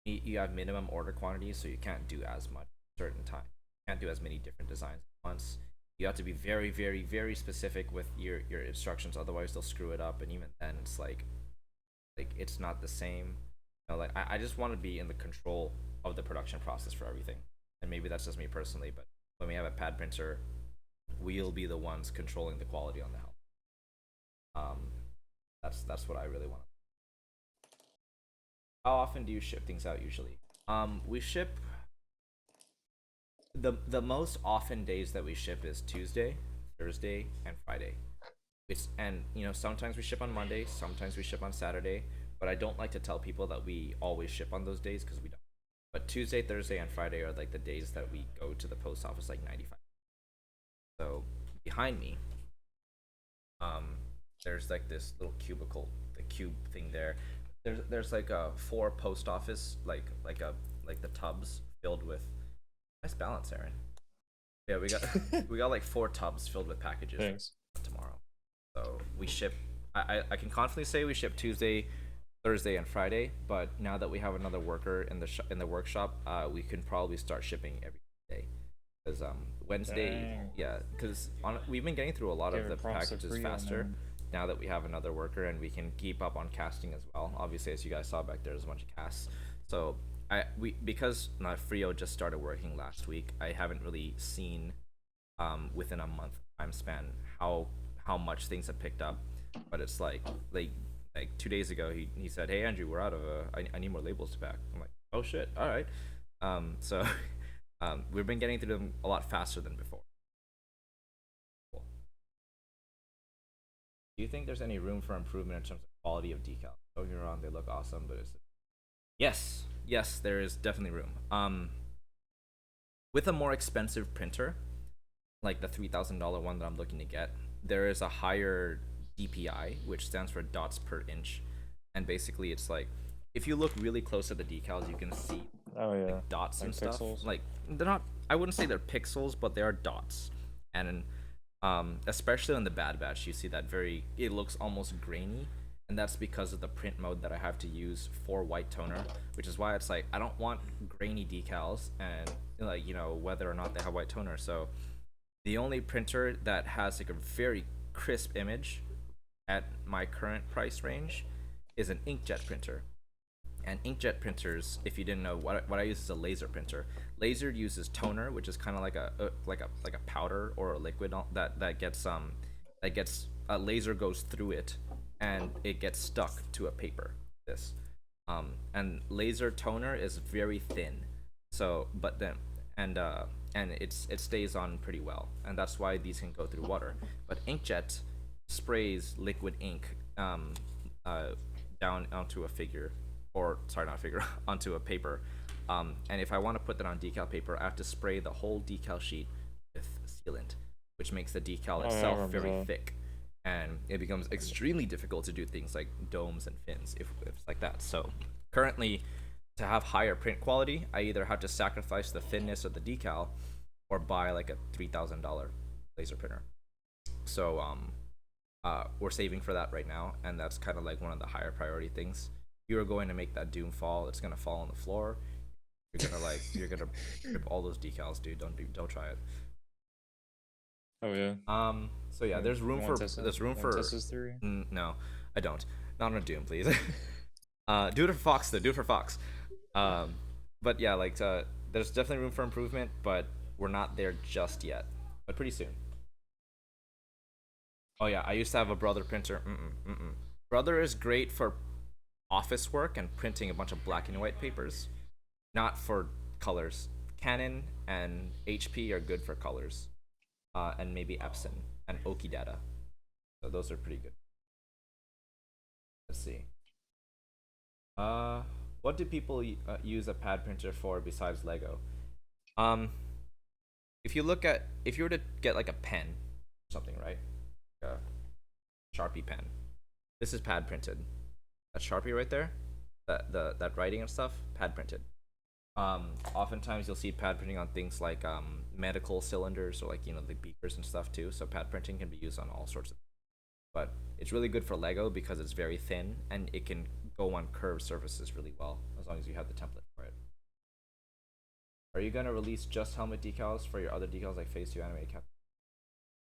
you have minimum order quantities, so you can't do as much at a certain time. You can't do as many different designs at once. You have to be very, very, very specific with your instructions, otherwise they'll screw it up. And even then, it's like it's not the same. Like I just want to be in the control of the production process for everything. And maybe that's just me personally, but when we have a pad printer, we'll be the ones controlling the quality on the help. Um, that's what I really want. How often do you ship things out usually? We ship the most often days that we ship is Tuesday, Thursday, and Friday. And sometimes we ship on Monday, sometimes we ship on Saturday, but I don't like to tell people that we always ship on those days because we don't. But Tuesday, Thursday, and Friday are like the days that we go to the post office like 95. So behind me, um, there's like this little cubicle, the cube thing there. There's like a four post office like the tubs filled with nice balance, Aaron. Yeah, we got we got like four tubs filled with packages Thanks. tomorrow. So we ship. I can confidently say we ship Tuesday, Thursday, and Friday. But now that we have another worker in the workshop, we can probably start shipping every day. Because Wednesday, Dang. yeah, because we've been getting through a lot of Giving the props to packages Frio, faster man. now that we have another worker, and we can keep up on casting as well. Obviously, as you guys saw back there's a bunch of casts. So because Frio just started working last week, I haven't really seen within a month time span how much things have picked up. But it's like 2 days ago he said, "Hey Andrew, we're out of I need more labels to pack." I'm like, "Oh shit, all right." So we've been getting through them a lot faster than before. Cool. Do you think there's any room for improvement in terms of quality of decals? Don't get me wrong, they look awesome, but it's yes, yes, there is definitely room. With a more expensive printer, like the $3,000 one that I'm looking to get, there is a higher DPI, which stands for dots per inch, and basically it's like if you look really close at the decals, you can see Oh yeah, like dots and like stuff. pixels. Like they're not. I wouldn't say they're pixels, but they are dots, and especially on the bad batch, you see that very. It looks almost grainy, and that's because of the print mode that I have to use for white toner, which is why it's like I don't want grainy decals, and like whether or not they have white toner. So the only printer that has like a very crisp image at my current price range is an inkjet printer. And inkjet printers, if you didn't know, what I use is a laser printer. Laser uses toner, which is kind of like a powder or a liquid that gets a laser goes through it, and it gets stuck to a paper. This and laser toner is very thin, so but then and it stays on pretty well, and that's why these can go through water. But inkjet sprays liquid ink uh, down onto a figure, or sorry, not a figure, onto a paper. And if I want to put that on decal paper, I have to spray the whole decal sheet with sealant, which makes the decal Oh, yeah, I itself remember very that. thick, and it becomes extremely difficult to do things like domes and fins if it's like that. So currently, to have higher print quality, I either have to sacrifice the thinness of the decal or buy like a $3,000 laser printer. So we're saving for that right now, and that's kind of like one of the higher priority things. If you are going to make that doom fall, it's gonna fall on the floor. You're gonna rip all those decals, dude. Don't try it. Oh yeah. So yeah, there's room for Test this theory. no, I don't. Not on a doom, please. Do it for Fox though. Do it for Fox. Um, but yeah, like there's definitely room for improvement, but we're not there just yet. But pretty soon. Oh yeah, I used to have a Brother printer. Brother is great for office work and printing a bunch of black and white papers, not for colors. Canon and HP are good for colors, and maybe Epson and Okidata. So those are pretty good. Let's see. Uh, what do people use a pad printer for besides Lego? Um, if you were to get like a pen, or something, right? A Sharpie pen. This is pad printed. That Sharpie right there, that writing and stuff, pad printed. Oftentimes you'll see pad printing on things like medical cylinders or like the beakers and stuff too. So pad printing can be used on all sorts of. But it's really good for Lego because it's very thin and it can go on curved surfaces really well as long as you have the template for it. Are you gonna release just helmet decals for your other decals like Phase 2 animated cap?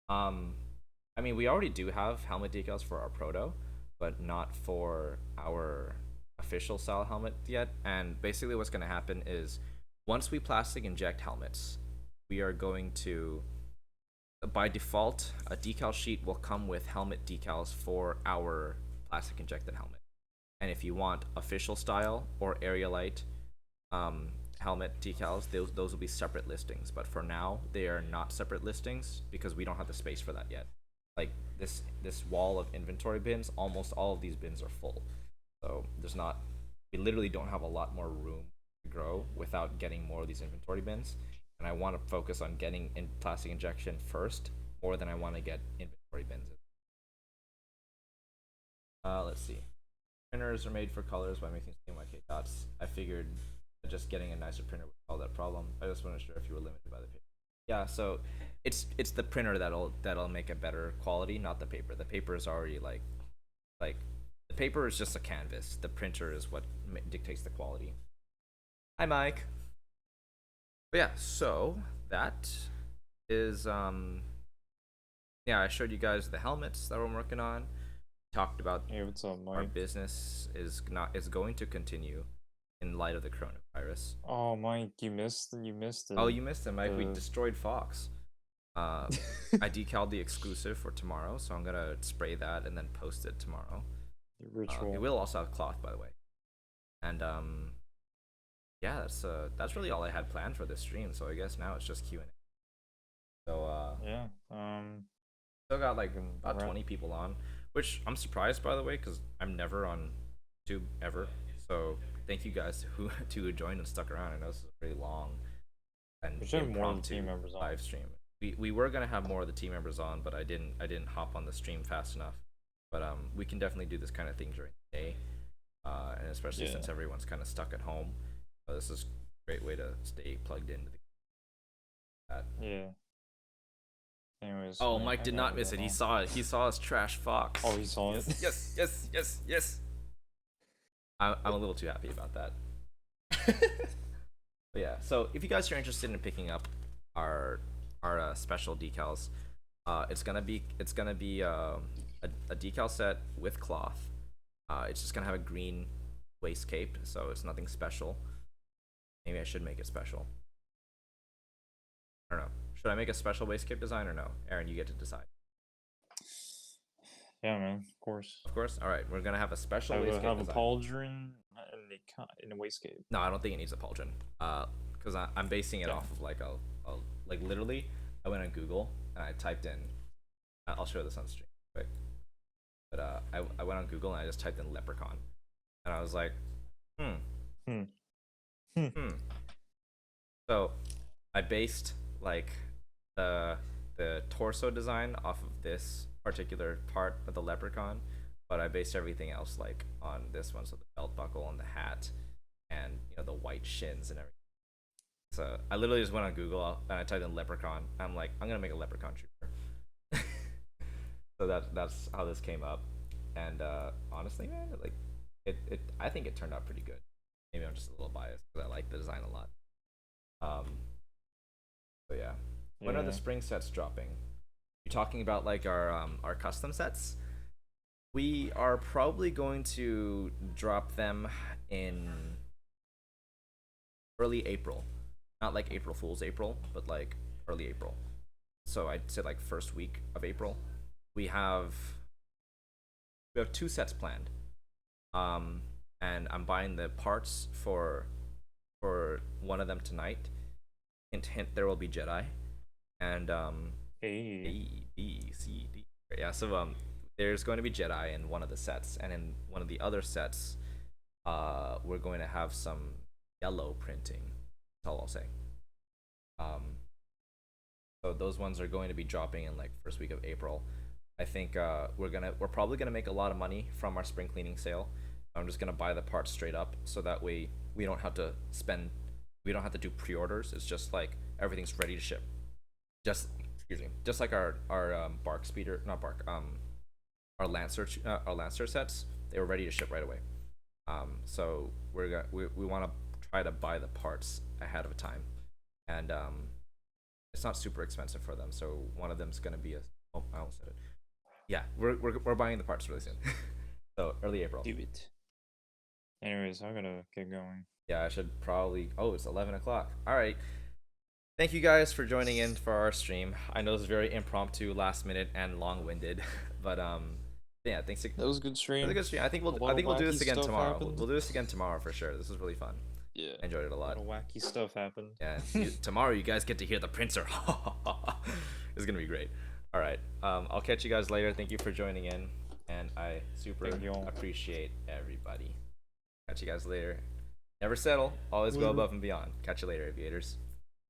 I mean, we already do have helmet decals for our proto, but not for our official style helmet yet. And basically, what's going to happen is once we plastic inject helmets, we are going to, by default, a decal sheet will come with helmet decals for our plastic injected helmet. And if you want official style or area light helmet decals, those will be separate listings. But for now, they are not separate listings because we don't have the space for that yet. Like this wall of inventory bins, almost all of these bins are full. So there's not. We literally don't have a lot more room to grow without getting more of these inventory bins. And I want to focus on getting in plastic injection first, more than I want to get inventory bins. Let's see. Printers are made for colors by making CMYK dots. I figured just getting a nicer printer would solve that problem. I just wasn't sure if you were limited by the paper. Yeah, so it's the printer that'll make a better quality, not the paper. The paper is already like the paper is just a canvas. The printer is what dictates the quality. Hi, Mike. But yeah, so that is yeah, I showed you guys the helmets that we're working on. Talked about Hey, what's up, our Mike? business is going to continue in light of the coronavirus. Oh, Mike, you missed it. Oh, you missed it, Mike. We The destroyed Fox. I decaled the exclusive for tomorrow, so I'm gonna spray that and then post it tomorrow. ritual. It will also have cloth, by the way. And yeah, that's really all I had planned for this stream. So I guess now it's just Q&A. So Yeah. still got like about Right. 20 people on, which I'm surprised by the way, because I'm never on YouTube ever. So thank you guys who joined and stuck around. I know this is a very long and We should have more of the impromptu team members on. live stream. We were gonna have more of the team members on, but I didn't hop on the stream fast enough. But we can definitely do this kind of thing during the day, and especially Yeah. since everyone's kind of stuck at home. So this is a great way to stay plugged into that. Yeah. Anyways. Oh, wait, Mike I did gotta not miss go it. He now. saw it. He saw us trash Fox. Oh, he saw it. Yes, yes, yes, yes. I'm a little too happy about that. But yeah, so if you guys are interested in picking up our special decals, it's gonna be a decal set with cloth. It's just gonna have a green waist cape, so it's nothing special. Maybe I should make it special. I don't know. Should I make a special waist cape design or no? Aaron, you get to decide. Yeah, man. Of course. Of course. All right, we're gonna have a special Have waist a, cape have a design. pauldron and a waistcape. No, I don't think it needs a pauldron. Because I'm basing it Yeah. off of like like literally, I went on Google and I typed in. I'll show this on stream quick. But I went on Google and I just typed in leprechaun, and I was like, So, I based like the torso design off of this particular part of the leprechaun, but I based everything else like on this one, so the belt buckle and the hat, and the white shins and everything. So I literally just went on Google and I typed in leprechaun. I'm like, I'm gonna make a leprechaun trooper. So that's how this came up, and honestly, man, like I think it turned out pretty good. Maybe I'm just a little biased because I like the design a lot. So yeah. When are the spring sets dropping? You're talking about like our custom sets? We are probably going to drop them in early April. Not like April Fool's April, but like early April. So I'd say like first week of April. We have 2 sets planned. And I'm buying the parts for one of them tonight. Hint, hint, there will be Jedi. And Hey. A, B, C, D. Yeah, so there's going to be Jedi in one of the sets, and in one of the other sets, we're going to have some yellow printing. That's all I'll say. So those ones are going to be dropping in like first week of April. I think we're probably gonna make a lot of money from our spring cleaning sale. I'm just gonna buy the parts straight up, so that way we don't have to do pre-orders. It's just like everything's ready to ship. Just like our bark speeder, not bark, our lancer sets, they were ready to ship right away. So we want to try to buy the parts ahead of time, and it's not super expensive for them. I almost said it. Yeah, we're buying the parts really soon. So early April. Do it. Anyways, I gotta get going. Yeah, I should probably. Oh, it's 11 o'clock. All right. Thank you guys for joining in for our stream. I know it's very impromptu, last minute, and long-winded, but yeah, thanks. That was a good stream. It was a good stream. I think we'll do this again tomorrow. We'll do this again tomorrow for sure. This was really fun. Yeah, I enjoyed it a lot. A lot of wacky stuff happened. Yeah, tomorrow you guys get to hear the printer. It's gonna be great. All right, I'll catch you guys later. Thank you for joining in, and I super appreciate everybody. Catch you guys later. Never settle. Always go above and beyond. Catch you later, aviators.